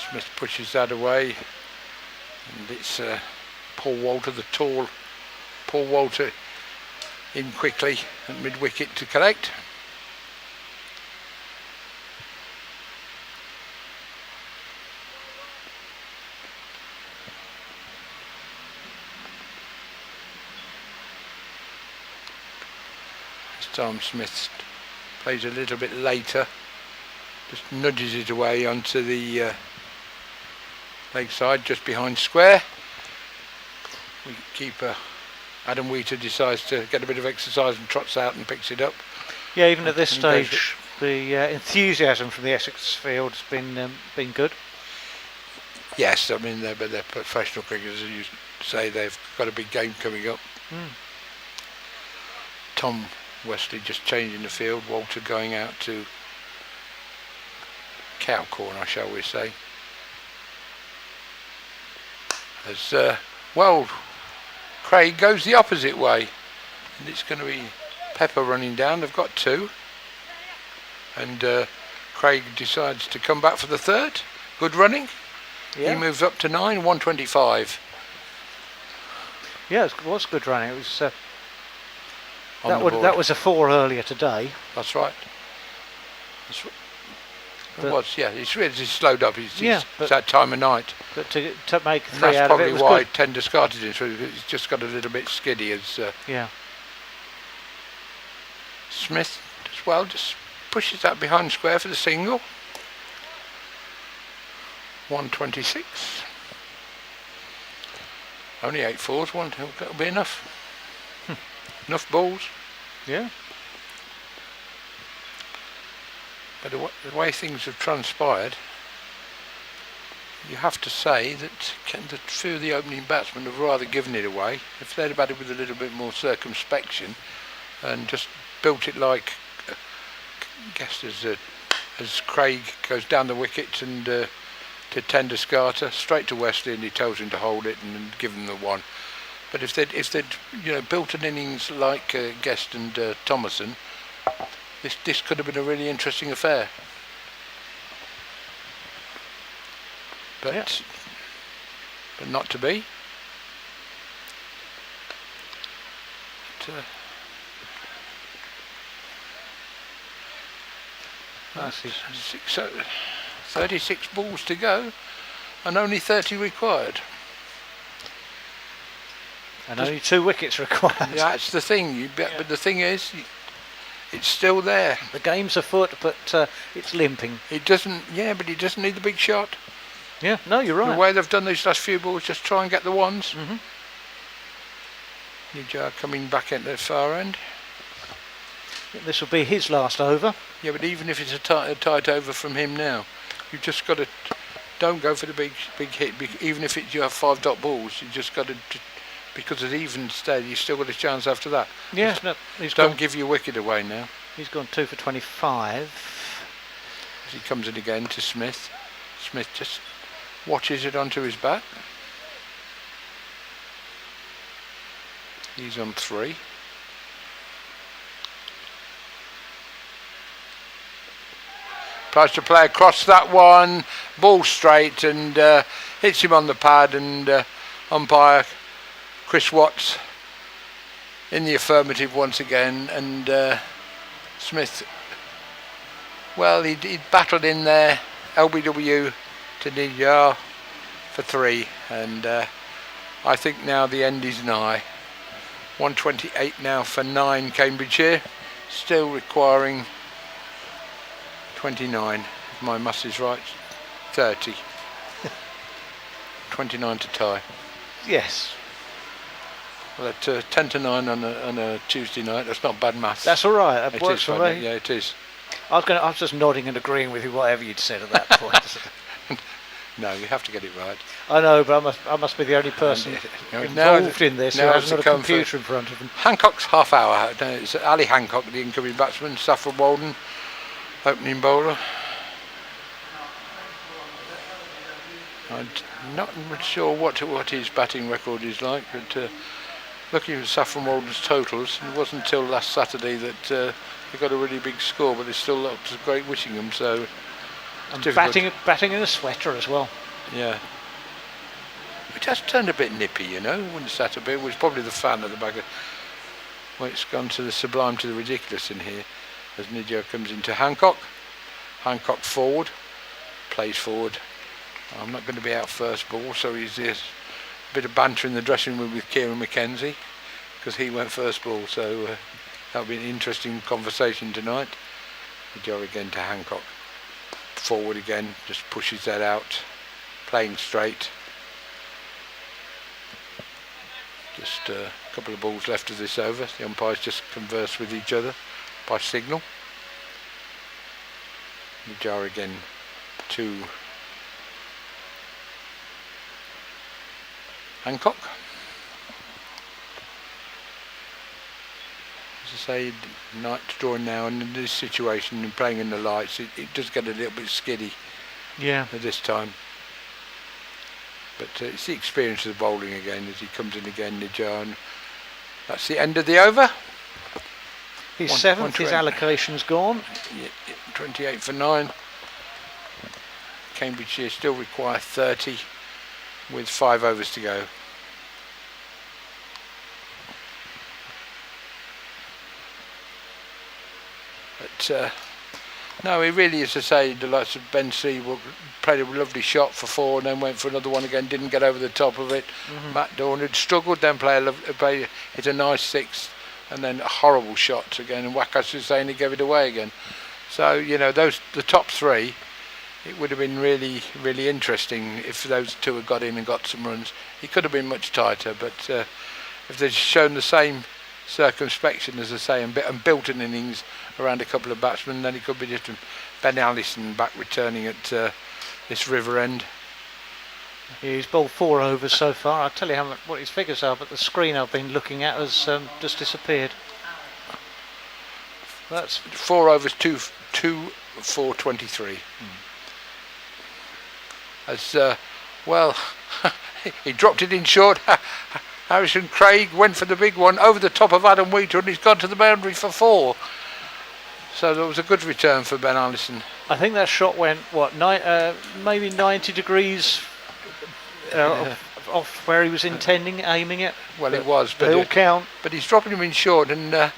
S2: Smith pushes that away, and it's Paul Walter, the tall Paul Walter, in quickly at mid-wicket to collect. This time Smith plays a little bit later, just nudges it away onto the leg side, just behind square. Keeper Adam Wheater decides to get a bit of exercise and trots out and picks it up.
S1: Yeah, even at this stage, the enthusiasm from the Essex field has been good.
S2: Yes, I mean they're professional cricketers. As you say, they've got a big game coming up. Tom Wesley just changing the field. Walter going out to cow corner, shall we say? As well, Craig goes the opposite way, and it's going to be Pepper running down. They've got 2, and Craig decides to come back for the 3rd. Good running. Yeah. He moves up to 9, 125.
S1: Yeah, it was good running. It was that was a 4 earlier today.
S2: That's right. It was, yeah. He's slowed up. It's that time of night.
S1: But to make 3
S2: that's
S1: out of it was
S2: probably why
S1: good.
S2: 10 discarded it. So it's just got a little bit skiddy as Smith as well just pushes that behind square for the single. 126. Only 8 fours. That'll be enough. Enough balls.
S1: Yeah.
S2: But the way things have transpired, you have to say that a few of the opening batsmen have rather given it away. If they'd have batted with a little bit more circumspection and just built it like, guessed as Craig goes down the wicket and to Tenderscarter, straight to Wesley, and he tells him to hold it and give him the 1. But if they'd built an innings like Guest and Thomason, this could have been a really interesting affair. But not to be. But, 36 balls to go and only 30 required.
S1: And only 2 wickets required.
S2: Yeah, that's the thing. But the thing is, it's still there.
S1: The game's afoot, but it's limping.
S2: It doesn't. Yeah, but it doesn't need the big shot.
S1: Yeah, no, you're right.
S2: The way they've done these last few balls, just try and get the ones. Nijar coming back at the far end.
S1: This will be his last over.
S2: Yeah, but even if it's a tight over from him now, you've just got to, don't go for the big hit. Even if you have 5 dot balls, you just got to, because it's even steady, you've still got a chance after that.
S1: Yeah,
S2: don't give your wicket away now.
S1: He's gone 2 for 25.
S2: As he comes in again to Smith. Smith just watches it onto his bat. He's on 3. Tries to play across that one, ball straight, and hits him on the pad, and umpire Chris Watts in the affirmative once again, and Smith, well, he battled in there, LBW to Nijar for 3, and I think now the end is nigh. 128 now for 9 Cambridgeshire, still requiring 29, if my maths is right, 30. 29 to tie.
S1: Yes.
S2: Well, at 10 to 9 on a Tuesday night, that's not bad maths.
S1: That's all right, that works for me.
S2: Yeah, it is.
S1: I was just nodding and agreeing with you, whatever you'd said at that point.
S2: No, you have to get it right.
S1: I know, but I must be the only person involved in this who hasn't got a computer in front of him.
S2: Hancock's half hour. No, it's Ali Hancock, the incoming batsman. Saffron Walden, opening bowler. I'm not sure what his batting record is like, but looking at Saffron Walden's totals, it wasn't until last Saturday that they got a really big score, but they still looked Great Wishingham, so.
S1: And batting in a sweater as well.
S2: Yeah. It has turned a bit nippy, you know, when Saturday was probably the fan at the back of. Well, it's gone to the sublime to the ridiculous in here as Nijar comes into Hancock. Hancock forward, plays forward. I'm not going to be out first ball, so he's a bit of banter in the dressing room with Kieran McKenzie because he went first ball, so that'll be an interesting conversation tonight. Nijar again to Hancock. Forward again, just pushes that out, playing straight. Just a couple of balls left of this over. The umpires just converse with each other by signal. Nijar again to Hancock. As I say, night drawing now, and in this situation and playing in the lights, it does get a little bit skiddy.
S1: Yeah.
S2: At this time. But it's the experience of the bowling again as he comes in again, Nijar. And that's the end of the over.
S1: His 7th, his allocation's gone.
S2: Yeah, 28 for 9. Cambridgeshire still require 30 with 5 overs to go. But no, he really, as I say, the likes of Ben C played a lovely shot for 4 and then went for another one again, didn't get over the top of it. Matt Dawn had struggled, then hit a nice 6 and then horrible shots again, and Wakas was saying he gave it away again. So, you know, the top 3, it would have been really, really interesting if those 2 had got in and got some runs. It could have been much tighter, but if they'd shown the same circumspection, as I say, and built an innings around a couple of batsmen, then it could be different. Ben Allison back returning at this River End.
S1: He's bowled 4 overs so far. I'll tell you what his figures are, but the screen I've been looking at has just disappeared. That's
S2: 4 overs, 2 for 23. As well, he dropped it in short. Harrison Craig went for the big one over the top of Adam Wheater, and he's gone to the boundary for 4. So that was a good return for Ben Allison.
S1: I think that shot went, maybe 90 degrees off where he was intending, aiming it.
S2: Well, it was, but
S1: they all count.
S2: But he's dropping him in short, and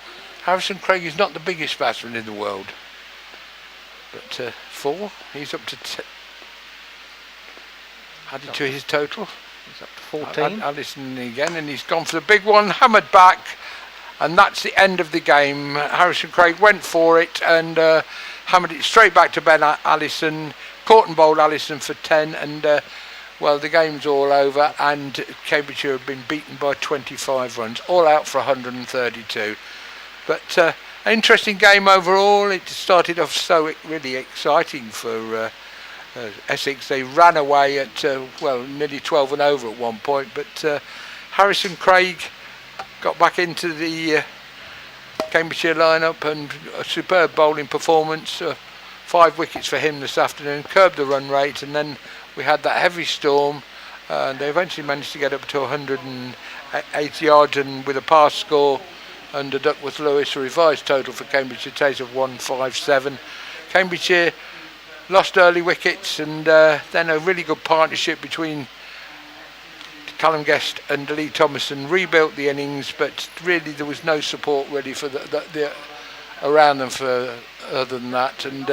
S2: Harrison Craig is not the biggest batsman in the world. But 4, he's up to added to his total.
S1: He's up to 14.
S2: Allison again, and he's gone for the big one, hammered back. And that's the end of the game. Harrison Craig went for it and hammered it straight back to Ben Allison. Caught and bowled Allison for 10, and well, the game's all over, and Cambridgeshire have been beaten by 25 runs, all out for 132. But an interesting game overall. It started off so really exciting for Essex. They ran away at nearly 12 and over at one point, but Harrison Craig got back into the Cambridgeshire lineup, and a superb bowling performance. 5 wickets for him this afternoon, curbed the run rate, and then we had that heavy storm. They eventually managed to get up to 180 yards, and with a pass score under Duckworth Lewis, a revised total for Cambridgeshire takes of 157. Cambridgeshire lost early wickets, and then a really good partnership between Callum Guest and Lee Thomason rebuilt the innings, but really there was no support really for the around them for other than that. And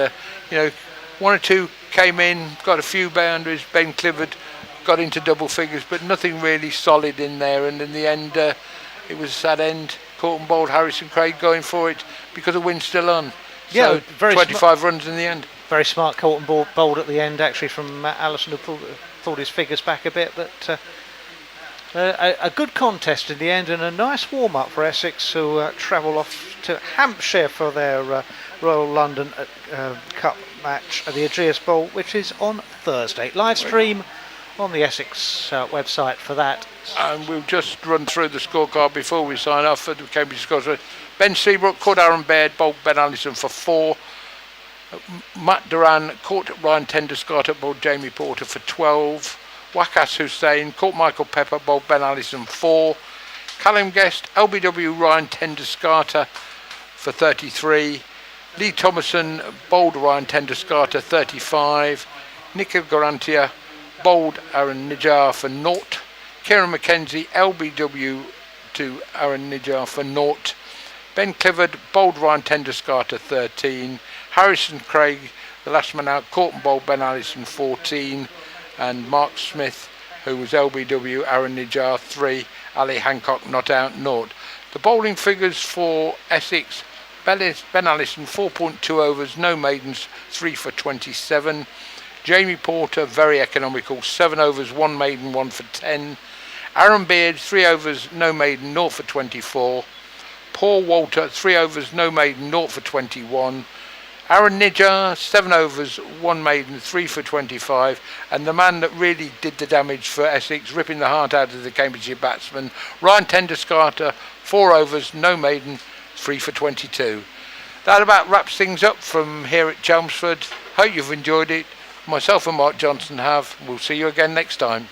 S2: one or two came in, got a few boundaries. Ben Clifford got into double figures, but nothing really solid in there. And in the end, it was a sad end. Caught and bowled Harrison Craig going for it because the wind's still on.
S1: Yeah,
S2: so
S1: very
S2: 25 runs in the end.
S1: Very smart caught and bowled at the end, actually, from Matt Allison, who pulled his figures back a bit. But a good contest in the end, and a nice warm-up for Essex, who travel off to Hampshire for their Royal London Cup match at the Ageas Bowl, which is on Thursday. Live stream on the Essex website for that.
S2: And we'll just run through the scorecard before we sign off for the Cambridge scores. Ben Seabrook caught Aaron Baird, bowled Ben Allison for 4. Matt Duran caught Ryan Tenderscott, bowled Jamie Porter for 12. Waqas Hussain caught Michael Pepper, bowled Ben Allison 4. Callum Guest, LBW Ryan Tenderscott for 33. Lee Thomason bowled Ryan Tenderscott 35. Nikhil Garantia bowled Aaron Nijar for 0. Kieran McKenzie LBW to Aaron Nijar for 0. Ben Clifford bowled Ryan Tenderscott 13. Harrison Craig, the last man out, caught and bowled Ben Allison 14. And Mark Smith, who was LBW, Aaron Nijar 3, Ali Hancock not out 0. The bowling figures for Essex: Ben Allison 4.2 overs, no maidens, 3 for 27. Jamie Porter, very economical, 7 overs, 1 maiden, 1 for 10. Aaron Beard, 3 overs, no maiden, 0 for 24. Paul Walter, 3 overs, no maiden, 0 for 21. Aaron Nijar, 7 overs, 1 maiden, 3 for 25. And the man that really did the damage for Essex, ripping the heart out of the Cambridgeshire batsman, Ryan Tenderscott, 4 overs, no maiden, 3 for 22. That about wraps things up from here at Chelmsford. Hope you've enjoyed it. Myself and Mark Johnson have. We'll see you again next time.